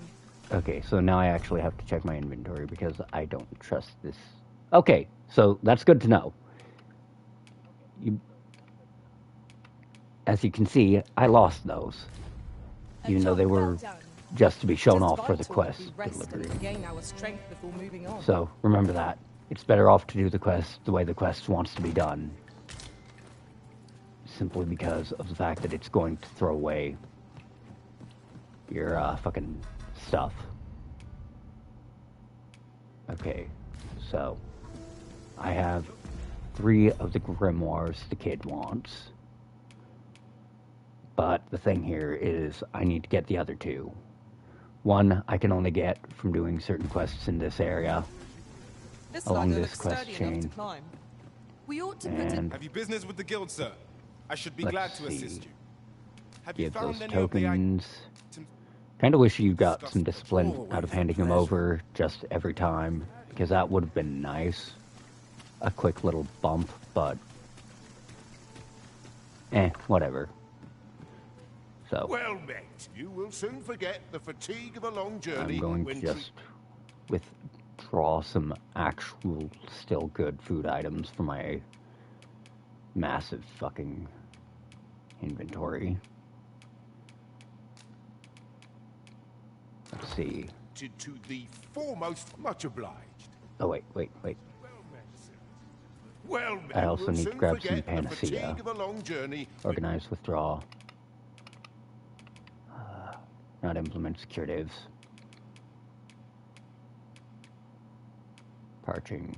Okay, so now I actually have to check my inventory because I don't trust this. Okay, so that's good to know. As you can see, I lost those. Even though they were just to be shown off for the quest delivery. So, remember that. It's better off to do the quest the way the quest wants to be done. Simply because of the fact that it's going to throw away your fucking stuff. Okay, so I have 3 of the grimoires the kid wants. But the thing here is I need to get the other 2. One I can only get from doing certain quests in this area. Along this quest chain. We ought to and have you business with the guild, sir? I should be glad to assist you. Have you give found those any tokens. Kinda wish you got some discipline out of handing them over just every time, because that would have been nice. A quick little bump, but whatever. So Well met. You will soon forget the fatigue of a long journey. I'm going to just withdraw some actual still good food items from my massive fucking inventory. Let's see. To the foremost, much obliged. Oh wait. Well met. I also We'll need to soon grab forget some the panacea. fatigue of a long journey. Organize, withdraw. Not implement securitives. Parching.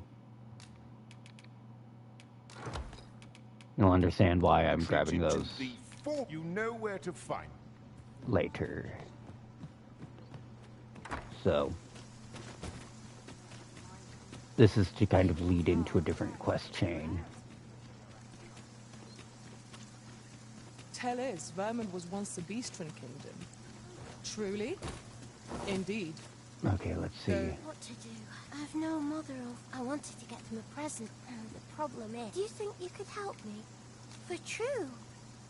You'll understand why I'm grabbing those You know where to find. later. So, this is to kind of lead into a different quest chain. Tell is, Vermund was once the Beastren Kingdom. Truly? Indeed. Okay, let's see. What to do? I've no mother. I wanted to get them a present, and the problem is... Do you think you could help me? For true.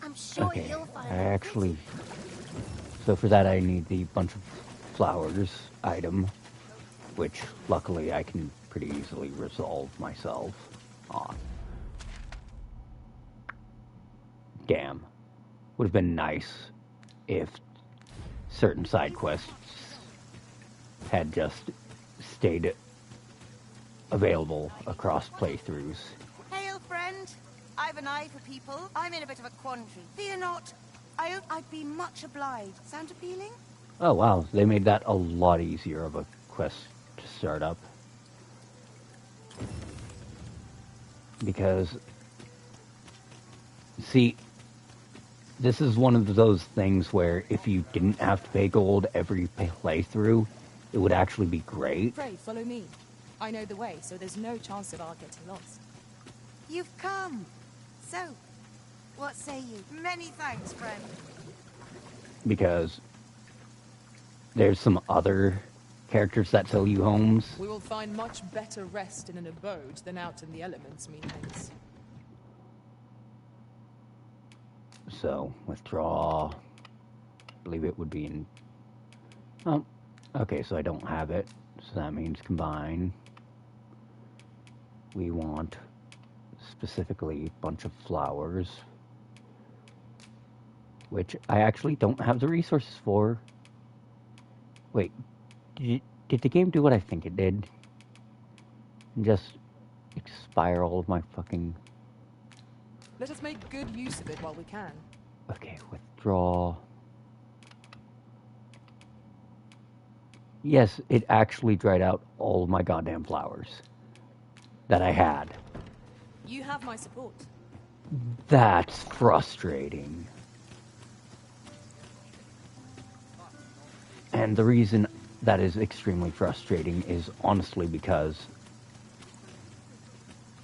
I'm sure Okay, you'll find I it actually... So for that I need the bunch of flowers item, which luckily I can pretty easily resolve myself on. Damn. Would have been nice if certain side quests had just stayed available across playthroughs. Hail, friend. I've an eye for people. I'm in a bit of a quandary. Fear not. I hope I'd be much obliged. Sound appealing? Oh wow, they made that a lot easier of a quest to start up. Because, see, this is one of those things where if you didn't have to pay gold every playthrough, it would actually be great. Frey, follow me. I know the way, so there's no chance of our getting lost. You've come. So, what say you? Many thanks, friend. Because there's some other characters that tell you homes. We will find much better rest in an abode than out in the elements, methinks. So, withdraw. I believe it would be in... Oh, okay, so I don't have it. So that means combine. We want specifically a bunch of flowers, which I actually don't have the resources for. Wait, did the game do what I think it did? And just expire all of my fucking... Let us make good use of it while we can. Okay, withdraw. Yes, it actually dried out all of my goddamn flowers that I had. You have my support. That's frustrating. And the reason that is extremely frustrating is honestly because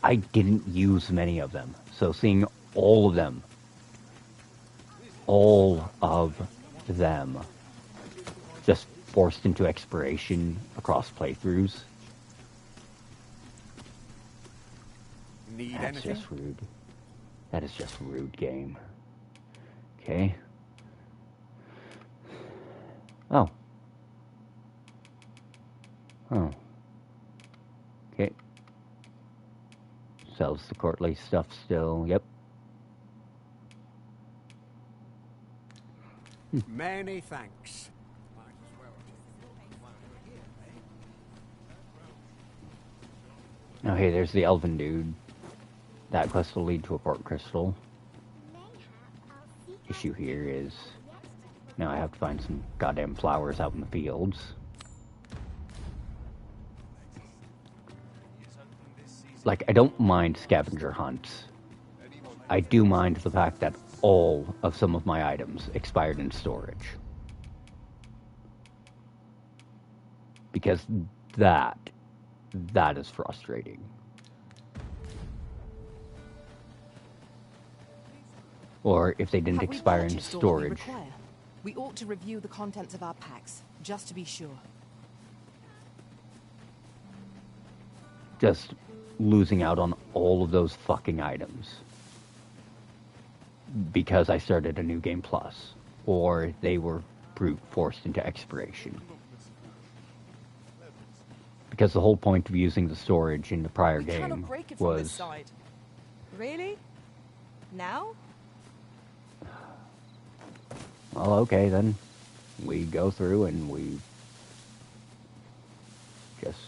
I didn't use many of them. So seeing all of them just forced into expiration across playthroughs. Need That's anything? just rude. That is just rude, game. Okay. Oh. Oh. Okay. Sells the courtly stuff still. Yep. Many thanks. Oh, hey, there's the elven dude. That quest will lead to a port crystal. Issue here is now I have to find some goddamn flowers out in the fields. Like, I don't mind scavenger hunts. I do mind the fact that all of some of my items expired in storage. Because that is frustrating. Or if they didn't expire in storage. We ought to review the contents of our packs, just to be sure. Just losing out on all of those fucking items. Because I started a new game plus. Or they were brute forced into expiration. Because the whole point of using the storage in the prior game break it from this side. Really? Now? Well, okay, then. We go through and we just...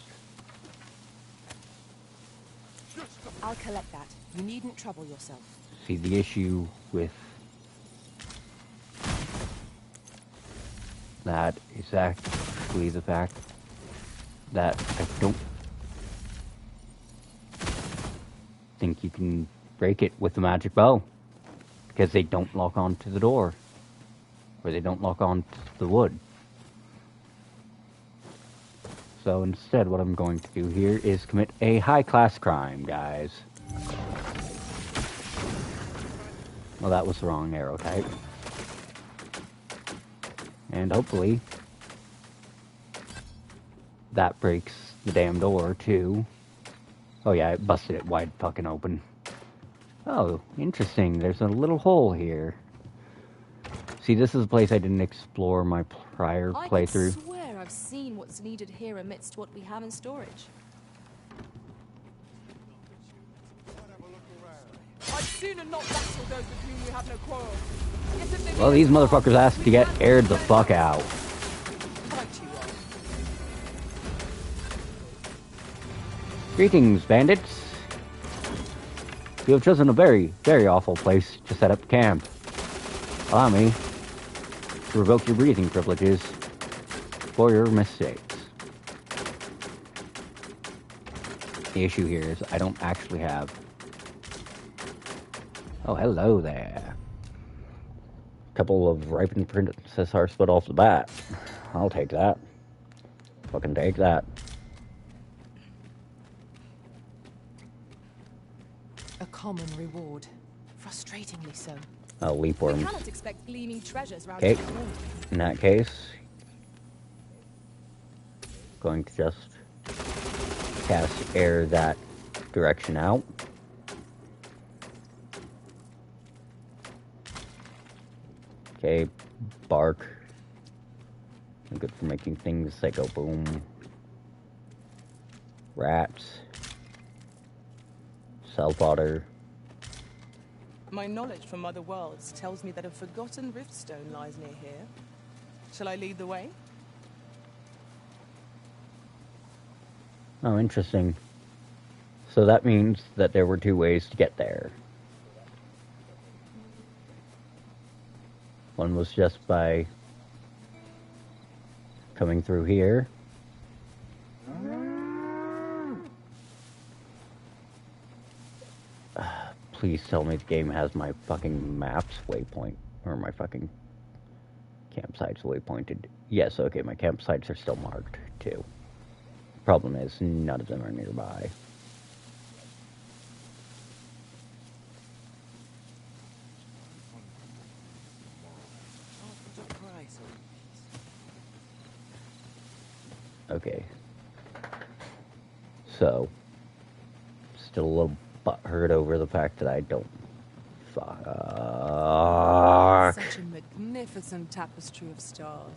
I'll collect that. You needn't trouble yourself. See, the issue with that is actually the fact that I don't think you can break it with the magic bow. Because they don't lock onto the door. Or they don't lock on to the wood. So instead, what I'm going to do here is commit a high-class crime, guys. Well, that was the wrong arrow type. And hopefully, that breaks the damn door, too. Oh yeah, it busted it wide fucking open. Oh, interesting. There's a little hole here. See, this is a place I didn't explore my prior playthrough. I swear I've seen what's needed here amidst what we have in storage. I'd sooner not battle those with whom we have no quarrel. Well, these motherfuckers asked to get aired the fuck out. Greetings, bandits. You have chosen a very, very awful place to set up camp. Allow me to revoke your breathing privileges for your mistakes. The issue here is I don't actually have... Oh, hello there. Couple of ripened princess hearts put off the bat. I'll take that. Fucking take that. A common reward. Frustratingly so. Leap worms. We cannot expect gleaming treasures round Okay. the corner. In that case, going to just cast air that direction out. Okay, bark. Good for making things that go boom. Rats. Self-water. My knowledge from other worlds tells me that a forgotten riftstone lies near here. Shall I lead the way? Oh, interesting. So that means that there were two ways to get there. One was just by coming through here. Please tell me the game has my fucking maps waypoint, or my fucking campsites waypointed. Yes, okay, my campsites are still marked, too. Problem is, none of them are nearby. Okay. So, still a little butthurt over the fact that I don't... Fuck. Such a magnificent tapestry of stars.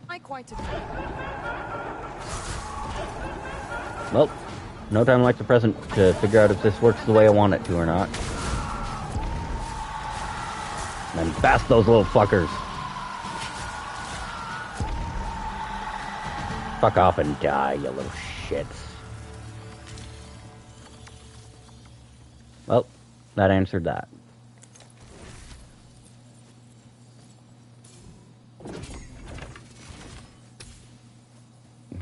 I quite agree. Well, no time like the present to figure out if this works the way I want it to or not. And then fast those little fuckers. Fuck off and die, you little shits. Well, that answered that.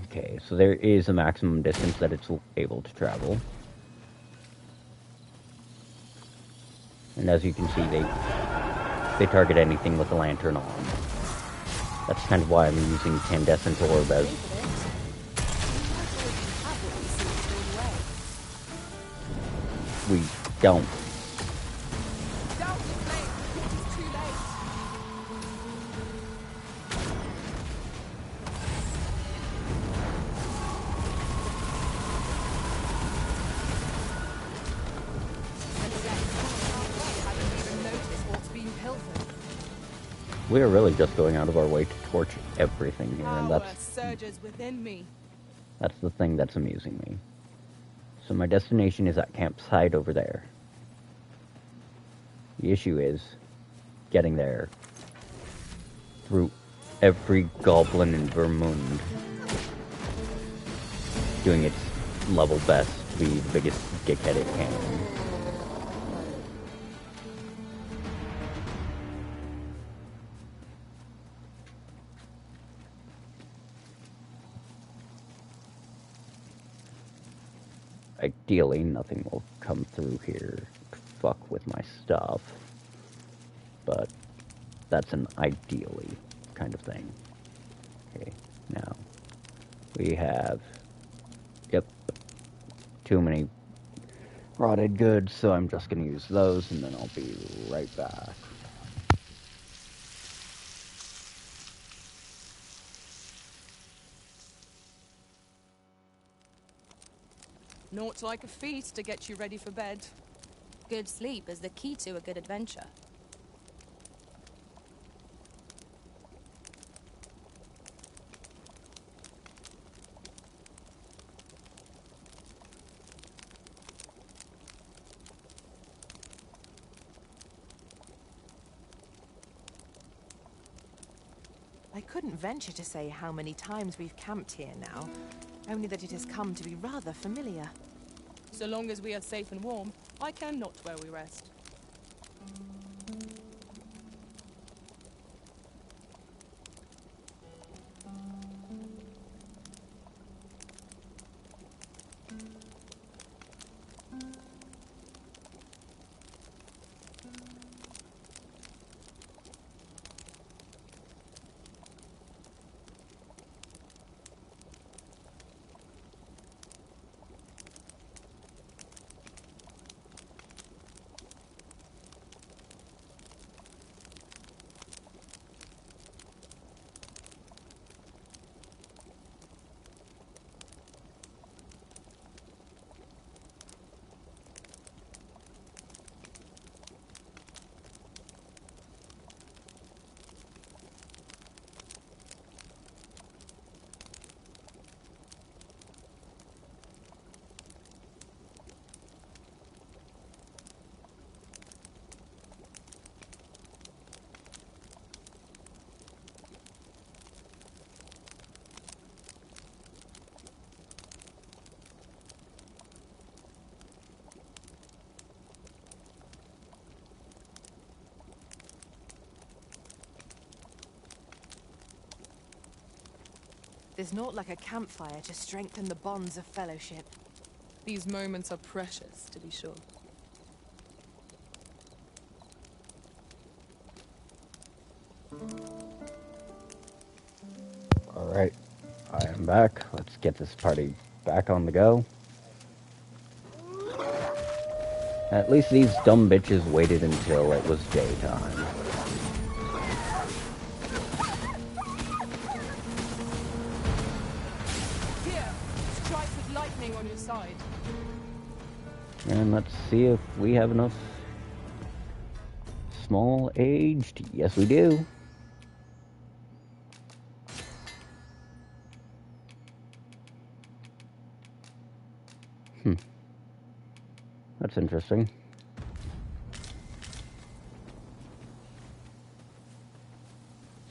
Okay, so there is a maximum distance that it's able to travel. And as you can see, they target anything with the lantern on. That's kind of why I'm using Candescent Orb as... We don't. We are really just going out of our way to torch everything here, and that's the thing that's amusing me. So my destination is at campsite over there. The issue is getting there through every goblin in Vermund doing its level best to be the biggest dickhead it can. Ideally, nothing will come through here to fuck with my stuff. But that's an ideally kind of thing. Okay, now we have, yep, too many rotted goods, so I'm just going to use those and then I'll be right back. Naught like a feast to get you ready for bed. Good sleep is the key to a good adventure. I couldn't venture to say how many times we've camped here now, only that it has come to be rather familiar. So long as we are safe and warm, I care not where we rest. There's naught like a campfire to strengthen the bonds of fellowship. These moments are precious, to be sure. Alright, I am back. Let's get this party back on the go. At least these dumb bitches waited until it was daytime. Here, strike with lightning on your side. And let's see if we have enough small-aged. Yes, we do. That's interesting.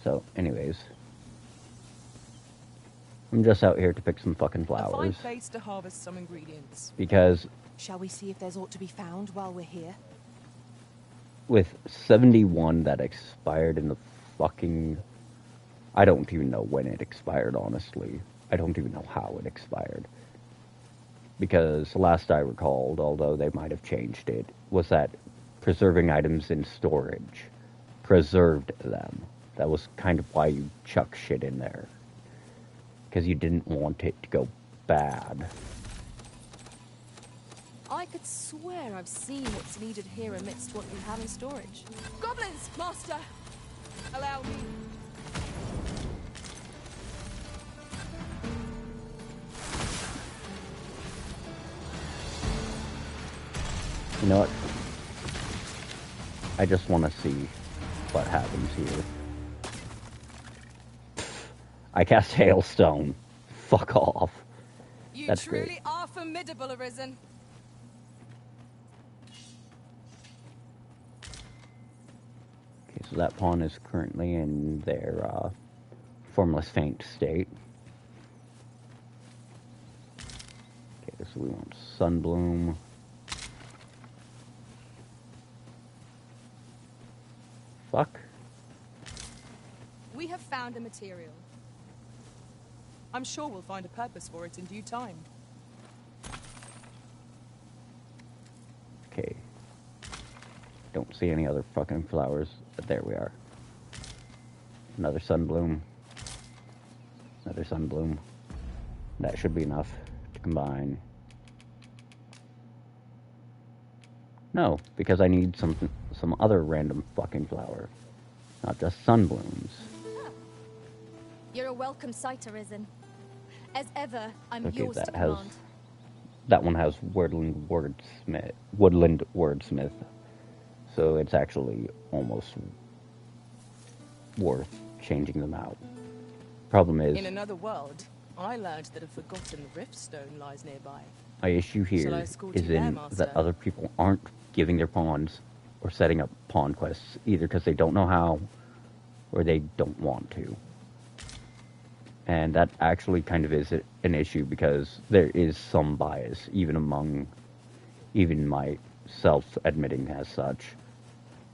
So, anyways. I'm just out here to pick some fucking flowers. A fine place to harvest some ingredients. Because... Shall we see if there's aught to be found while we're here? With 71 that expired in the fucking... I don't even know when it expired, honestly. I don't even know how it expired. Because last I recalled, although they might have changed it, was that preserving items in storage preserved them. That was kind of why you chuck shit in there. Because you didn't want it to go bad. I could swear I've seen what's needed here amidst what we have in storage. Goblins, master! Allow me. You know what? I just want to see what happens here. I cast Hailstone. Fuck off. You That's truly great. are formidable, Arisen. Okay, so that pawn is currently in their formless faint state. Okay, so we want Sunbloom. Fuck. We have found a material. I'm sure we'll find a purpose for it in due time. Okay. Don't see any other fucking flowers, but there we are. Another Sunbloom. Another Sunbloom. That should be enough to combine. No, because I need some other random fucking flower. Not just Sunblooms. You're a welcome sight, Arisen. As ever, I'm Okay, yours to that has... command. That one has Woodland Wordsmith. So it's actually almost worth changing them out. Problem is... In another world, I learned that a forgotten Riftstone lies nearby. My issue here is in that other people aren't giving their pawns or setting up pawn quests, either because they don't know how or they don't want to. And that actually kind of is an issue because there is some bias, even myself admitting as such,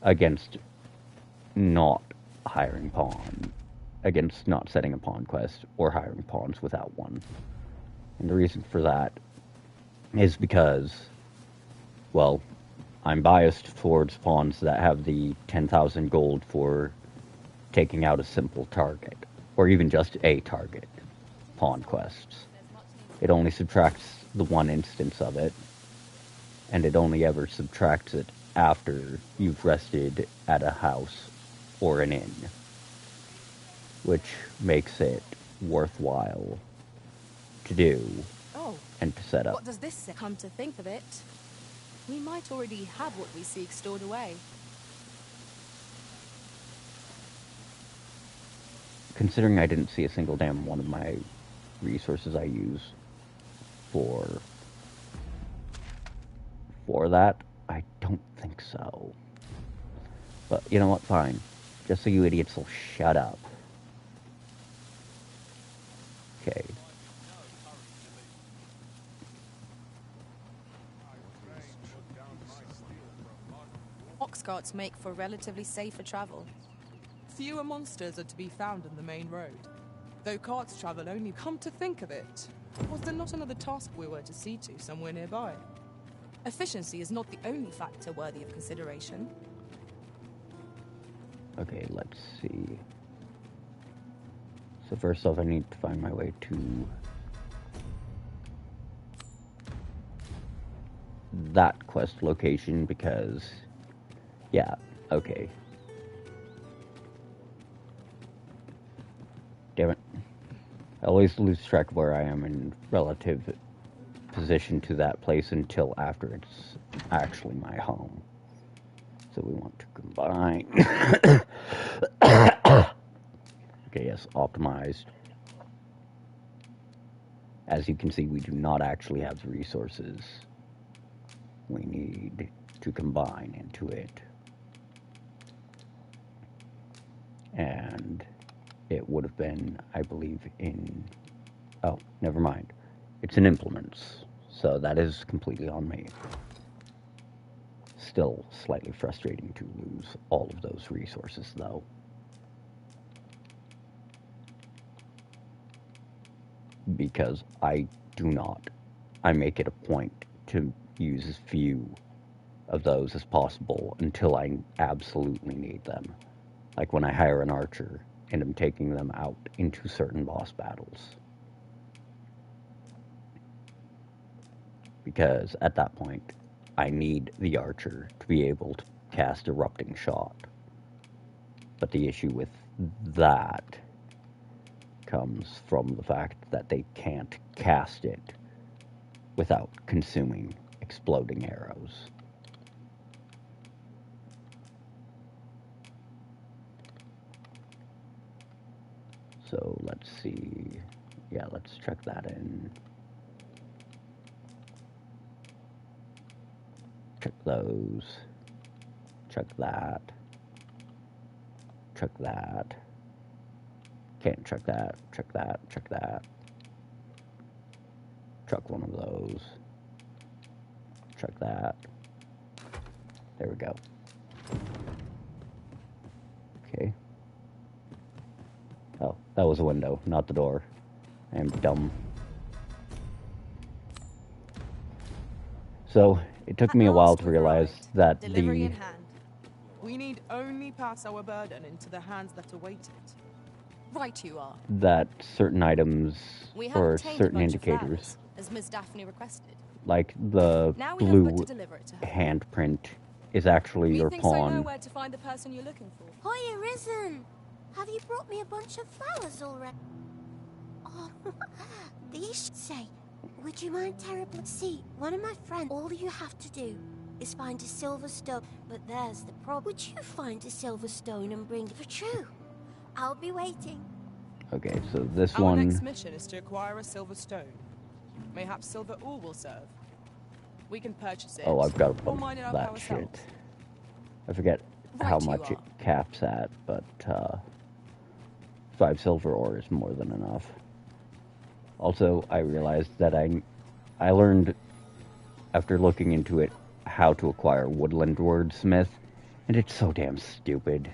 against not hiring pawn, against not setting a pawn quest or hiring pawns without one. And the reason for that is because, well, I'm biased towards pawns that have the 10,000 gold for taking out a simple target, or even just a target pawn quests. It only subtracts the one instance of it, and it only ever subtracts it after you've rested at a house or an inn, which makes it worthwhile to do and to set up. What does this say? Come to think of it, we might already have what we seek stored away. Considering I didn't see a single damn one of my resources I use for that, I don't think so. But you know what, fine. Just so you idiots will shut up. Okay. Ox carts make for relatively safer travel. Fewer monsters are to be found on the main road. Though carts travel only, come to think of it, was there not another task we were to see to somewhere nearby? Efficiency is not the only factor worthy of consideration. Okay, let's see. So first off, I need to find my way to that quest location because, yeah, okay. Damn it. I always lose track of where I am in relative position to that place until after it's actually my home. So we want to combine. Okay, yes, optimized. As you can see, we do not actually have the resources we need to combine into it. And it would have been, I believe, in... Oh, never mind. It's in implements, so that is completely on me. Still slightly frustrating to lose all of those resources, though. Because I do not. I make it a point to use as few of those as possible until I absolutely need them. Like when I hire an archer and I'm taking them out into certain boss battles. Because at that point, I need the archer to be able to cast Erupting Shot. But the issue with that comes from the fact that they can't cast it without consuming exploding arrows. So let's see. Yeah, let's check that in. Check those. Check that. Check that. Can't check that. Check that. Check that. Check one of those. Check that. There we go. Okay. Oh, that was a window, not the door. I am dumb. So, it took me a while to realize that Delivery in hand. We need only pass our burden into the hands that await it. Right you are. That certain items or certain indicators, flowers, as Miss Daphne requested. like the blue handprint, is actually your pawn. So know where to find the person you're looking for. Hiya, Risen! Have you brought me a bunch of flowers already? Oh, these say, would you mind terribly? See, one of my friends, all you have to do is find a silver stone. But there's the problem. Would you find a silver stone and bring it for true? I'll be waiting. Okay, so this Our one... next mission is to acquire a silver stone. Mayhaps silver ore will serve. We can purchase it. Oh, I've got a bunch of that shit. I forget how much it caps at, but 5 silver ore is more than enough. Also, I realized that I learned, after looking into it, how to acquire Woodland Wordsmith, and it's so damn stupid.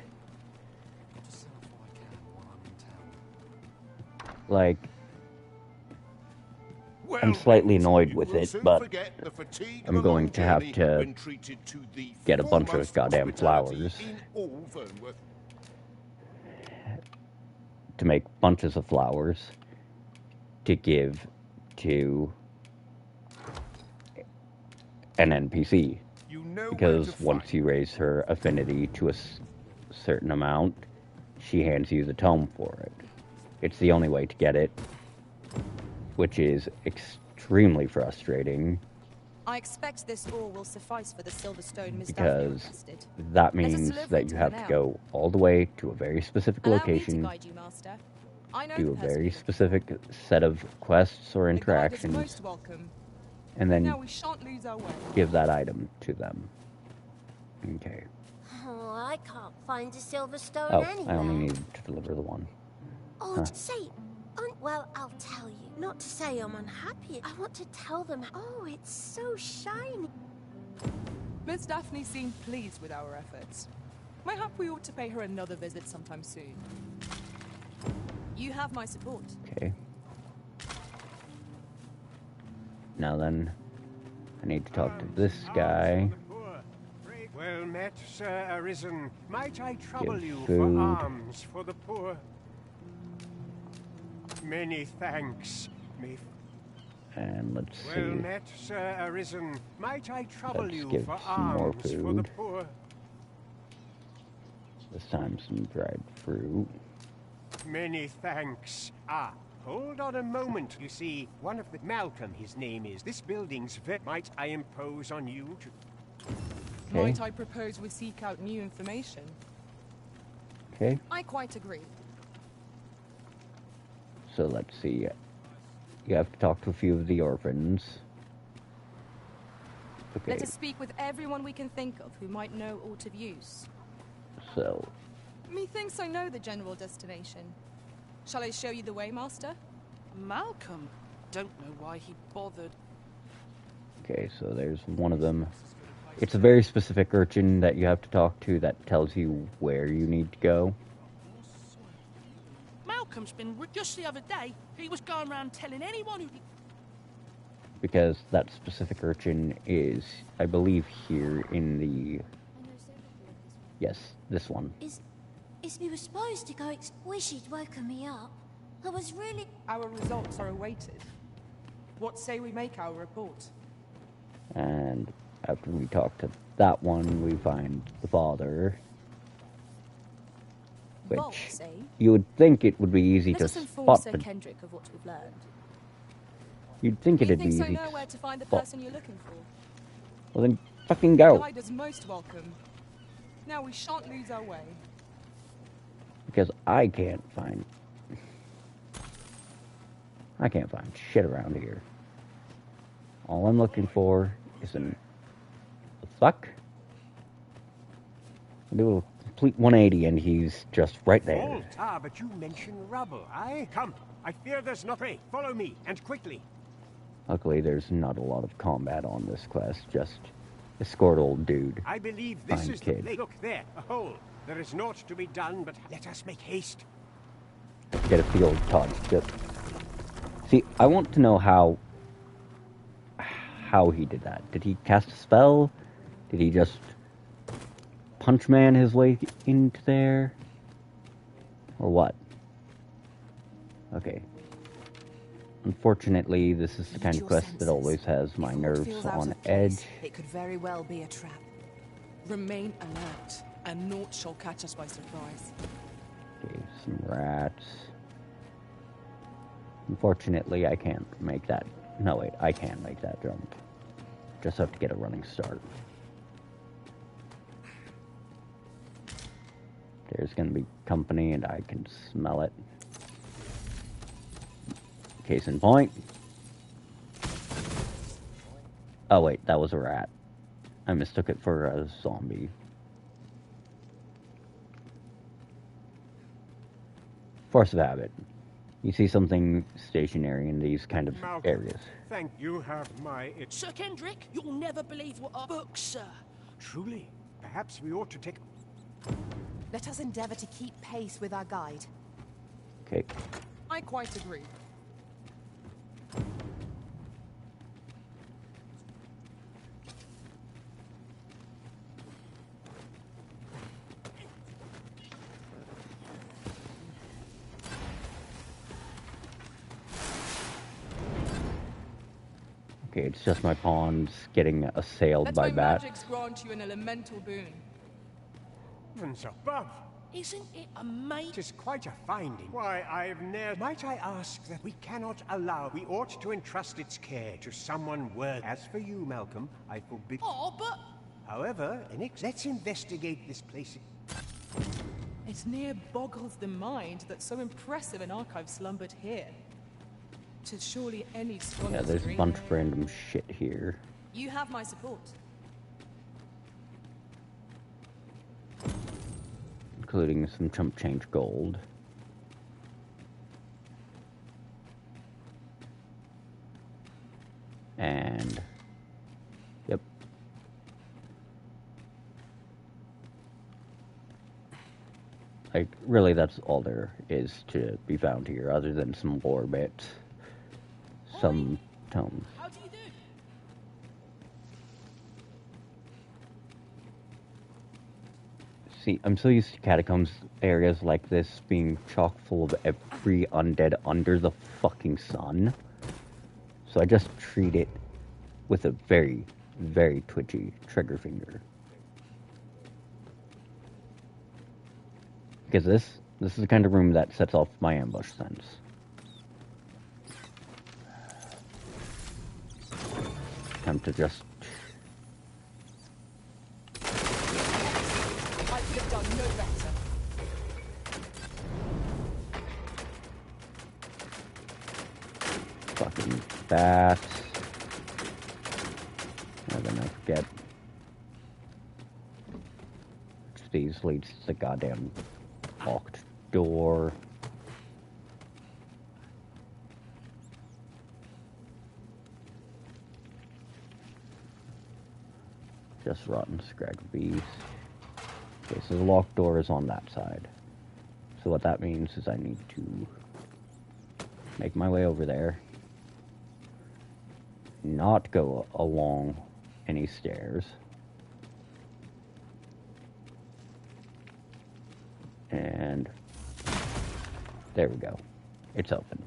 Like, I'm slightly annoyed with it, but I'm going to have to get a bunch of goddamn flowers to make bunches of flowers to give to an NPC. Because once you raise her affinity to a certain amount, she hands you the tome for it. It's the only way to get it, which is extremely frustrating. I expect this ore will suffice for the silver stone Miss Daphne requested. That means that you have to go all the way to a very specific location, do a very specific set of quests or interactions, and then give that item to them. Okay. Oh, I can't find a silver stone I anywhere. only need to deliver the one. Oh, say, well, I'll tell you. Not to say I'm unhappy. I want to tell them. Oh, it's so shiny. Miss Daphne seemed pleased with our efforts. Mayhap we ought to pay her another visit sometime soon. You have my support. Okay. Now then, I need to talk to this guy. Well met, Sir Arisen. Might I trouble Give you food. for alms for the poor? Many thanks. And let's see. Well met, Sir Arisen. Might I trouble Let's you give for some more alms for the food. poor? This time some dried fruit. Many thanks. Ah, hold on a moment. You see, one of the... Malcolm, his name is. This building's Might I impose on you to... Okay. Might I propose we seek out new information? Okay. I quite agree. So let's see. You have to talk to a few of the orphans. Okay. Let us speak with everyone we can think of who might know aught of use. So, Methinks I know the general destination. Shall I show you the way, Master? Malcolm? Don't know why he bothered. okay, so there's one of them. It's a very specific urchin that you have to talk to that tells you where you need to go. Malcolm's been... Just the other day, he was going around telling anyone who... Because that specific urchin is, I believe, here in the... Yes, this one. Is we were supposed to go wish he'd woken me up. I was really... Our results are awaited. What say we make our report? And after we talk to that one, we find the father. Which Vaults, eh? you would think it would be easy Let to us inform spot, Sir but Kendrick of what we've learned. you'd think it'd be Methinks easy I know to where to find the spot. person you're looking for. Well then, fucking go. Guide is most welcome. Now we shan't lose our way. Because I can't find shit around here. All I'm looking for is the fuck? I do a complete 180 and he's just right there. Halt! Ah, but you mentioned rubble, aye? Come, I fear there's not... Pray, follow me, and quickly. Luckily, there's not a lot of combat on this quest, just escort old dude. I believe this Fine is kid. the place. Look, there, a hole. There is naught to be done, but let us make haste. Get a field Todd. See, I want to know how he did that. Did he cast a spell? Did he just punch man his way into there? Or what? Okay. Unfortunately, this is the kind of quest that always has my nerves on edge. It could very well be a trap. Remain alert, and naught shall catch us by surprise. Okay, some rats. Unfortunately, I can't make that. No, wait, I can make that jump. Just have to get a running start. There's gonna be company, and I can smell it. Case in point. Oh, wait, that was a rat. I mistook it for a zombie. Force of habit. You see something stationary in these kind of Malcolm, areas. Thank you, have my... Sir Kendrick, you'll never believe what our books, sir. Truly, perhaps we ought to take... Let us endeavor to keep pace with our guide. Okay. I quite agree. Okay, it's just my pawns getting assailed Let by my bats. magics grant you an elemental boon. Heavens above! Isn't it amazing? It is quite a finding. Why, I've never... Might I ask that we cannot allow... We ought to entrust its care to someone worthy. As for you, Malcolm, I forbid... Oh, but... However, let's investigate this place. It near boggles the mind that so impressive an archive slumbered here. 'Tis surely any scholar's Yeah, there's a dream. bunch of random shit here. You have my support. Including some chump change gold. And... Yep. Like, really, that's all there is to be found here, other than some lore bits, some tomes. How do you do? See, I'm so used to catacombs areas like this being chock full of every undead under the fucking sun. So I just treat it with a very, very twitchy trigger finger. Because this is the kind of room that sets off my ambush sense. Time to just... I could have done no better. Fucking bats. And then I forget. These leads to the goddamn locked door. Just rotten scrag beast. Okay, so the locked door is on that side. So what that means is I need to make my way over there. Not go along any stairs. And there we go. It's open.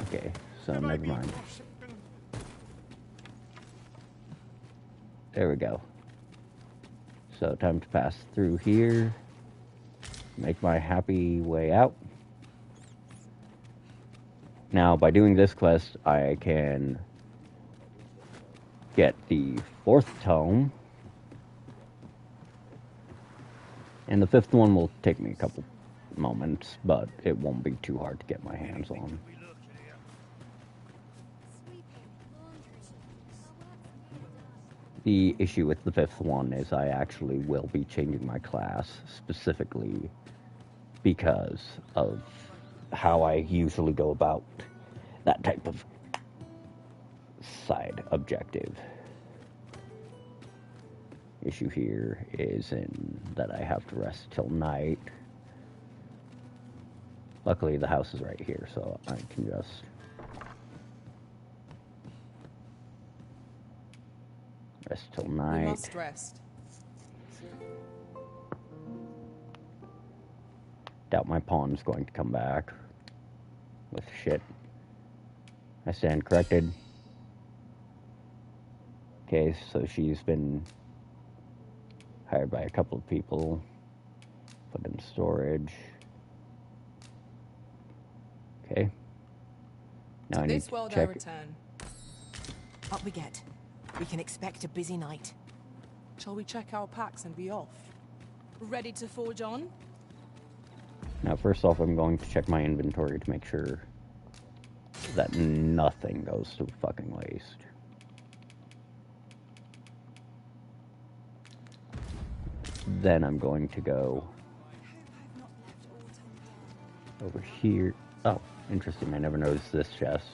Okay, so never mind. There we go. So time to pass through here. Make my happy way out. Now, by doing this quest, I can get the 4th tome. And the 5th one will take me a couple moments, but it won't be too hard to get my hands on. The issue with the 5th one is I actually will be changing my class specifically because of how I usually go about that type of side objective. Issue here is in that I have to rest till night. Luckily the house is right here, so I can just rest till night. We must rest. Doubt my pawn's going to come back with shit. I stand corrected. Okay, so she's been hired by a couple of people, put in storage. Okay. Now I need this world to check. I return. Up we get. We can expect a busy night. Shall we check our packs and be off? Ready to forge on? Now, first off, I'm going to check my inventory to make sure that nothing goes to fucking waste. Then I'm going to go over here. Oh, interesting. I never noticed this chest.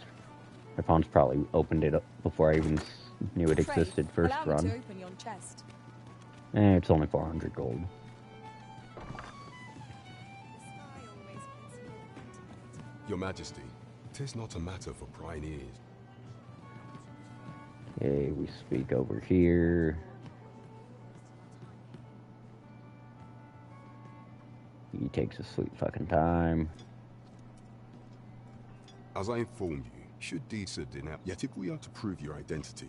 My pawn's probably opened it up before I even knew it existed first Allow run. me to open your chest. It's only 400 gold. Your Majesty, 'tis not a matter for prying ears. Okay, we speak over here. He takes a sweet fucking time. As I informed you, should Disa denounce, yet if we are to prove your identity,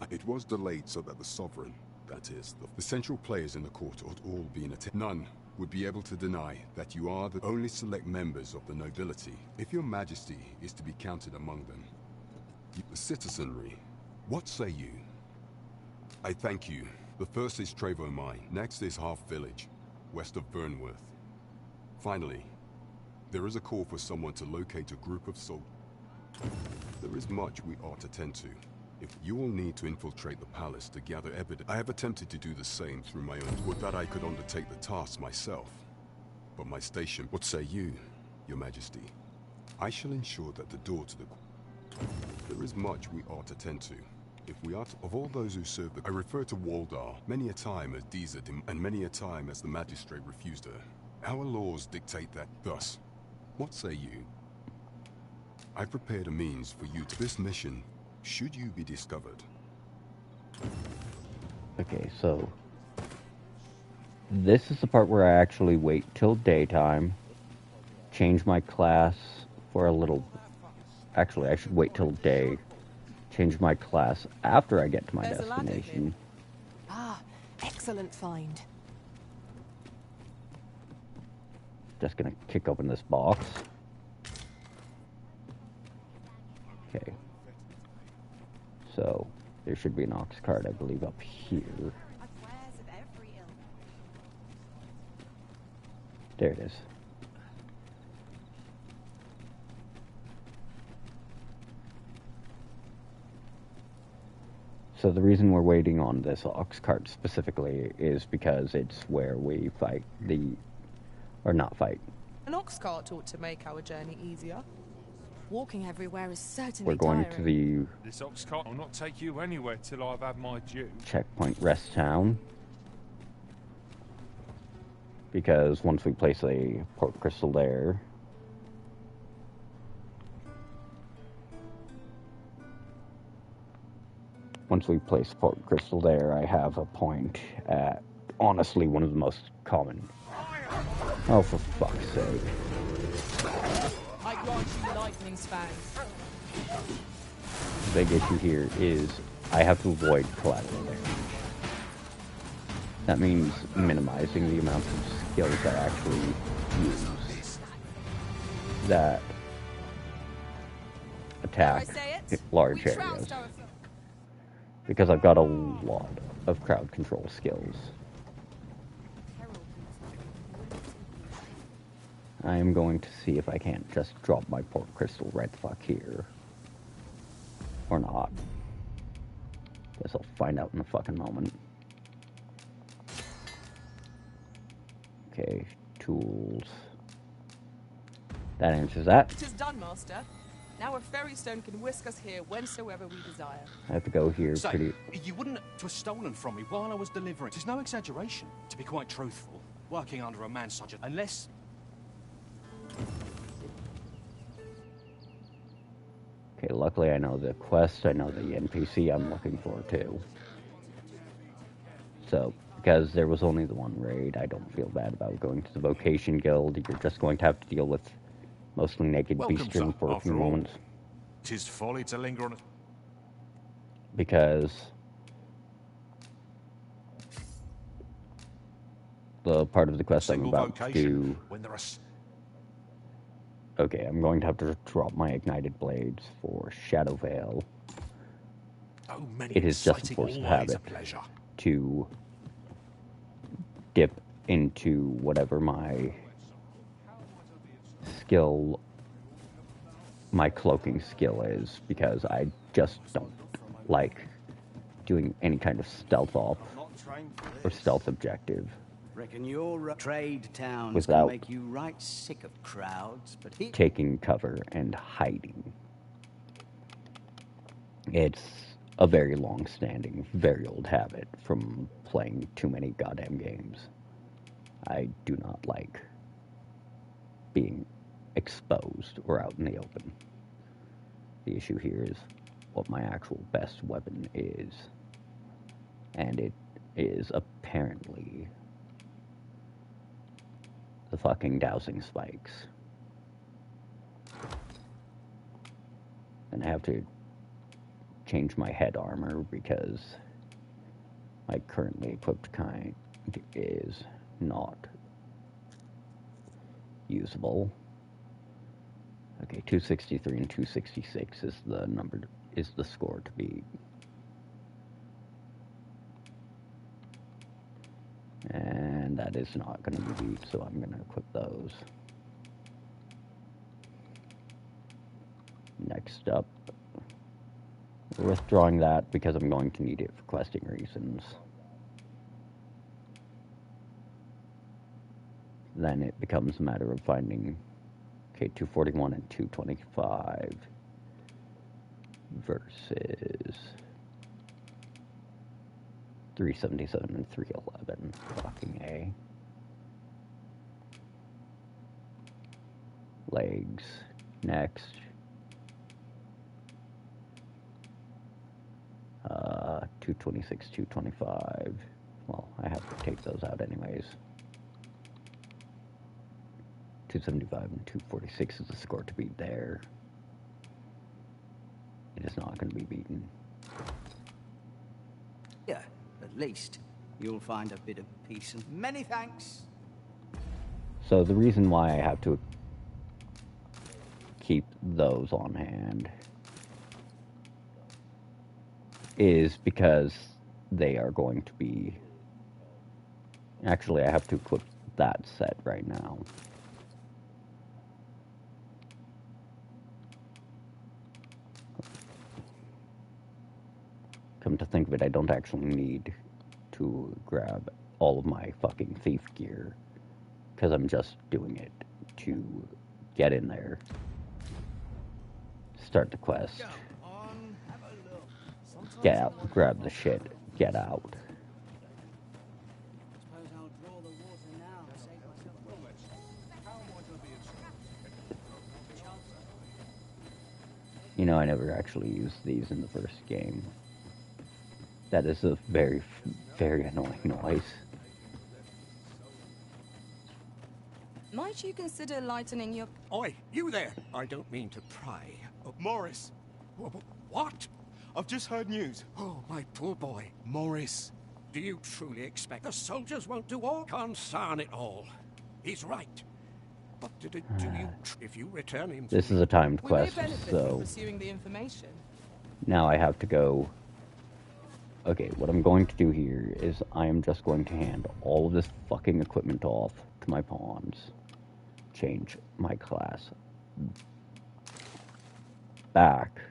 it was delayed so that the Sovereign, that is, the central players in the court ought all be in attendance. None would be able to deny that you are the only select members of the nobility, if your Majesty is to be counted among them. The citizenry, what say you? I thank you. The first is Trevo Mine, next is Half Village, west of Burnworth. Finally, there is a call for someone to locate a group of soldiers. There is much we ought to tend to. If you will need to infiltrate the palace to gather evidence, I have attempted to do the same through my own. Would that I could undertake the task myself. but my station. What say you, Your Majesty? I shall ensure that the door to the... There is much we ought to tend to. If we are to, of all those who serve the... I refer to Waldar, many a time as Disa, and many a time as the magistrate refused her. Our laws dictate that. Thus, what say you? I prepared a means for you to this mission, should you be discovered. Okay, so... This is the part where I actually wait till daytime, change my class for a little... Actually, I should wait till day, change my class after I get to my destination. Ah, excellent find. Just gonna kick open this box. Okay. So, there should be an ox cart, I believe, up here. There it is. So the reason we're waiting on this ox cart specifically is because it's where we fight the... or not fight. An ox cart ought to make our journey easier. Walking everywhere is certainly We're going tiring. to the... This ox cart will not take you anywhere till I've had my due. Checkpoint Rest Town. Because once we place a port crystal there... Once we place port crystal there, I have a point at, honestly, one of the most common. Oh, for fuck's sake. I grant you lightning's fangs. The big issue here is I have to avoid collateral damage. That means minimizing the amount of skills I actually use that attack large areas. Because I've got a lot of crowd control skills. I am going to see if I can't just drop my port crystal right the fuck here. Or not. Guess I'll find out in a fucking moment. Okay, tools. That answers that. It is done, Master. Now a fairy stone can whisk us here whensoever we desire. I have to go here So, pretty... you wouldn't have stolen from me while I was delivering. It's no exaggeration. To be quite truthful, working under a man such a... Unless... Okay, luckily I know the quest, I know the NPC I'm looking for too. So, because there was only the one raid, I don't feel bad about going to the Vocation Guild. You're just going to have to deal with mostly naked beastren for a few moments. 'Tis folly to linger on it. Because the part of the quest I'm about to do... Okay, I'm going to have to drop my ignited blades for Shadow Vale. It is just a force of habit to dip into whatever my skill, my cloaking skill is, because I just don't like doing any kind of stealth op or stealth objective. Reckon your trade towns Without can make you right sick of crowds, but he... taking cover and hiding. It's a very long-standing, very old habit from playing too many goddamn games. I do not like being exposed or out in the open. The issue here is what my actual best weapon is. And it is apparently the fucking dowsing spikes. And I have to change my head armor because my currently equipped kind is not usable. Okay, 263 and 266 is the number, is the score to beat. And that is not going to be beat, so I'm going to equip those. Next up, we're withdrawing that because I'm going to need it for questing reasons. then it becomes a matter of finding, okay, 241 and 225 versus 377 and 311. Fucking A. Legs. Next. 226, 225. Well, I have to take those out anyways. 275 and 246 is the score to beat there. It is not going to be beaten. Yeah, at least you'll find a bit of peace and... Many thanks. So the reason why I have to keep those on hand is because they are going to be... Actually, I have to equip that set right now. Come to think of it, I don't actually need to grab all of my fucking thief gear, because I'm just doing it to get in there, start the quest, get out, grab the shit, get out. You know, I never actually used these in the first game. That is a very, very annoying noise. Might you consider lightening your... Oi, you there! I don't mean to pry. Morris! What? I've just heard news. Oh, my poor boy. Morris. Do you truly expect the soldiers won't do all? Concern it all. He's right. What did it do you if you return him? This is a timed quest, We may benefit so from pursuing the information. now I have to go. Okay, what I'm going to do here is I am just going to hand all of this fucking equipment off to my pawns, change my class back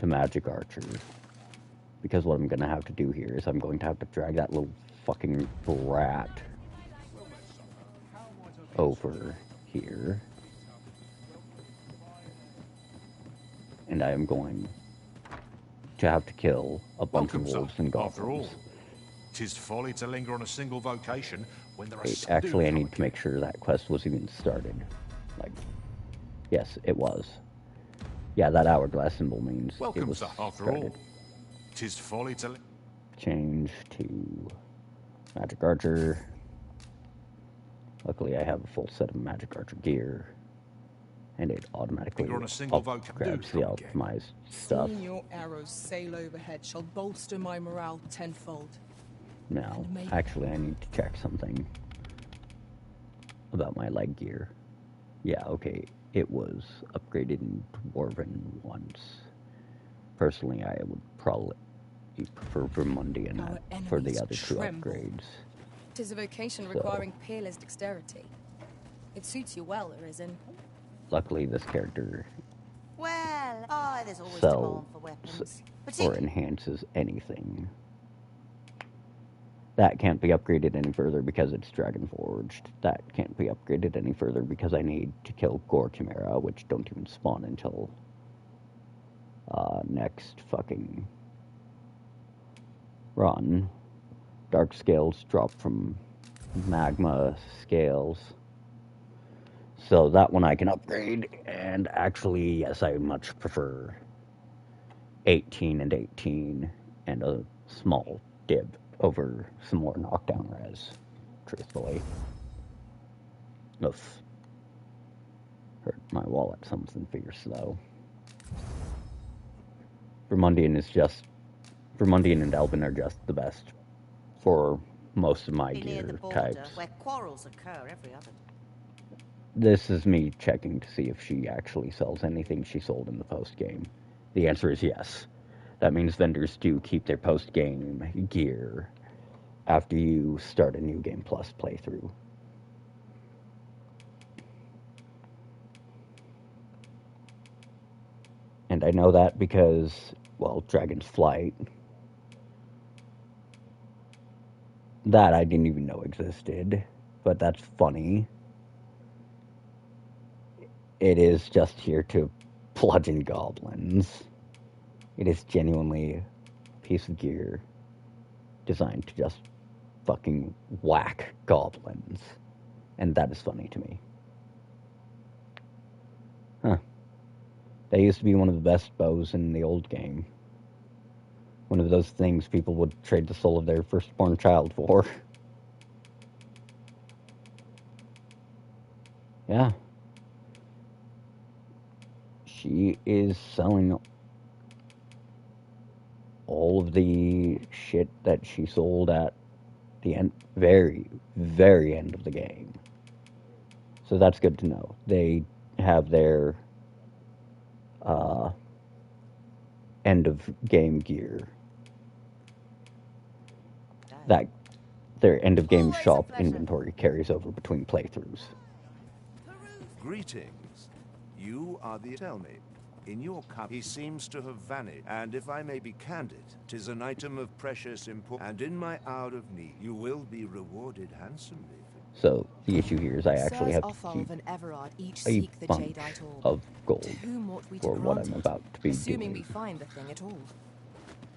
to Magic Archer, because what I'm going to have to do here is I'm going to have to drag that little fucking brat over here, and I am going to have to kill a bunch of wolves and goblins. After all, 'tis folly to linger on a single vocation when there are Wait, some actually, I need to make sure that quest was even started. Like, yes, it was. Yeah, that hourglass symbol means it was after started. all, 'tis folly to Change to Magic Archer. Luckily, I have a full set of Magic Archer gear, and it automatically You're on a single grabs the optimized stuff. Seeing your arrows sail overhead shall bolster my morale tenfold. Now, actually, I need to check something about my leg gear. Yeah, okay, it was upgraded in Dwarven once. Personally, I would probably prefer Vermundian for the other two upgrades. It is a vocation requiring peerless dexterity. It suits you well, Arisen. Luckily, this character Well, there's always sells demand for weapons. or enhances anything. That can't be upgraded any further because it's Dragon Forged. That can't be upgraded any further because I need to kill Gore Chimera, which don't even spawn until next fucking run. Dark scales drop from magma scales. So that one I can upgrade, and actually, yes, I much prefer 18 and 18 and a small dib over some more knockdown res, truthfully. Oof. Hurt my wallet something fierce, though. Vermundian and Elven are just the best for most of my near the gear border, types. where quarrels occur every other day. This is me checking to see if she actually sells anything she sold in the post-game. The answer is yes. That means vendors do keep their post-game gear after you start a New Game Plus playthrough. And I know that because, well, Dragon's Flight. That I didn't even know existed. but that's funny. It is just here to bludgeon goblins. It is genuinely a piece of gear designed to just fucking whack goblins. And that is funny to me. Huh. That used to be one of the best bows in the old game. One of those things people would trade the soul of their firstborn child for. Yeah. She is selling all of the shit that she sold at the end, very, very end of the game. So that's good to know. They have their end of game gear. That their end of game shop inventory carries over between playthroughs. Greetings. You are the... Tell me, in your cup he seems to have vanished, and if I may be candid, 'tis an item of precious import, and in my hour of need, you will be rewarded handsomely. So the issue here is I actually have to keep and Everard each a seek the bunch Jadeite orb. of gold To whom ought we to for what grant I'm it, about to be assuming doing. we find the thing at all.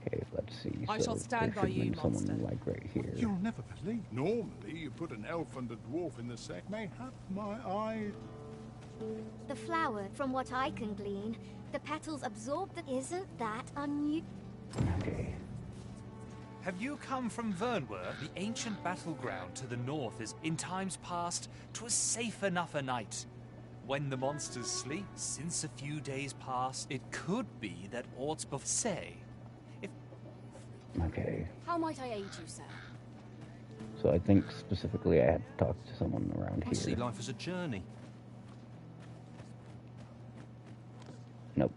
Okay, let's see. I So shall stand there by should you, be someone monster. like right here. You'll never believe. Normally, you put an elf and a dwarf in the same. Mayhap my eye. The flower, from what I can glean, the petals absorb the... Isn't that unusual? Okay. Have you come from Vernworth? The ancient battleground to the north is, in times past, 'twas safe enough a night. When the monsters sleep, since a few days past, it could be that aught's say. If... Okay. How might I aid you, sir? So I think specifically I had to talk to someone around I see here. life as a journey. Nope.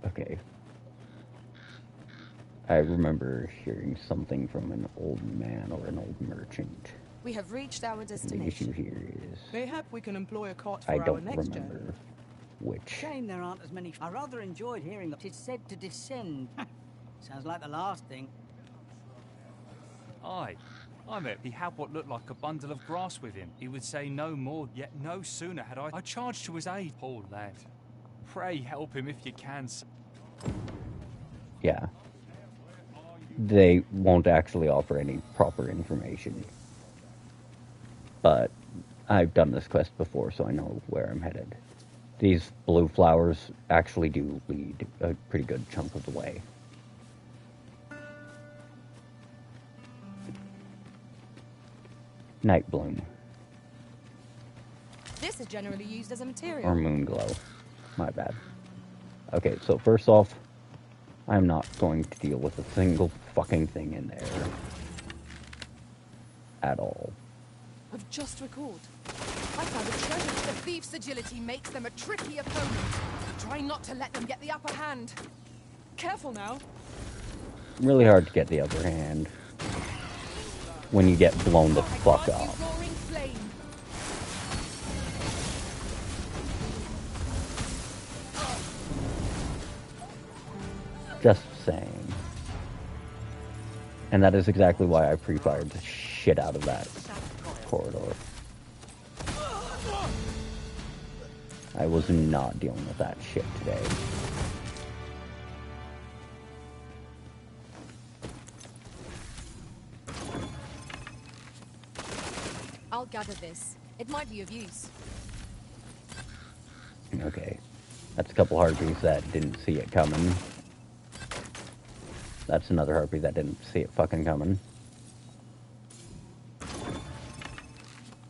Okay. I remember hearing something from an old man or an old merchant. We have reached our And the destination. issue here is Mayhap we can employ a cart for I our don't next remember journey. which. Shame there aren't as many. I rather enjoyed hearing that. It's said to descend. Sounds like the last thing. Aye. I met he had what looked like a bundle of grass with him. He would say no more, yet no sooner had I charged to his aid. Poor lad. Pray help him if you can. Yeah. They won't actually offer any proper information. But I've done this quest before, so I know where I'm headed. These blue flowers actually do lead a pretty good chunk of the way. Night bloom. This is generally used as a material. Or moon glow. My bad. Okay, so first off, I'm not going to deal with a single fucking thing in there. At all. I've just recalled. I found a treasure. The thief's agility makes them a tricky opponent. Try not to let them get the upper hand. Careful now. Really hard to get the upper hand when you get blown the fuck up. Roaring flame. Just saying. And that is exactly why I pre-fired the shit out of that corridor. I was not dealing with that shit today. I'll gather this. It might be of use. Okay. That's a couple harpies that didn't see it coming. That's another harpy that didn't see it fucking coming.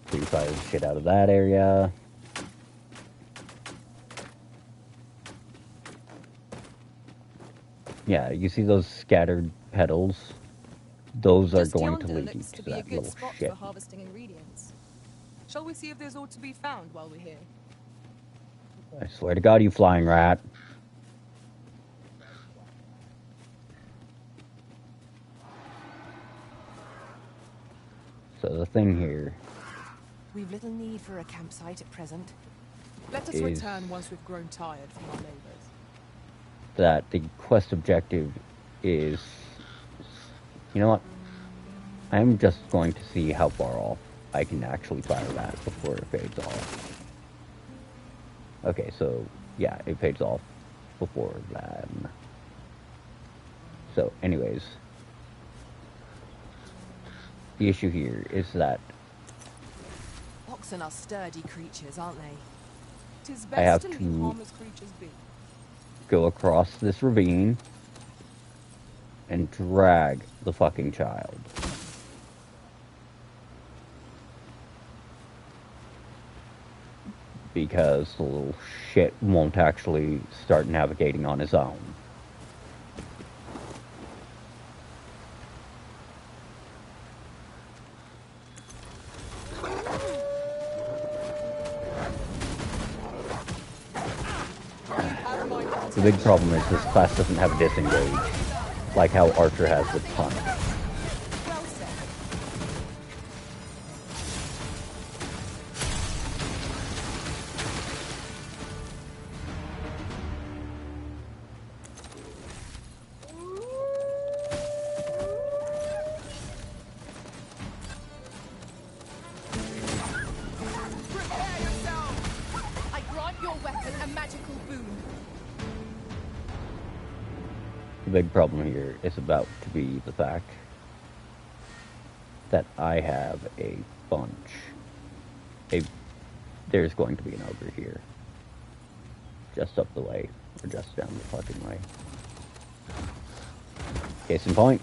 Pre-fire the shit out of that area. Yeah, you see those scattered petals? Those are Just going to yonder lead you looks to to be a that good little spot shit. for harvesting ingredients. Shall we see if there's aught to be found while we're here? I swear to God, you flying rat. So the thing here We've little need for a campsite at present. Let us is return once we've grown tired from our labors. that the quest objective is, you know what? I'm just going to see how far off I can actually fire that before it fades off. Okay, so yeah, it fades off before that. So anyways, the issue here is that Oxen are sturdy creatures, aren't they? 'Tis I have best to to leave harmless creatures be. go across this ravine and drag the fucking child. Because the little shit won't actually start navigating on his own. The big problem is this class doesn't have a disengage, like how Archer has with Punch. Prepare yourself! I grant your weapon a magical boon. The big problem here is about to be the fact that I have a bunch. There's going to be an ogre here. Just up the way, or just down the fucking way. Case in point.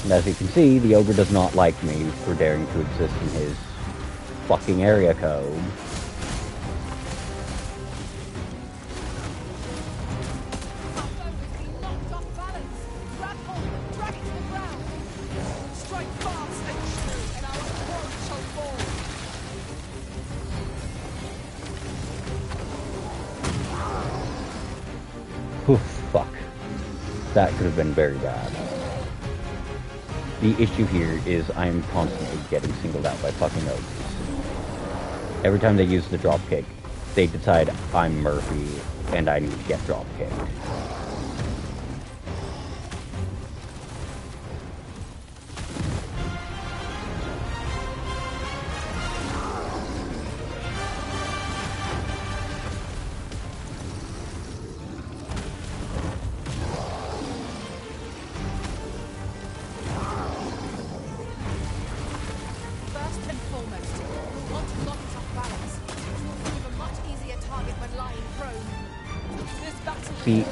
And as you can see, the ogre does not like me for daring to exist in his fucking area code. Oof, fuck. That could have been very bad. The issue here is I'm constantly getting singled out by fucking ogres. Every time they use the dropkick, they decide I'm Murphy and I need to get dropkicked. See,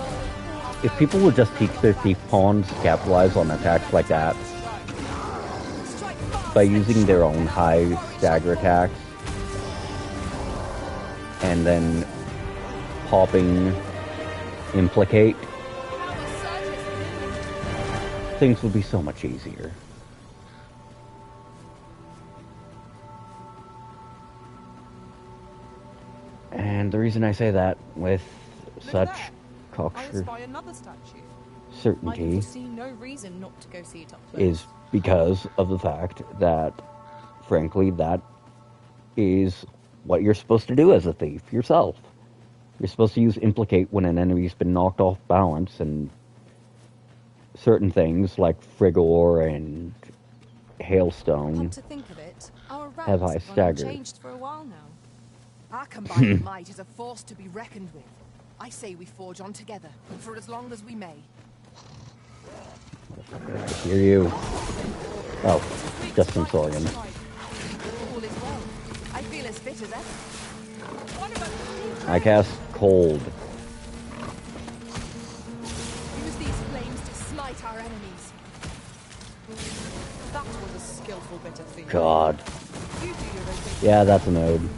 if people would just teach their thief pawns to capitalize on attacks like that by using their own high stagger attacks and then popping implicate, things would be so much easier. And the reason I say that with such cocksure certainty is because of the fact that, frankly, that is what you're supposed to do as a thief yourself. You're supposed to use implicate when an enemy's been knocked off balance, and certain things like Frigor and Hailstone have high stagger. For a while now. Our combined might is a force to be reckoned with. I say we forge on together, for as long as we may. I hear you. Oh, just some Saurian. All is well. I feel as fit as ever. I cast Cold. Use these flames to smite our enemies. That was a skillful bit of thing. God. Yeah, that's an ode.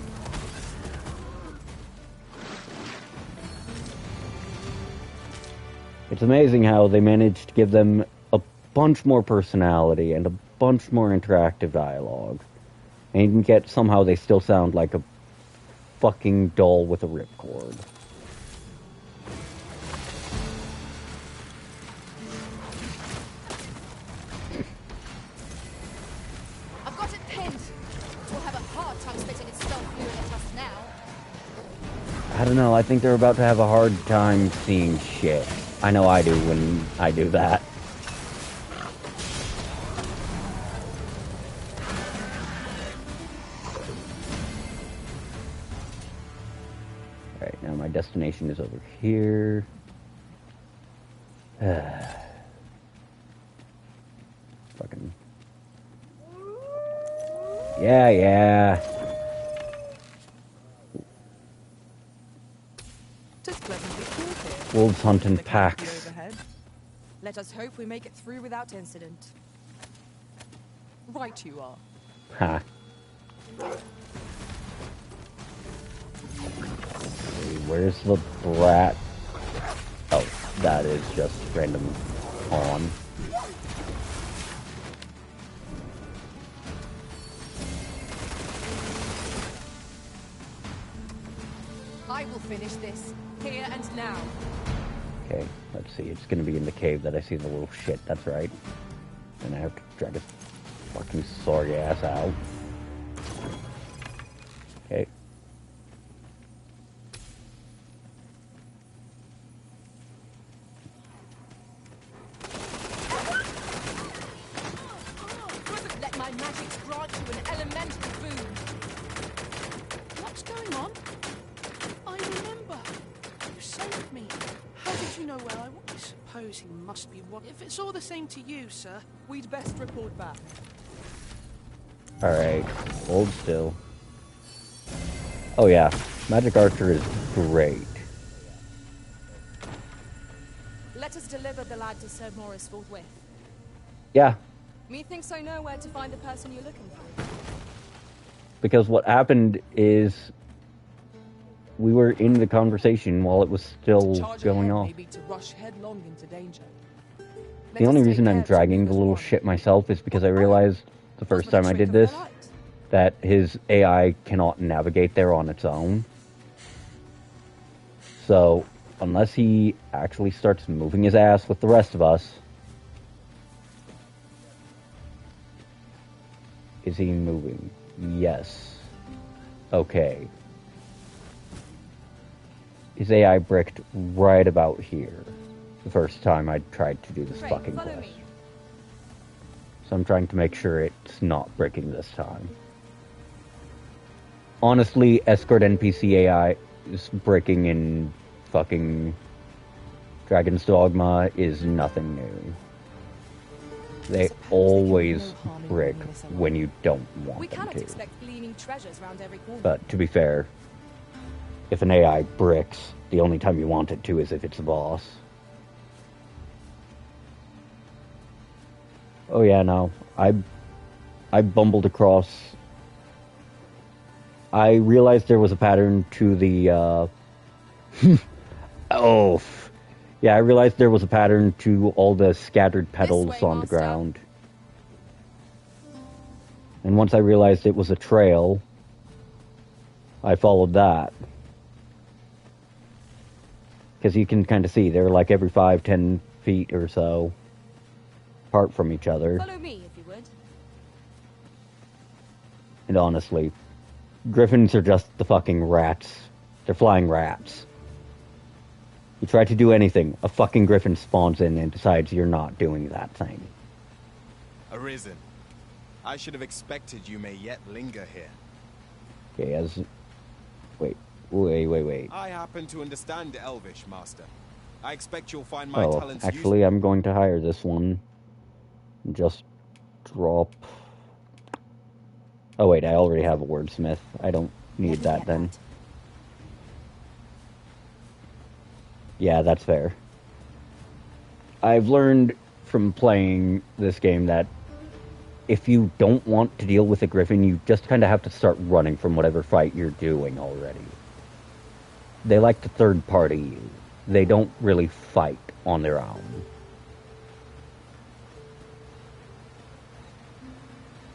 It's amazing how they managed to give them a bunch more personality and a bunch more interactive dialogue. And yet somehow they still sound like a fucking doll with a ripcord. don't know, I think they're about to have a hard time seeing shit. I know I do when I do that. Alright, now my destination is over here. Fucking... Yeah. Wolves hunt in packs. Let us hope we make it through without incident. Right you are. Ha. Where's the brat? Oh, that is just random pawn. I will finish this, here and now. Okay, let's see. It's gonna be in the cave that I see the little shit, that's right. And I have to drag his fucking sorry ass out. Okay. Let my magic grant you an elemental boon. What's going on? I remember. You saved me. How did you know where I was? I suppose he must be one. If it's all the same to you, sir, we'd best report back. Alright, hold still. Oh yeah, Magic Archer is great. Let us deliver the lad to Sir Morris forthwith. Yeah, Methinks I know where to find the person you're looking for. because what happened is we were in the conversation while it was still going on. Maybe to rush headlong into danger. The only reason I'm dragging the little shit myself is because I realized the first time I did this that his AI cannot navigate there on its own. So, unless he actually starts moving his ass with the rest of us... Is he moving? Yes. Okay. His AI bricked right about here the first time I tried to do this fucking quest. So I'm trying to make sure it's not bricking this time. Honestly, Escort NPC AI is bricking in fucking Dragon's Dogma is nothing new. They always brick when you don't want them to. Expect gleaming treasures round every corner. But to be fair, if an AI bricks, the only time you want it to is if it's the boss. Oh yeah, no. I bumbled across... I realized there was a pattern to the, Yeah, I realized there was a pattern to all the scattered petals on the ground. And once I realized it was a trail, I followed that. Because you can kind of see, they're like every 5-10 feet or so apart from each other. Follow me, if you would. And honestly, griffins are just the fucking rats. They're flying rats. You try to do anything, a fucking griffin spawns in and decides you're not doing that thing. Arisen. I should have expected you may yet linger here. Okay, Wait. I happen to understand Elvish, Master. I expect you'll find my talents actually, I'm going to hire this one. Just drop... Oh wait, I already have a wordsmith. I don't need that then. Yeah, that's fair. I've learned from playing this game that if you don't want to deal with a griffin, you just kind of have to start running from whatever fight you're doing already. They like to third party you. They don't really fight on their own.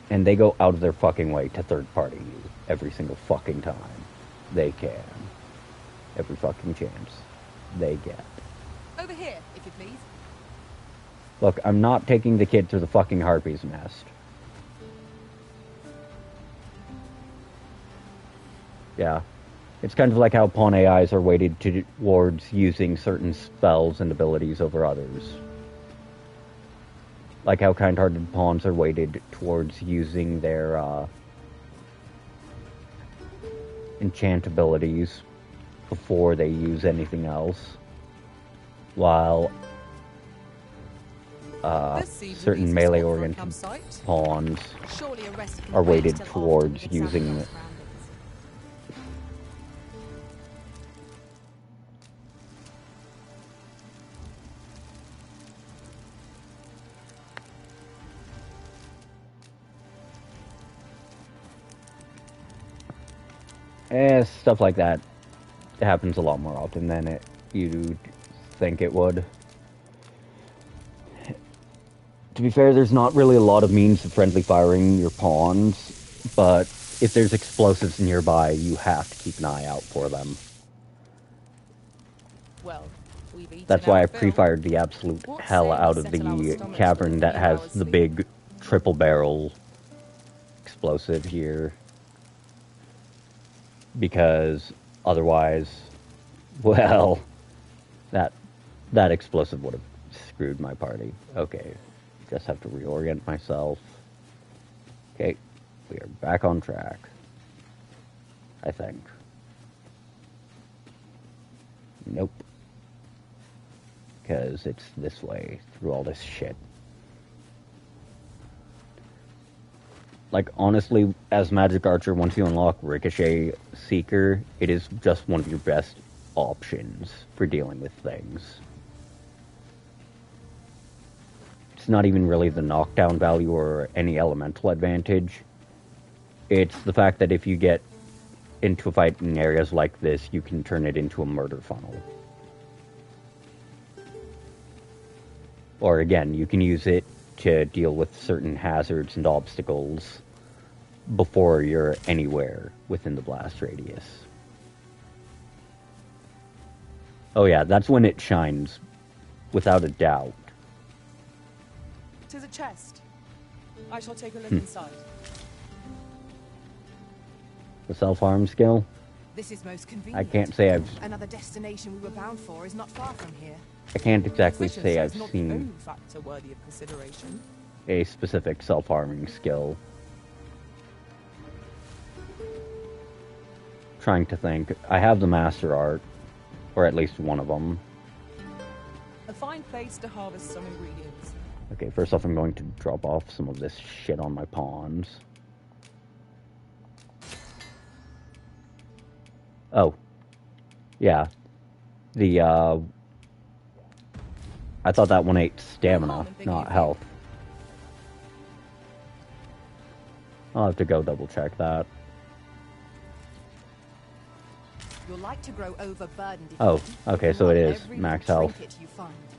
And they go out of their fucking way to third party you every single fucking time they can. Every fucking chance they get. Over here, if you please. Look, I'm not taking the kid to the fucking Harpy's nest. Yeah. It's kind of like how pawn AIs are weighted towards using certain spells and abilities over others. Like how kind-hearted pawns are weighted towards using their enchant abilities before they use anything else, while certain melee-oriented pawns are weighted towards using stuff like that. It happens a lot more often than you'd think it would. To be fair, there's not really a lot of means of friendly firing your pawns, but if there's explosives nearby, you have to keep an eye out for them. Well, that's why I pre-fired the absolute hell out of the cavern that has the big triple barrel explosive here. Because otherwise, well, that explosive would have screwed my party. Okay, just have to reorient myself. Okay, we are back on track, I think. Nope. Because it's this way through all this shit. Like, honestly, as Magic Archer, once you unlock Ricochet Seeker, it is just one of your best options for dealing with things. It's not even really the knockdown value or any elemental advantage. It's the fact that if you get into a fight in areas like this, you can turn it into a murder funnel. Or again, you can use it to deal with certain hazards and obstacles before you're anywhere within the blast radius. Oh yeah, that's when it shines, without a doubt. 'Tis a chest. I shall take a look inside. The self-harm skill? This is most convenient. I can't say I've... Another destination we were bound for is not far from here. I can't exactly say I've seen factor worthy of consideration. A specific self-harming skill. Trying to think. I have the Master Art, or at least one of them. A fine place to harvest some ingredients. Okay, first off I'm going to drop off some of this shit on my pawns. Oh. Yeah. The, I thought that one ate stamina, not health. I'll have to go double check that. You'll like to grow overburdened. Oh, okay, so it is max health.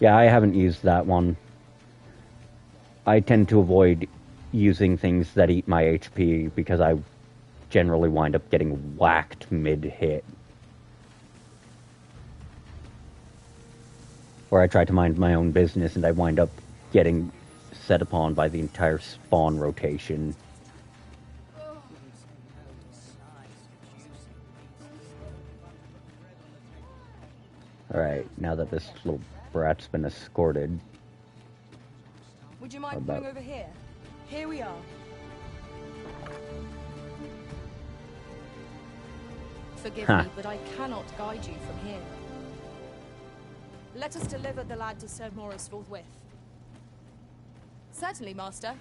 Yeah, I haven't used that one. I tend to avoid using things that eat my HP because I generally wind up getting whacked mid-hit. Or I try to mind my own business and I wind up getting set upon by the entire spawn rotation. Alright, now that this little brat's been escorted... Would you mind coming over here? Here we are. Forgive me, but I cannot guide you from here. Let us deliver the lad to Sir Morris forthwith. Certainly, Master.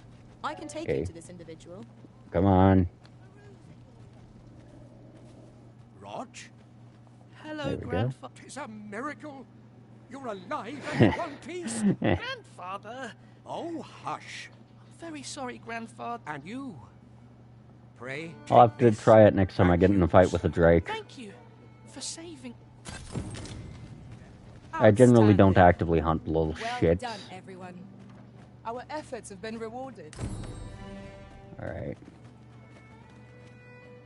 I can take you to this individual. Come on. Rog? Hello, Grandfather. Tis a miracle. You're alive and in one piece. Grandfather. Oh, hush. I'm very sorry, Grandfather. And you? Pray. I'll have to try it next time I get in a fight with a Drake. Thank you for saving. I generally don't actively hunt little shits. Well done, everyone. Our efforts have been rewarded. Alright.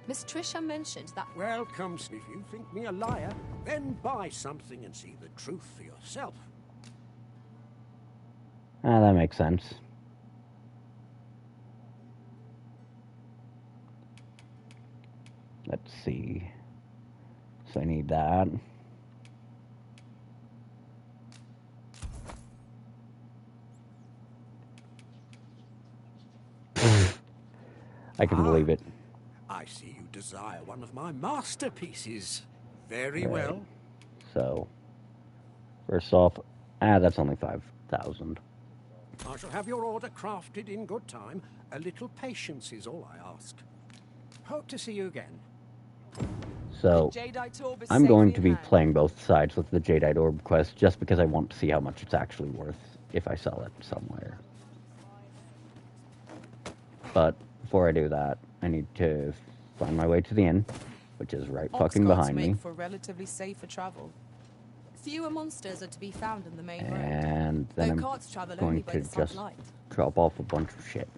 Miss Trisha mentioned that... Welcome. If you think me a liar, then buy something and see the truth for yourself. Ah, that makes sense. Let's see. So I need that. I can believe it. I see you desire one of my masterpieces. Very well. So, first off, that's only 5,000. I shall have your order crafted in good time. A little patience is all I ask. Hope to see you again. So, I'm going to be playing both sides with the Jadeite Orb quest just because I want to see how much it's actually worth if I sell it somewhere. But before I do that, I need to find my way to the inn, which is right fucking behind me. For relatively safer travel. Fewer monsters are to be found in the main road. And then I'm going to just light. drop off a bunch of shit.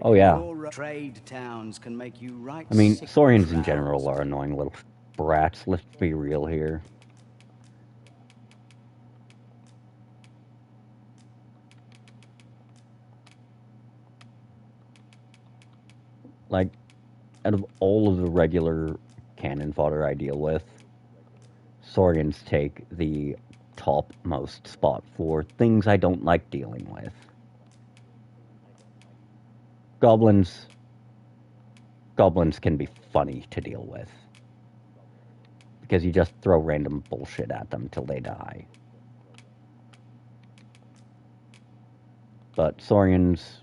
Oh yeah. Trade towns can make you right. I mean, Saurians in general are annoying little brats. Let's be real here. Like, out of all of the regular cannon fodder I deal with, Saurians take the topmost spot for things I don't like dealing with. Goblins can be funny to deal with. Because you just throw random bullshit at them till they die. But Saurians,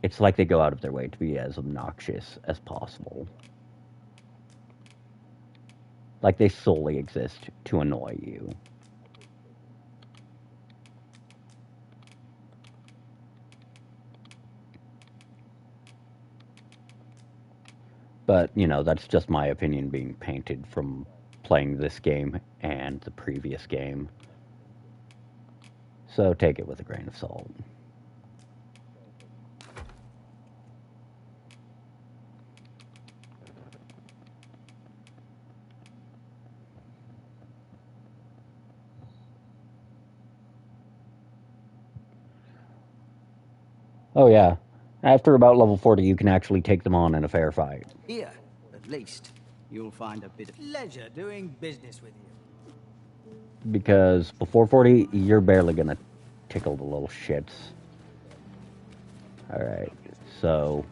it's like they go out of their way to be as obnoxious as possible. Like they solely exist to annoy you. But, you know, that's just my opinion being painted from playing this game and the previous game. So take it with a grain of salt. Oh yeah, after about level 40 you can actually take them on in a fair fight. Here, at least, you'll find a bit of pleasure doing business with you. Because before 40, you're barely gonna tickle the little shits. Alright, so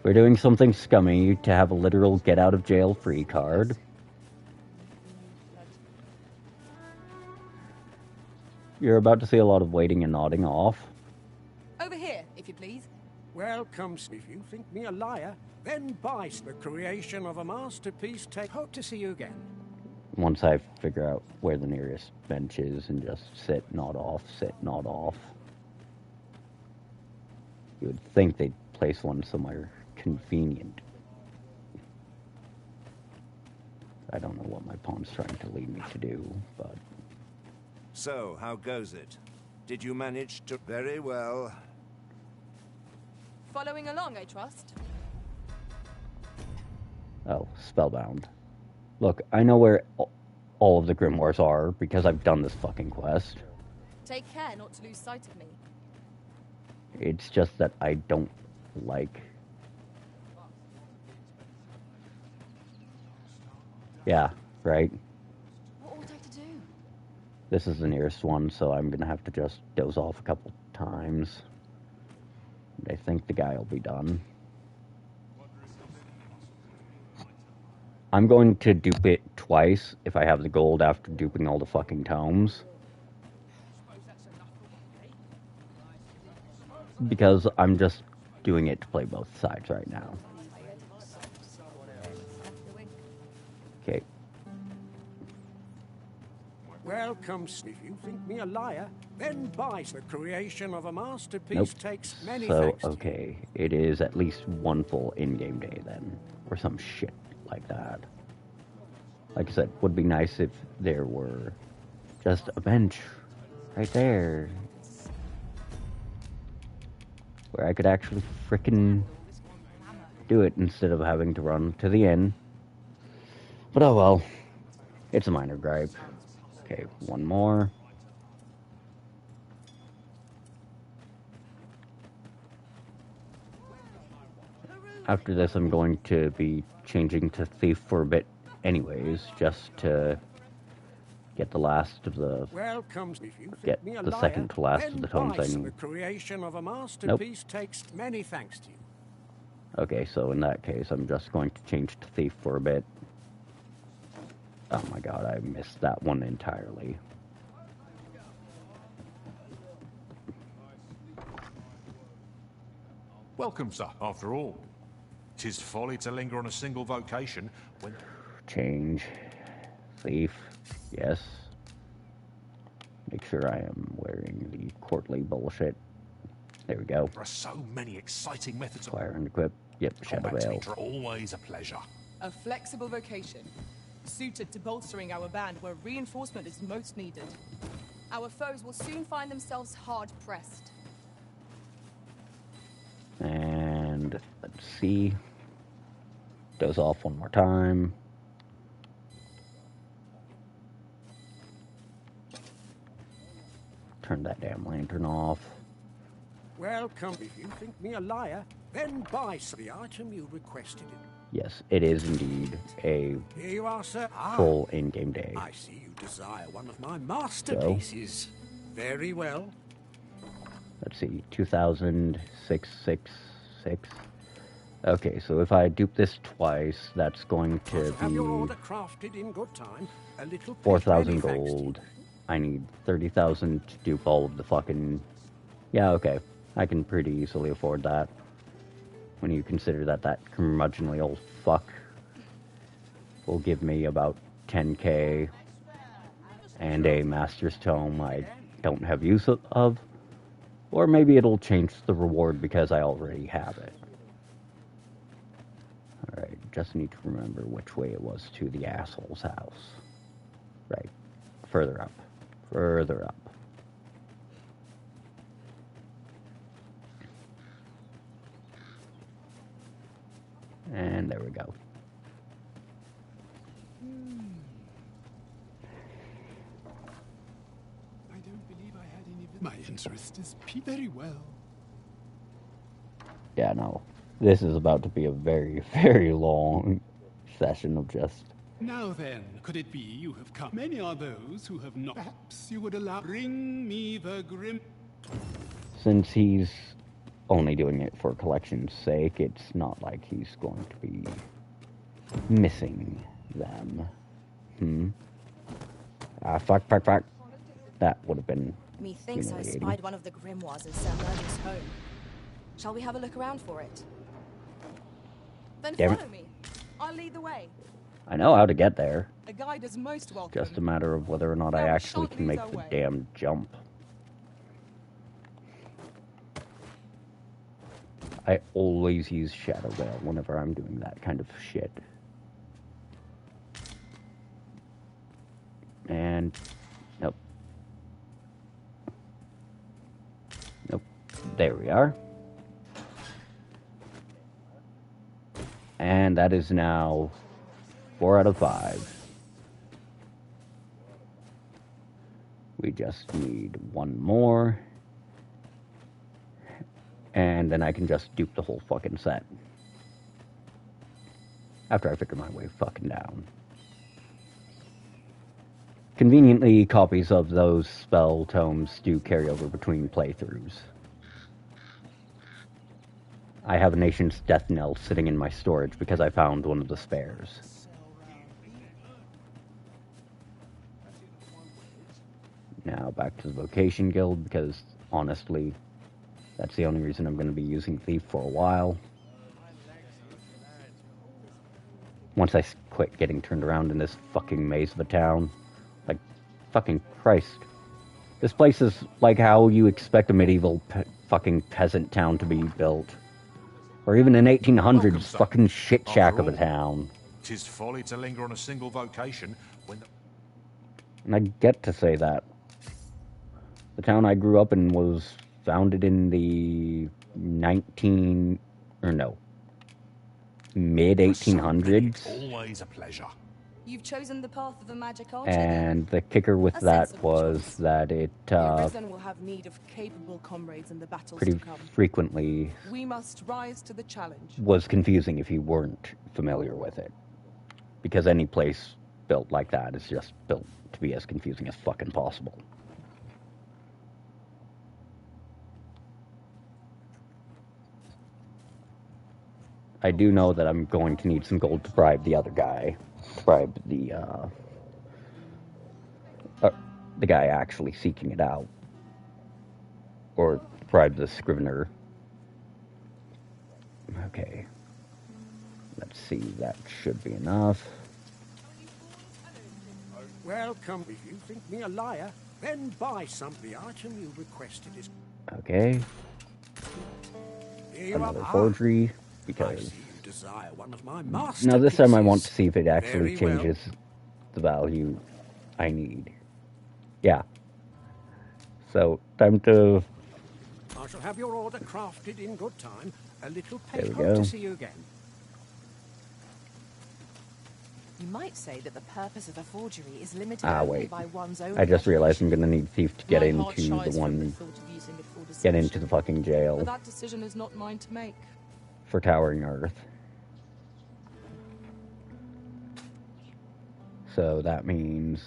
we're doing something scummy to have a literal get-out-of-jail-free card. You're about to see a lot of waiting and nodding off. Over here, if you please. Welcome. If you think me a liar, then buy the creation of a masterpiece. Hope to see you again. Once I figure out where the nearest bench is and just sit, nod off, sit, nod off. You would think they'd place one somewhere convenient. I don't know what my pawn's trying to lead me to do, but... So, how goes it? Did you manage to... Very well. Following along, I trust. Oh, Spellbound. Look, I know where all of the Grimoires are because I've done this fucking quest. Take care not to lose sight of me. It's just that I don't like... Yeah, right? What ought I to do? This is the nearest one, so I'm gonna have to just doze off a couple times. I think the guy will be done. I'm going to dupe it twice if I have the gold after duping all the fucking tomes. Because I'm just doing it to play both sides right now. Okay. Welcome. If you think me a liar, then buy the creation of a masterpiece. Nope. Takes many So, thanks. okay, it is at least one full in-game day then, or some shit like that. Like I said, would be nice if there were just a bench right there where I could actually frickin' do it instead of having to run to the inn. But oh well, it's a minor gripe. Okay, one more. After this, I'm going to be changing to Thief for a bit anyways, just to get the last of the... Welcome. If you get think me a the liar, second to last then of the tomes I Bryce, need. The creation of a masterpiece takes many thanks to you. Okay, so in that case, I'm just going to change to Thief for a bit. Oh my god, I missed that one entirely. Welcome, sir. After all, 'tis folly to linger on a single vocation when... Change. Thief. Yes. Make sure I am wearing the courtly bullshit. There we go. There are so many exciting methods of... Fire and equip. Yep, Shadow Combat Veil. teams are always a pleasure. A flexible vocation, suited to bolstering our band where reinforcement is most needed. Our foes will soon find themselves hard-pressed. And let's see. Goes off one more time. Turn that damn lantern off. Welcome. If you think me a liar, then buy the item you requested it. Yes, it is indeed a Here you are, sir. full in-game day. I see you desire one of my masterpieces. Very well. Let's see, 2006. Okay, so if I dupe this twice, that's going to Have your be order crafted in good time. A little 4,000 penny thanks to you. gold. I need 30,000 to dupe all of the fucking... Yeah, okay. I can pretty easily afford that. When you consider that that curmudgeonly old fuck will give me about 10k and a Master's Tome I don't have use of. Or maybe it'll change the reward because I already have it. Alright, just need to remember which way it was to the asshole's house. Right. Further up. Further up. And there we go. I don't believe I had any... My interest is very well. Yeah, no. This is about to be a very, very long session of just... Now then, could it be you have come? Many are those who have not. Perhaps you would allow... Bring me the grim... Since he's only doing it for collection's sake, it's not like he's going to be missing them. Fuck. That would have been Methinks I spied one of the grimoires in Sir Murder's home. Shall we have a look around for it? Then follow me. I'll lead the way. I know how to get there. A guide is most welcome. Just a matter of whether or not I actually can make the damn jump. I always use Shadow Veil whenever I'm doing that kind of shit. And... Nope. Nope. There we are. And that is now 4 out of 5. We just need one more. And then I can just dupe the whole fucking set. After I figure my way fucking down. Conveniently, copies of those spell tomes do carry over between playthroughs. I have a Nation's Death Knell sitting in my storage because I found one of the spares. Now back to the Vocation Guild because, honestly, that's the only reason I'm going to be using Thief for a while. Once I quit getting turned around in this fucking maze of a town. Like, fucking Christ. This place is like how you expect a medieval fucking peasant town to be built. Or even an 1800s fucking shit shack of a town. 'Tis folly to linger on a single vocation when the... And I get to say that. The town I grew up in was founded in the mid-1800s. Always a pleasure. You've chosen the path of the magic archer. And the kicker with that was that it The Arisen will have need of capable comrades in the battles pretty to come. frequently We must rise to the challenge. was confusing if you weren't familiar with it. Because any place built like that is just built to be as confusing as fucking possible. I do know that I'm going to need some gold to bribe the other guy. Bribe the guy actually seeking it out. Or bribe the Scrivener. Okay. Let's see, that should be enough. Welcome. If you think me a liar, then buy some. The item you requested is... Okay. Another forgery, because... Desire one of my now this time I want to see if it actually changes the value I need. Yeah. So, time to... I shall have your order crafted in good time. A little There we hope go. to see you again. You might say that the purpose of a forgery is limited Ah, only wait. by one's own... I just realized I'm gonna need Thief to get My heart into shies the from one... thought of using it for Get into deception. the fucking jail But that decision is not mine to make. for Towering Earth. So that means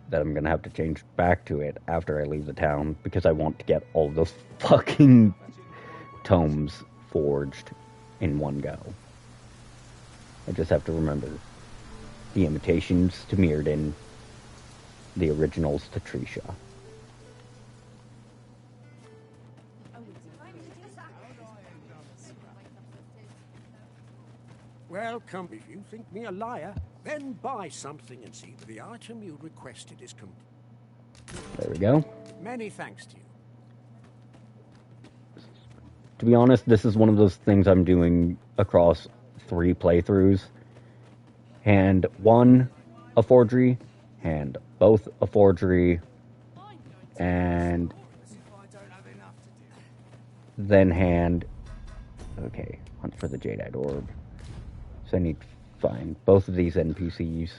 that I'm gonna have to change back to it after I leave the town, because I want to get all those fucking tomes forged in one go. I just have to remember the imitations to Mirrodin, the originals to Trisha. Welcome. If you think me a liar, then buy something and see that the item you requested is There we go. Many thanks to you. To be honest, this is one of those things I'm doing across 3 playthroughs. Hand 1 a forgery, hand both a forgery, and then hand... Okay, hunt for the Jadeite Orb. So I need to find both of these NPCs.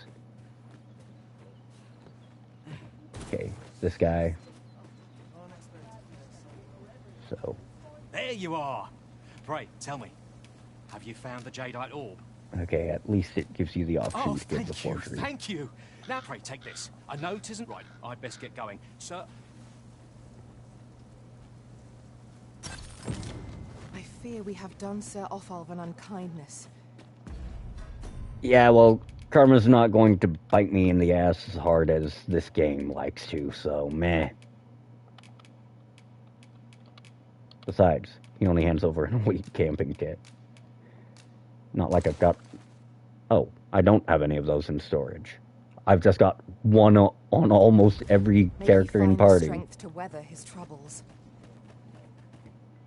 Okay, this guy. So... There you are! Pray, tell me, have you found the Jadeite Orb? Okay, at least it gives you the option to give the forgery. Thank you! Now, pray, take this. I know it isn't right. I'd best get going. Sir... I fear we have done Sir Offalv an unkindness. Yeah, well, karma's not going to bite me in the ass as hard as this game likes to, so meh. Besides, he only hands over a wheat camping kit. Not like I've got... Oh, I don't have any of those in storage. I've just got one on almost every character in party. Strength to weather his troubles.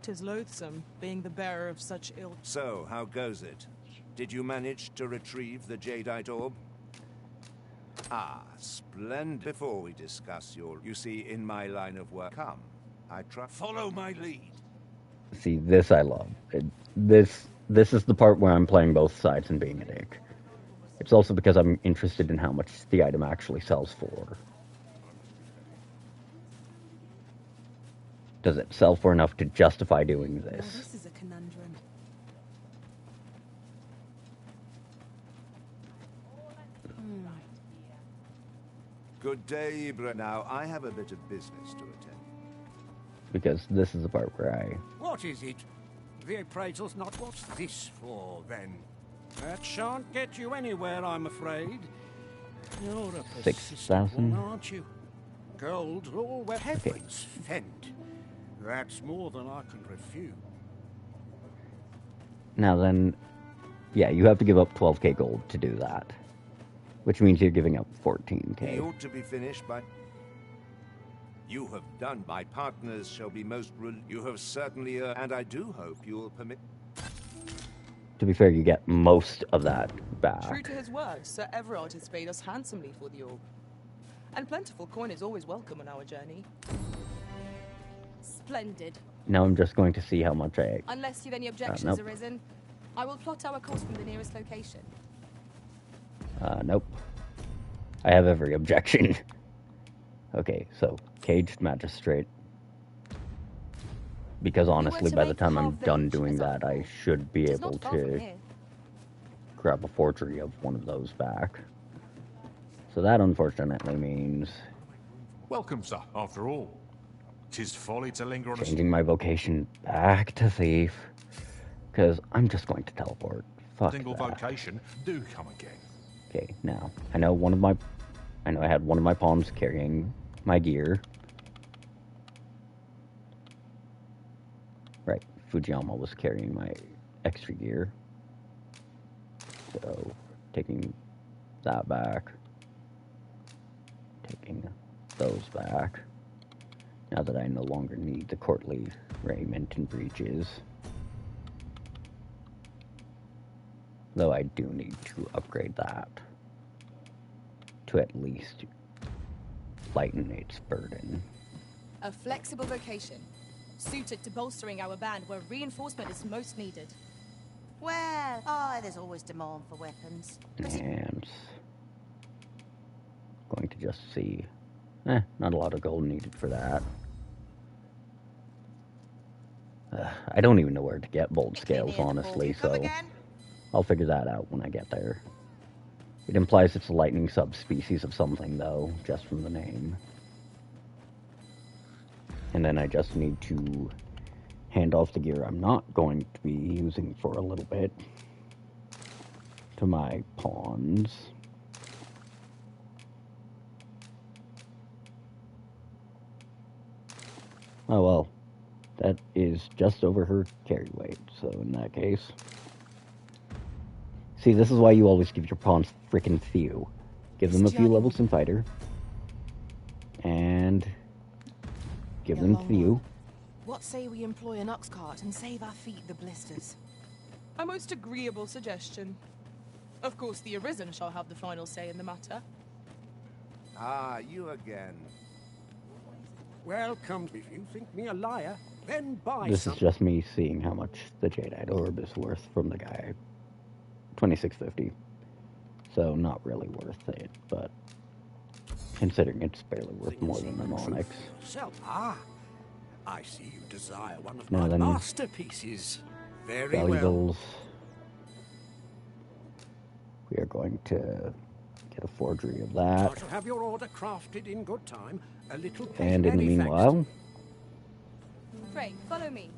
'Tis loathsome, being the bearer of such ill... So, how goes it? Did you manage to retrieve the Jadeite Orb? Ah, splendid. Before we discuss your... You see, in my line of work... Come, I try... Follow my lead. See, this I love. This is the part where I'm playing both sides and being a dick. It's also because I'm interested in how much the item actually sells for. Does it sell for enough to justify doing Now, this? this is a conundrum. Good day, Ibra. Now, I have a bit of business to attend. Because this is the part where I... What is it? The appraisal's not. What's this for, then? That shan't get you anywhere, I'm afraid. You're a persistent 6,000. one, aren't you? Gold, all where heavens fend. That's more than I can refuse. Now then, yeah, you have to give up 12k gold to do that. Which means you're giving up 14k. He ought to be finished by... You have done. My partners shall be most... You have certainly... and I do hope you will permit... To be fair, you get most of that back. True to his word, Sir Everard has paid us handsomely for the orb. And plentiful coin is always welcome on our journey. Splendid. Now I'm just going to see how much I... Unless you've any objections nope. arisen, I will plot our course from the nearest location. Nope. I have every objection. Okay, so, Caged Magistrate. Because honestly, by the time I'm done doing that, I should be able to grab a forgery of one of those back. So that unfortunately means... Welcome, sir. After all, 'tis folly to linger on changing my vocation back to thief. Because I'm just going to teleport. Fuck single that. vocation. Do come again. Okay, now, I know I had one of my pawns carrying my gear. Right, Fujiyama was carrying my extra gear. So, taking that back. Taking those back. Now that I no longer need the courtly raiment and breeches. Though I do need to upgrade that to at least lighten its burden. A flexible vocation, suited to bolstering our band where reinforcement is most needed. Well, there's always demand for weapons. And going to just see, not a lot of gold needed for that. I don't even know where to get bold scales, honestly, so I'll figure that out when I get there. It implies it's a lightning subspecies of something, though, just from the name. And then I just need to hand off the gear I'm not going to be using for a little bit to my pawns. Oh well, that is just over her carry weight, so in that case... See, this is why you always give your pawns frickin' Thew. Give them a few levels in Fighter. And... give them Thew. What say we employ an ox cart and save our feet the blisters? A most agreeable suggestion. Of course, the Arisen shall have the final say in the matter. Ah, you again. Welcome. If you think me a liar, then buy This some. is just me seeing how much the Jadeite Orb is worth from the guy. 2650. So not really worth it, but considering it's barely worth more than an Onyx. I see you desire one of Now my then, masterpieces. Very well. Valuables. We are going to get a forgery of that. I shall have your order crafted in good time. A little And in the petty meanwhile, Pray, follow me.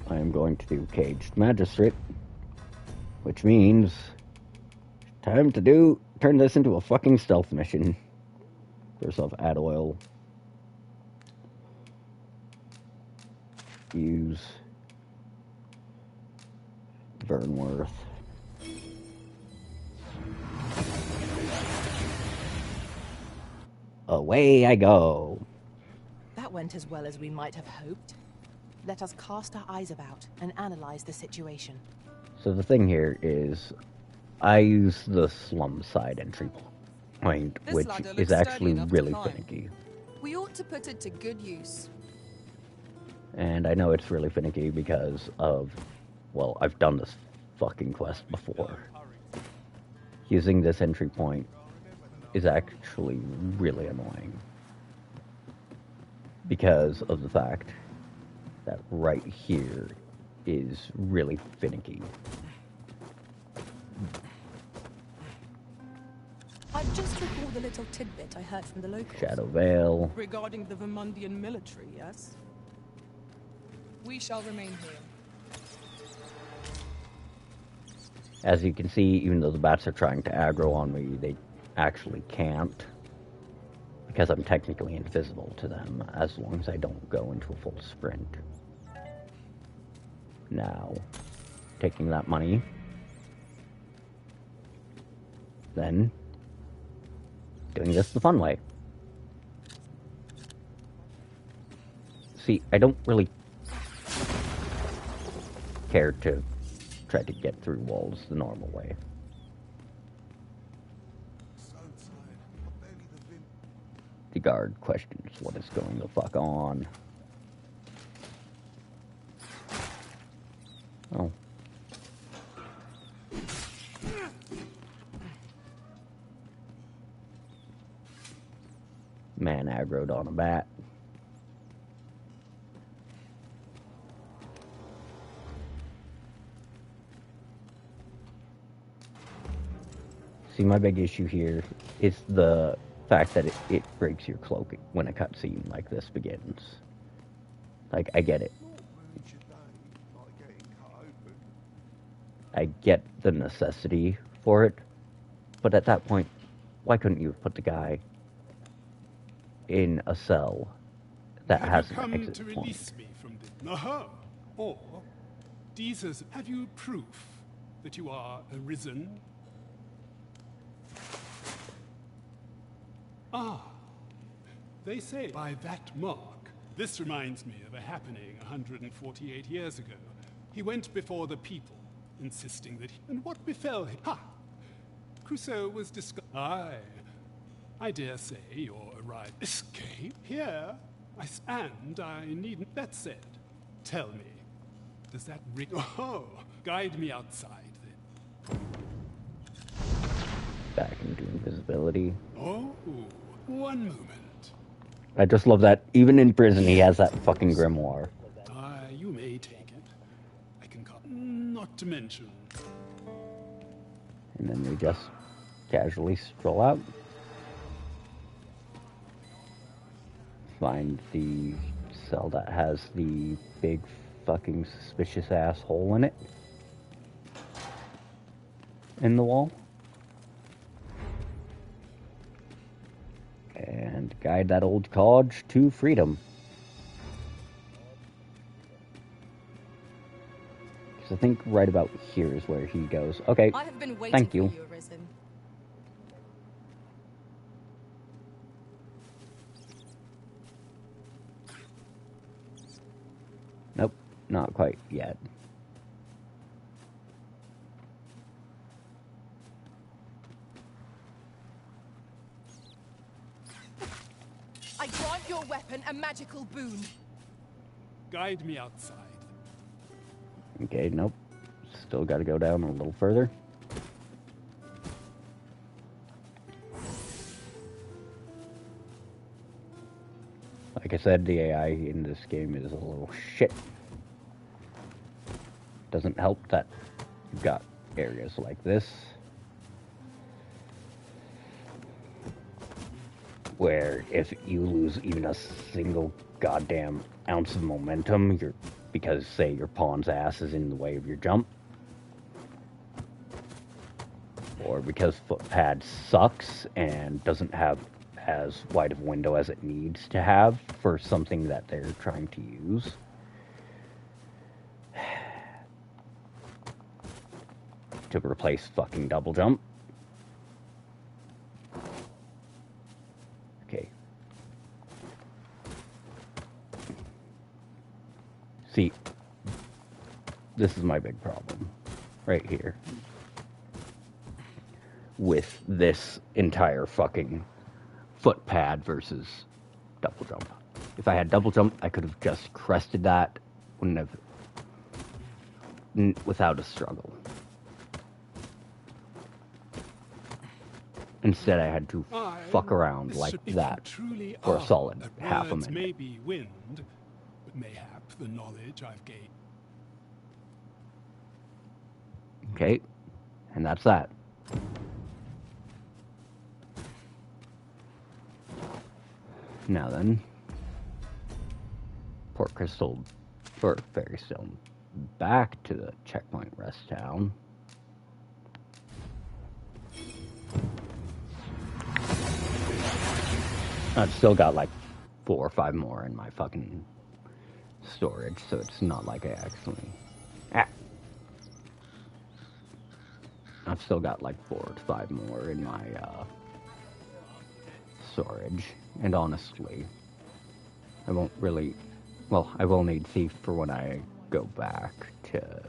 I am going to do Caged Magistrate, which means time to turn this into a fucking stealth mission. First off, add oil. Use Vernworth. Away I go. That went as well as we might have hoped. Let us cast our eyes about and analyze the situation. So the thing here is, I use the slum side entry point, which is actually really finicky. We ought to put it to good use. And I know it's really finicky because of, well, I've done this fucking quest before. Using this entry point is actually really annoying. Because of the fact that right here is really finicky. I've just recalled a little tidbit I heard from the locals. Shadow Vale. Regarding the Vermundian military, yes? We shall remain here. As you can see, even though the bats are trying to aggro on me, they actually can't. Because I'm technically invisible to them, as long as I don't go into a full sprint. Now, taking that money, then doing this the fun way. See, I don't really care to try to get through walls the normal way. The guard questions what is going the fuck on. Oh. Man aggroed on a bat. See, my big issue here is the fact that it breaks your cloak when a cutscene like this begins. Like, I get it. I get the necessity for it, but at that point, why couldn't you have put the guy in a cell that has an exit to point? Release me from the... Aha! Or, Jesus, have you proof that you are arisen? Ah, they say by that mark. This reminds me of a happening 148 years ago. He went before the people, insisting that he... And what befell him? Ha! Crusoe was I dare say your arrival... Escape? Here? And I needn't... That said, tell me, does that ring... Oh, guide me outside, then. Back into invisibility. Oh, one moment. I just love that even in prison he has that fucking grimoire. You may take it. I can call... Not to mention... And then we just casually stroll out. Find the cell that has the big fucking suspicious ass hole in it. In the wall. And guide that old codge to freedom. Because I think right about here is where he goes. Okay, I have been waiting thank you. For you, Arisen. Nope, not quite yet. I grant your weapon a magical boon. Guide me outside. Okay, nope. Still gotta go down a little further. Like I said, the AI in this game is a little shit. Doesn't help that you've got areas like this, where if you lose even a single goddamn ounce of momentum, because, say, your pawn's ass is in the way of your jump, or because footpad sucks and doesn't have as wide of a window as it needs to have for something that they're trying to use. To replace fucking double jump. Okay. See, this is my big problem right here with this entire fucking footpad versus double jump. If I had double jump, I could have just crested that, wouldn't have, without a struggle. Instead, I had to fuck around like that for a solid half a minute. May be wind, but mayhap the knowledge I've gained. Okay, and that's that. Now then, Port Crystal, or Ferrystone, back to the checkpoint rest town. I've still got like 4 or 5 more in my fucking storage, so it's not like I actually... I've still got like 4 to 5 more in my storage, and honestly, I won't really... Well, I will need Thief for when I go back to...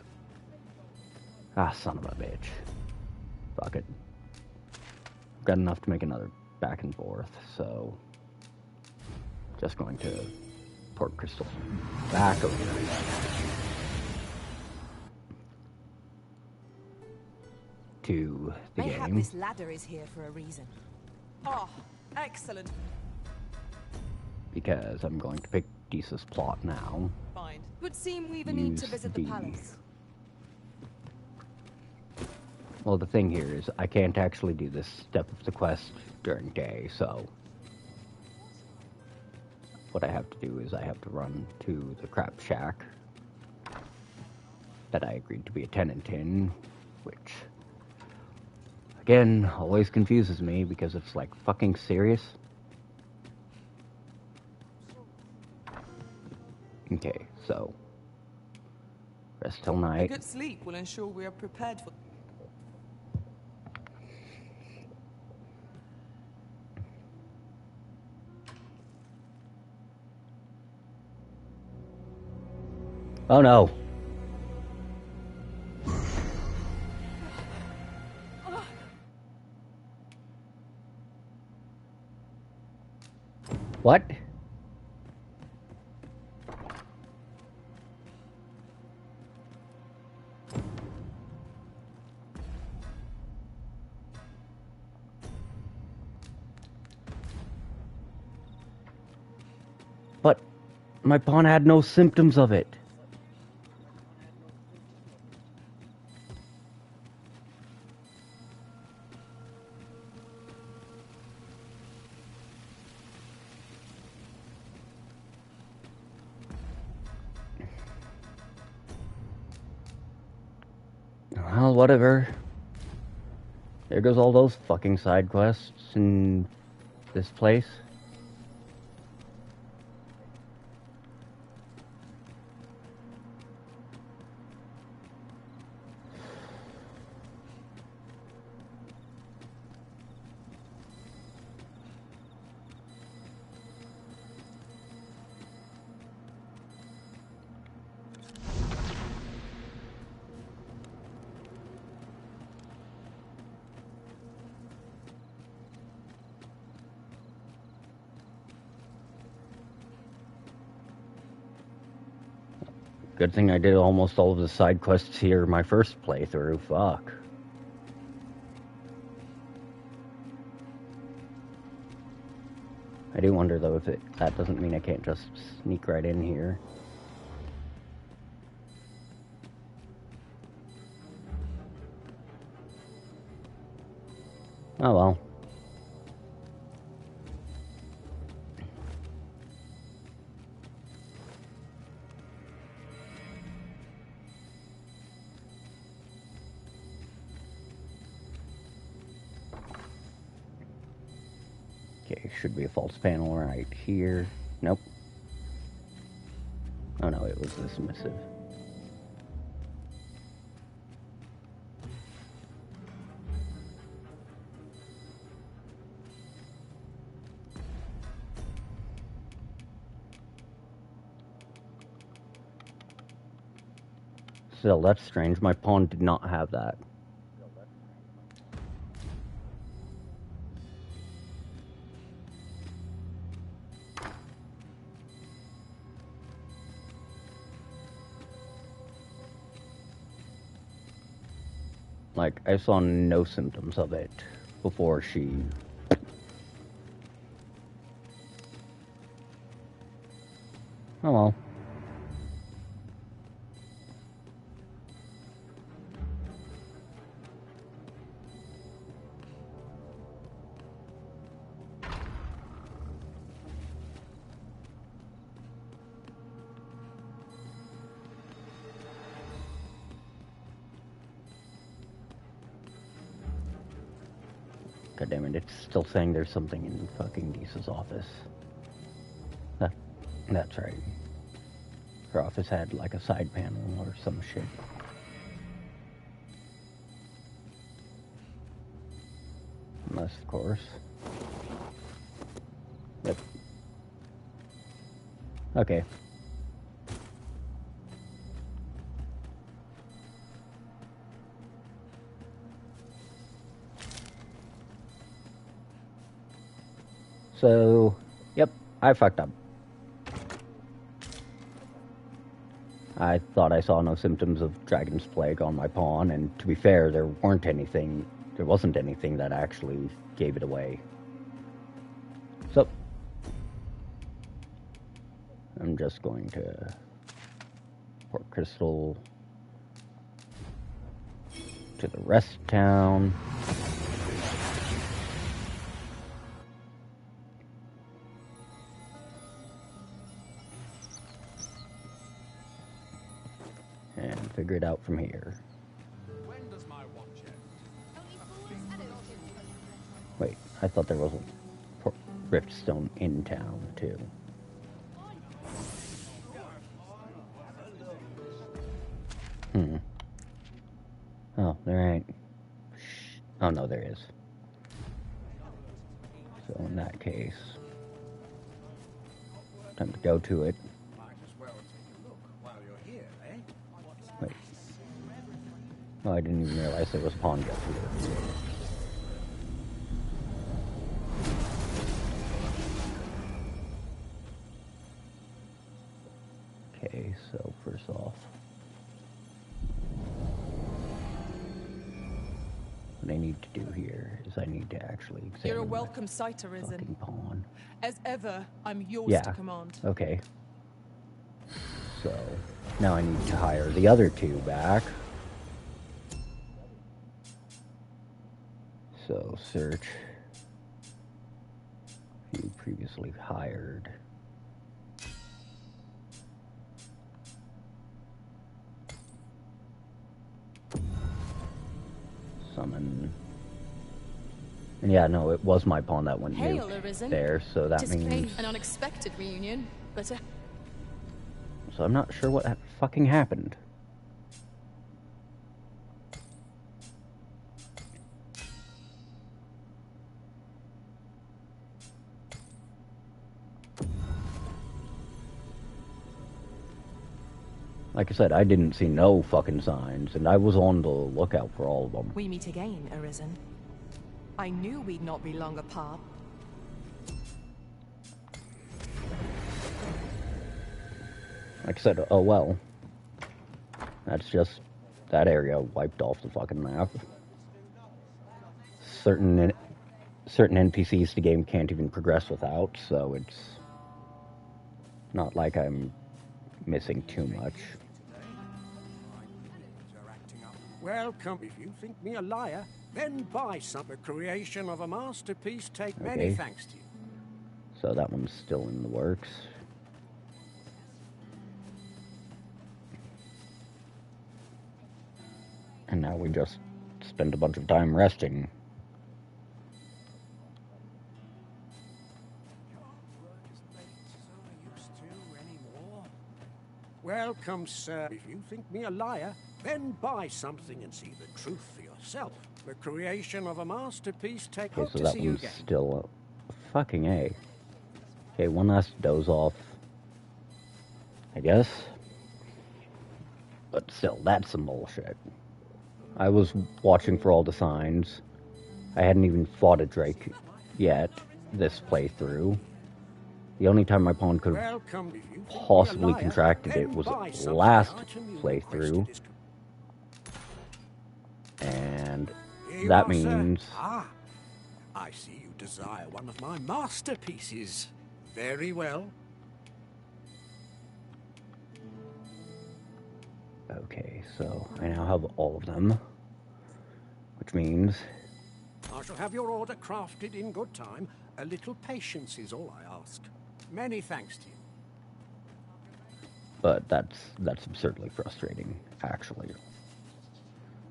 son of a bitch. Fuck it. I've got enough to make another back and forth, so... Just going to Port Crystal. Back over there. To the Mayhap game. this ladder is here for a reason. Oh, excellent. Because I'm going to pick Deesa's plot now. Fine. Would seem we even need to visit the palace. Well, the thing here is I can't actually do this step of the quest during day, so what I have to do is I have to run to the crap shack that I agreed to be a tenant in, which, again, always confuses me because it's like fucking serious. Okay, so rest till A night. good sleep will ensure we are prepared for... Oh no. What? But my pawn had no symptoms of it. Well, whatever. There goes all those fucking side quests in this place. Good thing I did almost all of the side quests here my first playthrough. Fuck. I do wonder though if that doesn't mean I can't just sneak right in here. Oh well. Okay, should be a false panel right here. Nope. Oh no, it was this missive. Still, that's strange. My pawn did not have that. Like, I saw no symptoms of it before she... Oh well. God damn it, it's still saying there's something in fucking Lisa's office. That's right. Her office had like a side panel or some shit. Unless, of course. Yep. Okay. So, yep, I fucked up. I thought I saw no symptoms of Dragon's Plague on my pawn, and to be fair, there wasn't anything that actually gave it away. So, I'm just going to Port Crystal, to the rest town. And figure it out from here. Wait, I thought there was a Riftstone in town, too. Oh, there ain't. Oh, no, there is. So, in that case, time to go to it. Wait. Oh, I didn't even realize there was a pawn gate here. Okay, so first off, what I need to do here is I need to actually examine You're a welcome sight, Arisen. Pawn. As ever, I'm yours to command. Okay. So, now I need to hire the other two back. So, search. You previously hired. Summon. And yeah, no, it was my pawn that went there, so that means an unexpected reunion, but so I'm not sure what fucking happened. Like I said, I didn't see no fucking signs, and I was on the lookout for all of them. We meet again, Arisen. I knew we'd not be long apart. Like I said, oh well. That's just that area wiped off the fucking map. Certain NPCs the game can't even progress without, so it's not like I'm missing too much. Welcome. If you think me a liar, then buy some. The creation of a masterpiece take many thanks to you. So that one's still in the works. And now we just spend a bunch of time resting. Welcome, sir. If you think me a liar, then buy something and see the truth for yourself. The creation of a masterpiece take Okay, so that one's still a fucking A. Okay, one last doze off, I guess. But still, that's some bullshit. I was watching for all the signs. I hadn't even fought a Drake yet this playthrough. The only time my pawn could have possibly contracted it was last playthrough. And that means... Ah, I see you desire one of my masterpieces. Very well. Okay, so I now have all of them. Which means... I shall have your order crafted in good time. A little patience is all I ask. Many thanks to you. But that's absurdly frustrating, actually.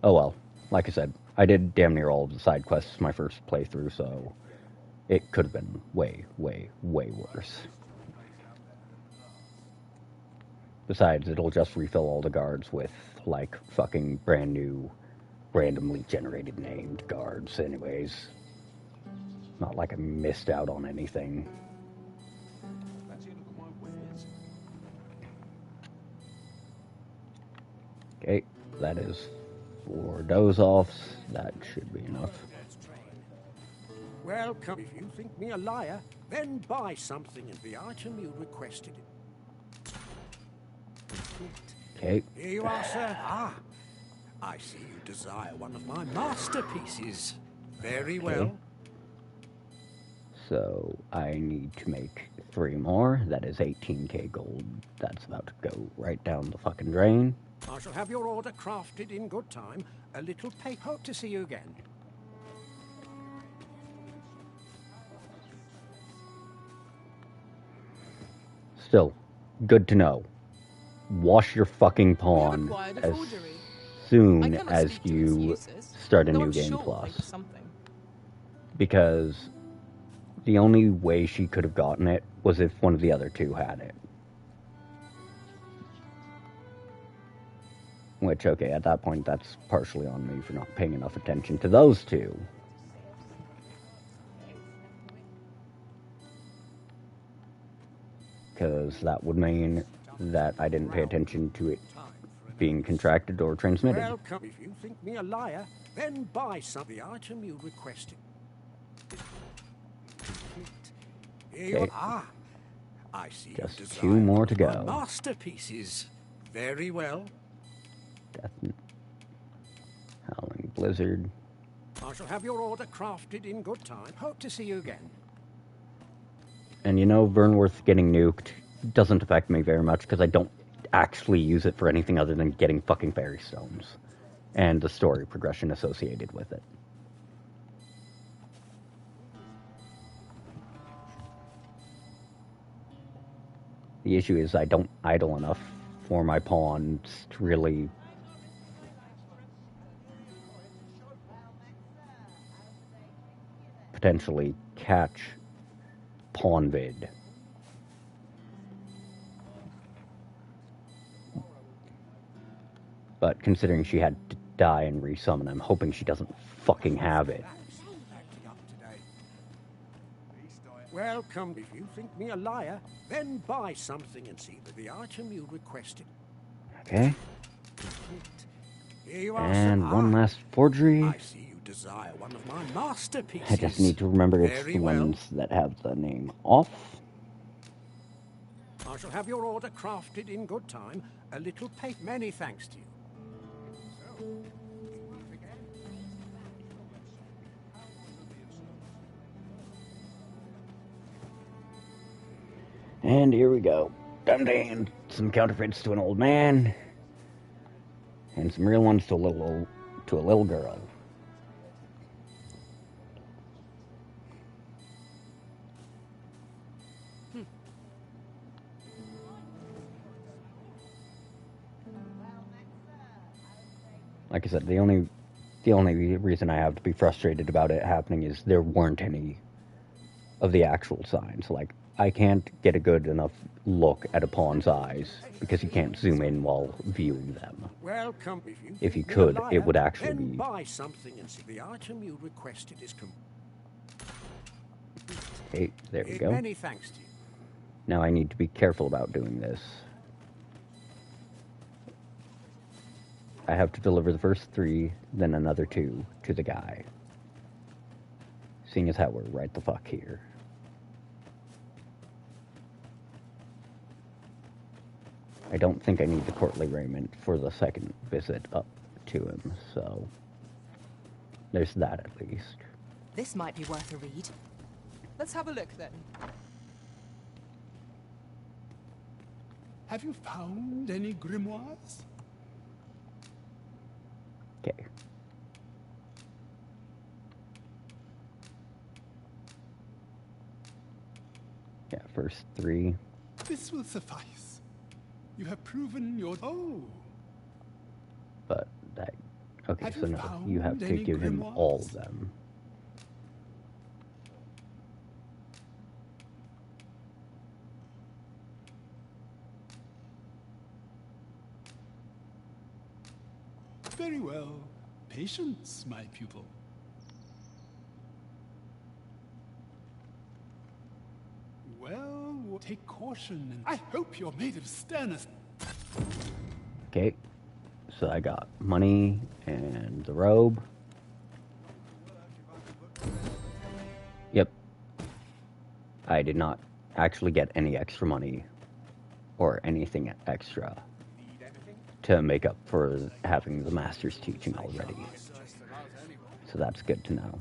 Oh well, like I said, I did damn near all of the side quests my first playthrough, so it could have been way, way, way worse. Besides, it'll just refill all the guards with, like, fucking brand new, randomly generated named guards anyways. Not like I missed out on anything. Okay, that is 4 doze-offs. That should be enough. Welcome. If you think me a liar, then buy something and the item you requested it. Okay. Here you are, sir. Ah, I see you desire one of my masterpieces. Very well. So I need to make 3 more. That is 18k gold. That's about to go right down the fucking drain. I shall have your order crafted in good time. A little pay. Hope to see you again. Still, good to know. Wash your fucking pawn as soon as you start a new game plus. Because the only way she could have gotten it was if one of the other two had it. Which, okay, at that point, that's partially on me for not paying enough attention to those two. Because that would mean that I didn't pay attention to it being contracted or transmitted. Welcome. If you think me a liar, then buy some the item you requested. Here you are. I see. Just 2 more to go. Masterpieces. Very well. Howling Blizzard. I shall have your order crafted in good time. Hope to see you again. And you know, Vernworth getting nuked doesn't affect me very much because I don't actually use it for anything other than getting fucking fairy stones and the story progression associated with it. The issue is I don't idle enough for my pawns to really potentially catch pawn vid. But considering she had to die and resummon, I'm hoping she doesn't fucking have it. Welcome. If you think me a liar, then buy something and see that the item you requested. Okay. Here you are, and sir. one last forgery. I see you desire one of my masterpieces. I just need to remember it's the ones that have the name off. I shall have your order crafted in good time. A little pay. Many thanks to you. And here we go. Time to hand some counterfeits to an old man, and some real ones to a little girl. Like I said, the only reason I have to be frustrated about it happening is there weren't any of the actual signs. Like, I can't get a good enough look at a pawn's eyes because you can't zoom in while viewing them. Welcome. If you could, it would actually be. Buy something and see the item you requested is Okay, there we go. Many thanks to you. Now I need to be careful about doing this. I have to deliver the first 3, then another 2 to the guy. Seeing as how we're right the fuck here. I don't think I need the courtly raiment for the second visit up to him, so there's that at least. This might be worth a read. Let's have a look then. Have you found any grimoires? Okay. Yeah, first 3. This will suffice. You have proven your... Oh! But that... Okay, so no, you have to give him all of them. Very well. Patience, my pupil. Well, take caution, and I hope you're made of sternness. Okay, so I got money and the robe. Yep. I did not actually get any extra money or anything extra to make up for having the master's teaching already. So that's good to know.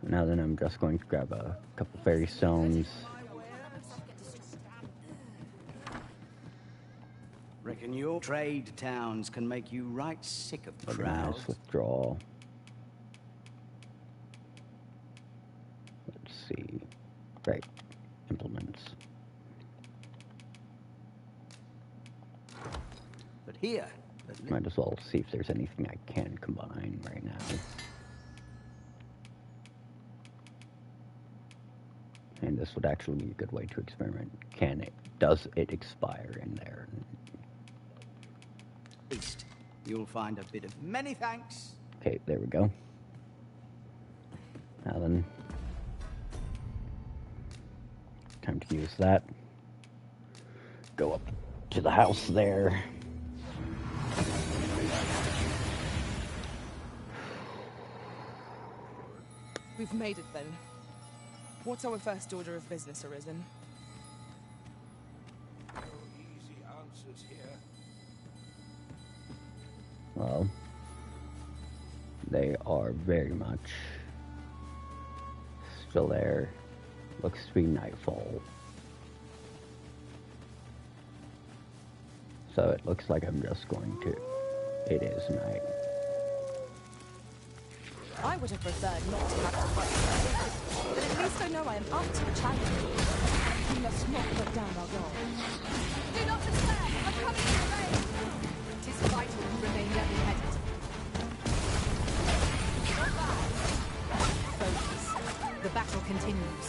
Now then, I'm just going to grab a couple fairy stones. Reckon your trade towns can make you right sick of crowds. Organize withdrawal. Let's see. Right. Implements. But here... Might as well see if there's anything I can combine right now. And this would actually be a good way to experiment. Does it expire in there? East. You'll find a bit of many thanks. Okay, there we go. Now then, time to use that. Go up to the house there. We've made it then. What's our first order of business, Arisen? No easy answers here. Well, they are very much still there. Looks to be nightfall. So it looks like I'm just going to... It is night. I would have preferred not to have to fight, but at least I know I am up to the challenge. We must not put down our guard. Do not despair! I'm coming to your aid! 'Tis vital to remain level-headed. Focus. The battle continues.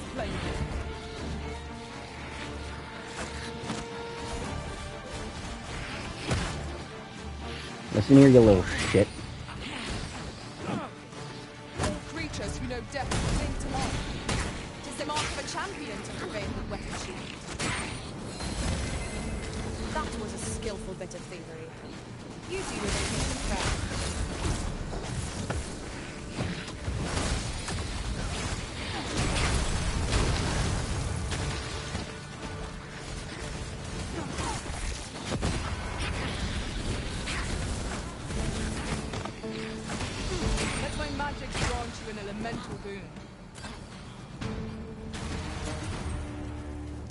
Splendid. Listen here, you little shit. Creatures who know death cling to life. 'Tis the mark of a champion to prevail with weapon shield. That was a skillful bit of thievery. You deal with it with prayer.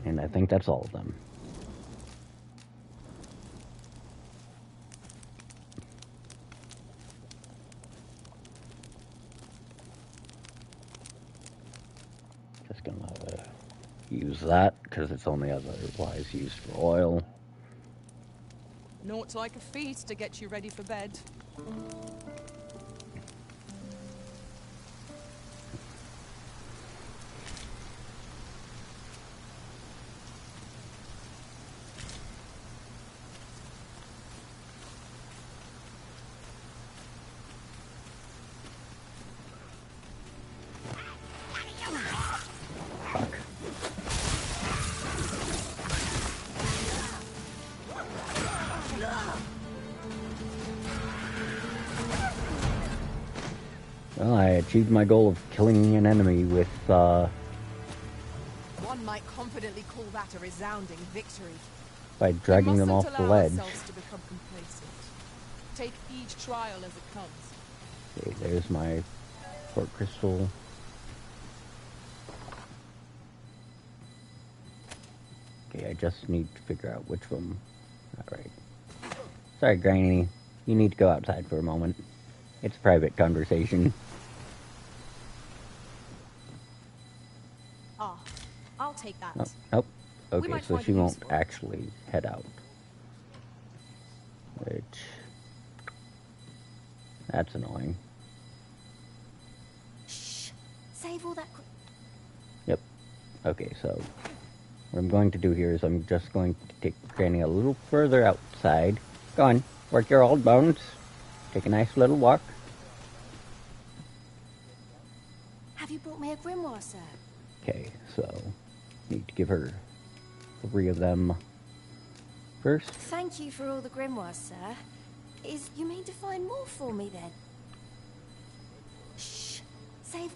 And I think that's all of them. Just gonna use that because it's only otherwise used for oil. Naught like a feast to get you ready for bed. Well, I achieved my goal of killing an enemy with, One might confidently call that a resounding victory. by dragging them off the ledge. To become complacent. Take each trial as it comes. Okay, there's my port crystal. Okay, I just need to figure out which of them. Alright. Sorry, Granny. You need to go outside for a moment. It's a private conversation. Ah, I'll take that. Oh, nope. Okay, so she won't actually head out. Which... That's annoying. Shh. Save all that... Yep. Okay, so... What I'm going to do here is I'm just going to take Granny a little further outside. Go on, work your old bones. Take a nice little walk. Have you brought me a grimoire, sir? Okay, so... Need to give her 3 of them first. Thank you for all the grimoires, sir. You mean to find more for me, then? Shh. Save...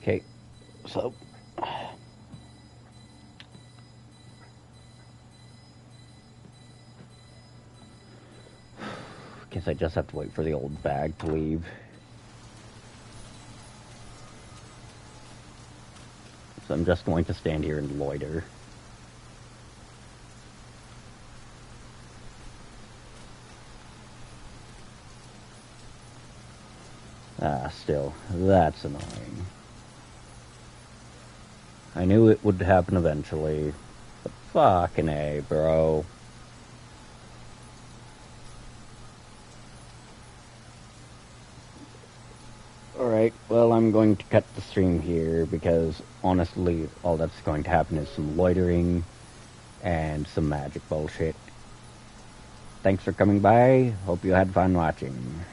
Okay, so... Guess I just have to wait for the old bag to leave. So I'm just going to stand here and loiter. Still, that's annoying. I knew it would happen eventually, but fucking A, bro. Alright, well, I'm going to cut the stream here because, honestly, all that's going to happen is some loitering and some magic bullshit. Thanks for coming by. Hope you had fun watching.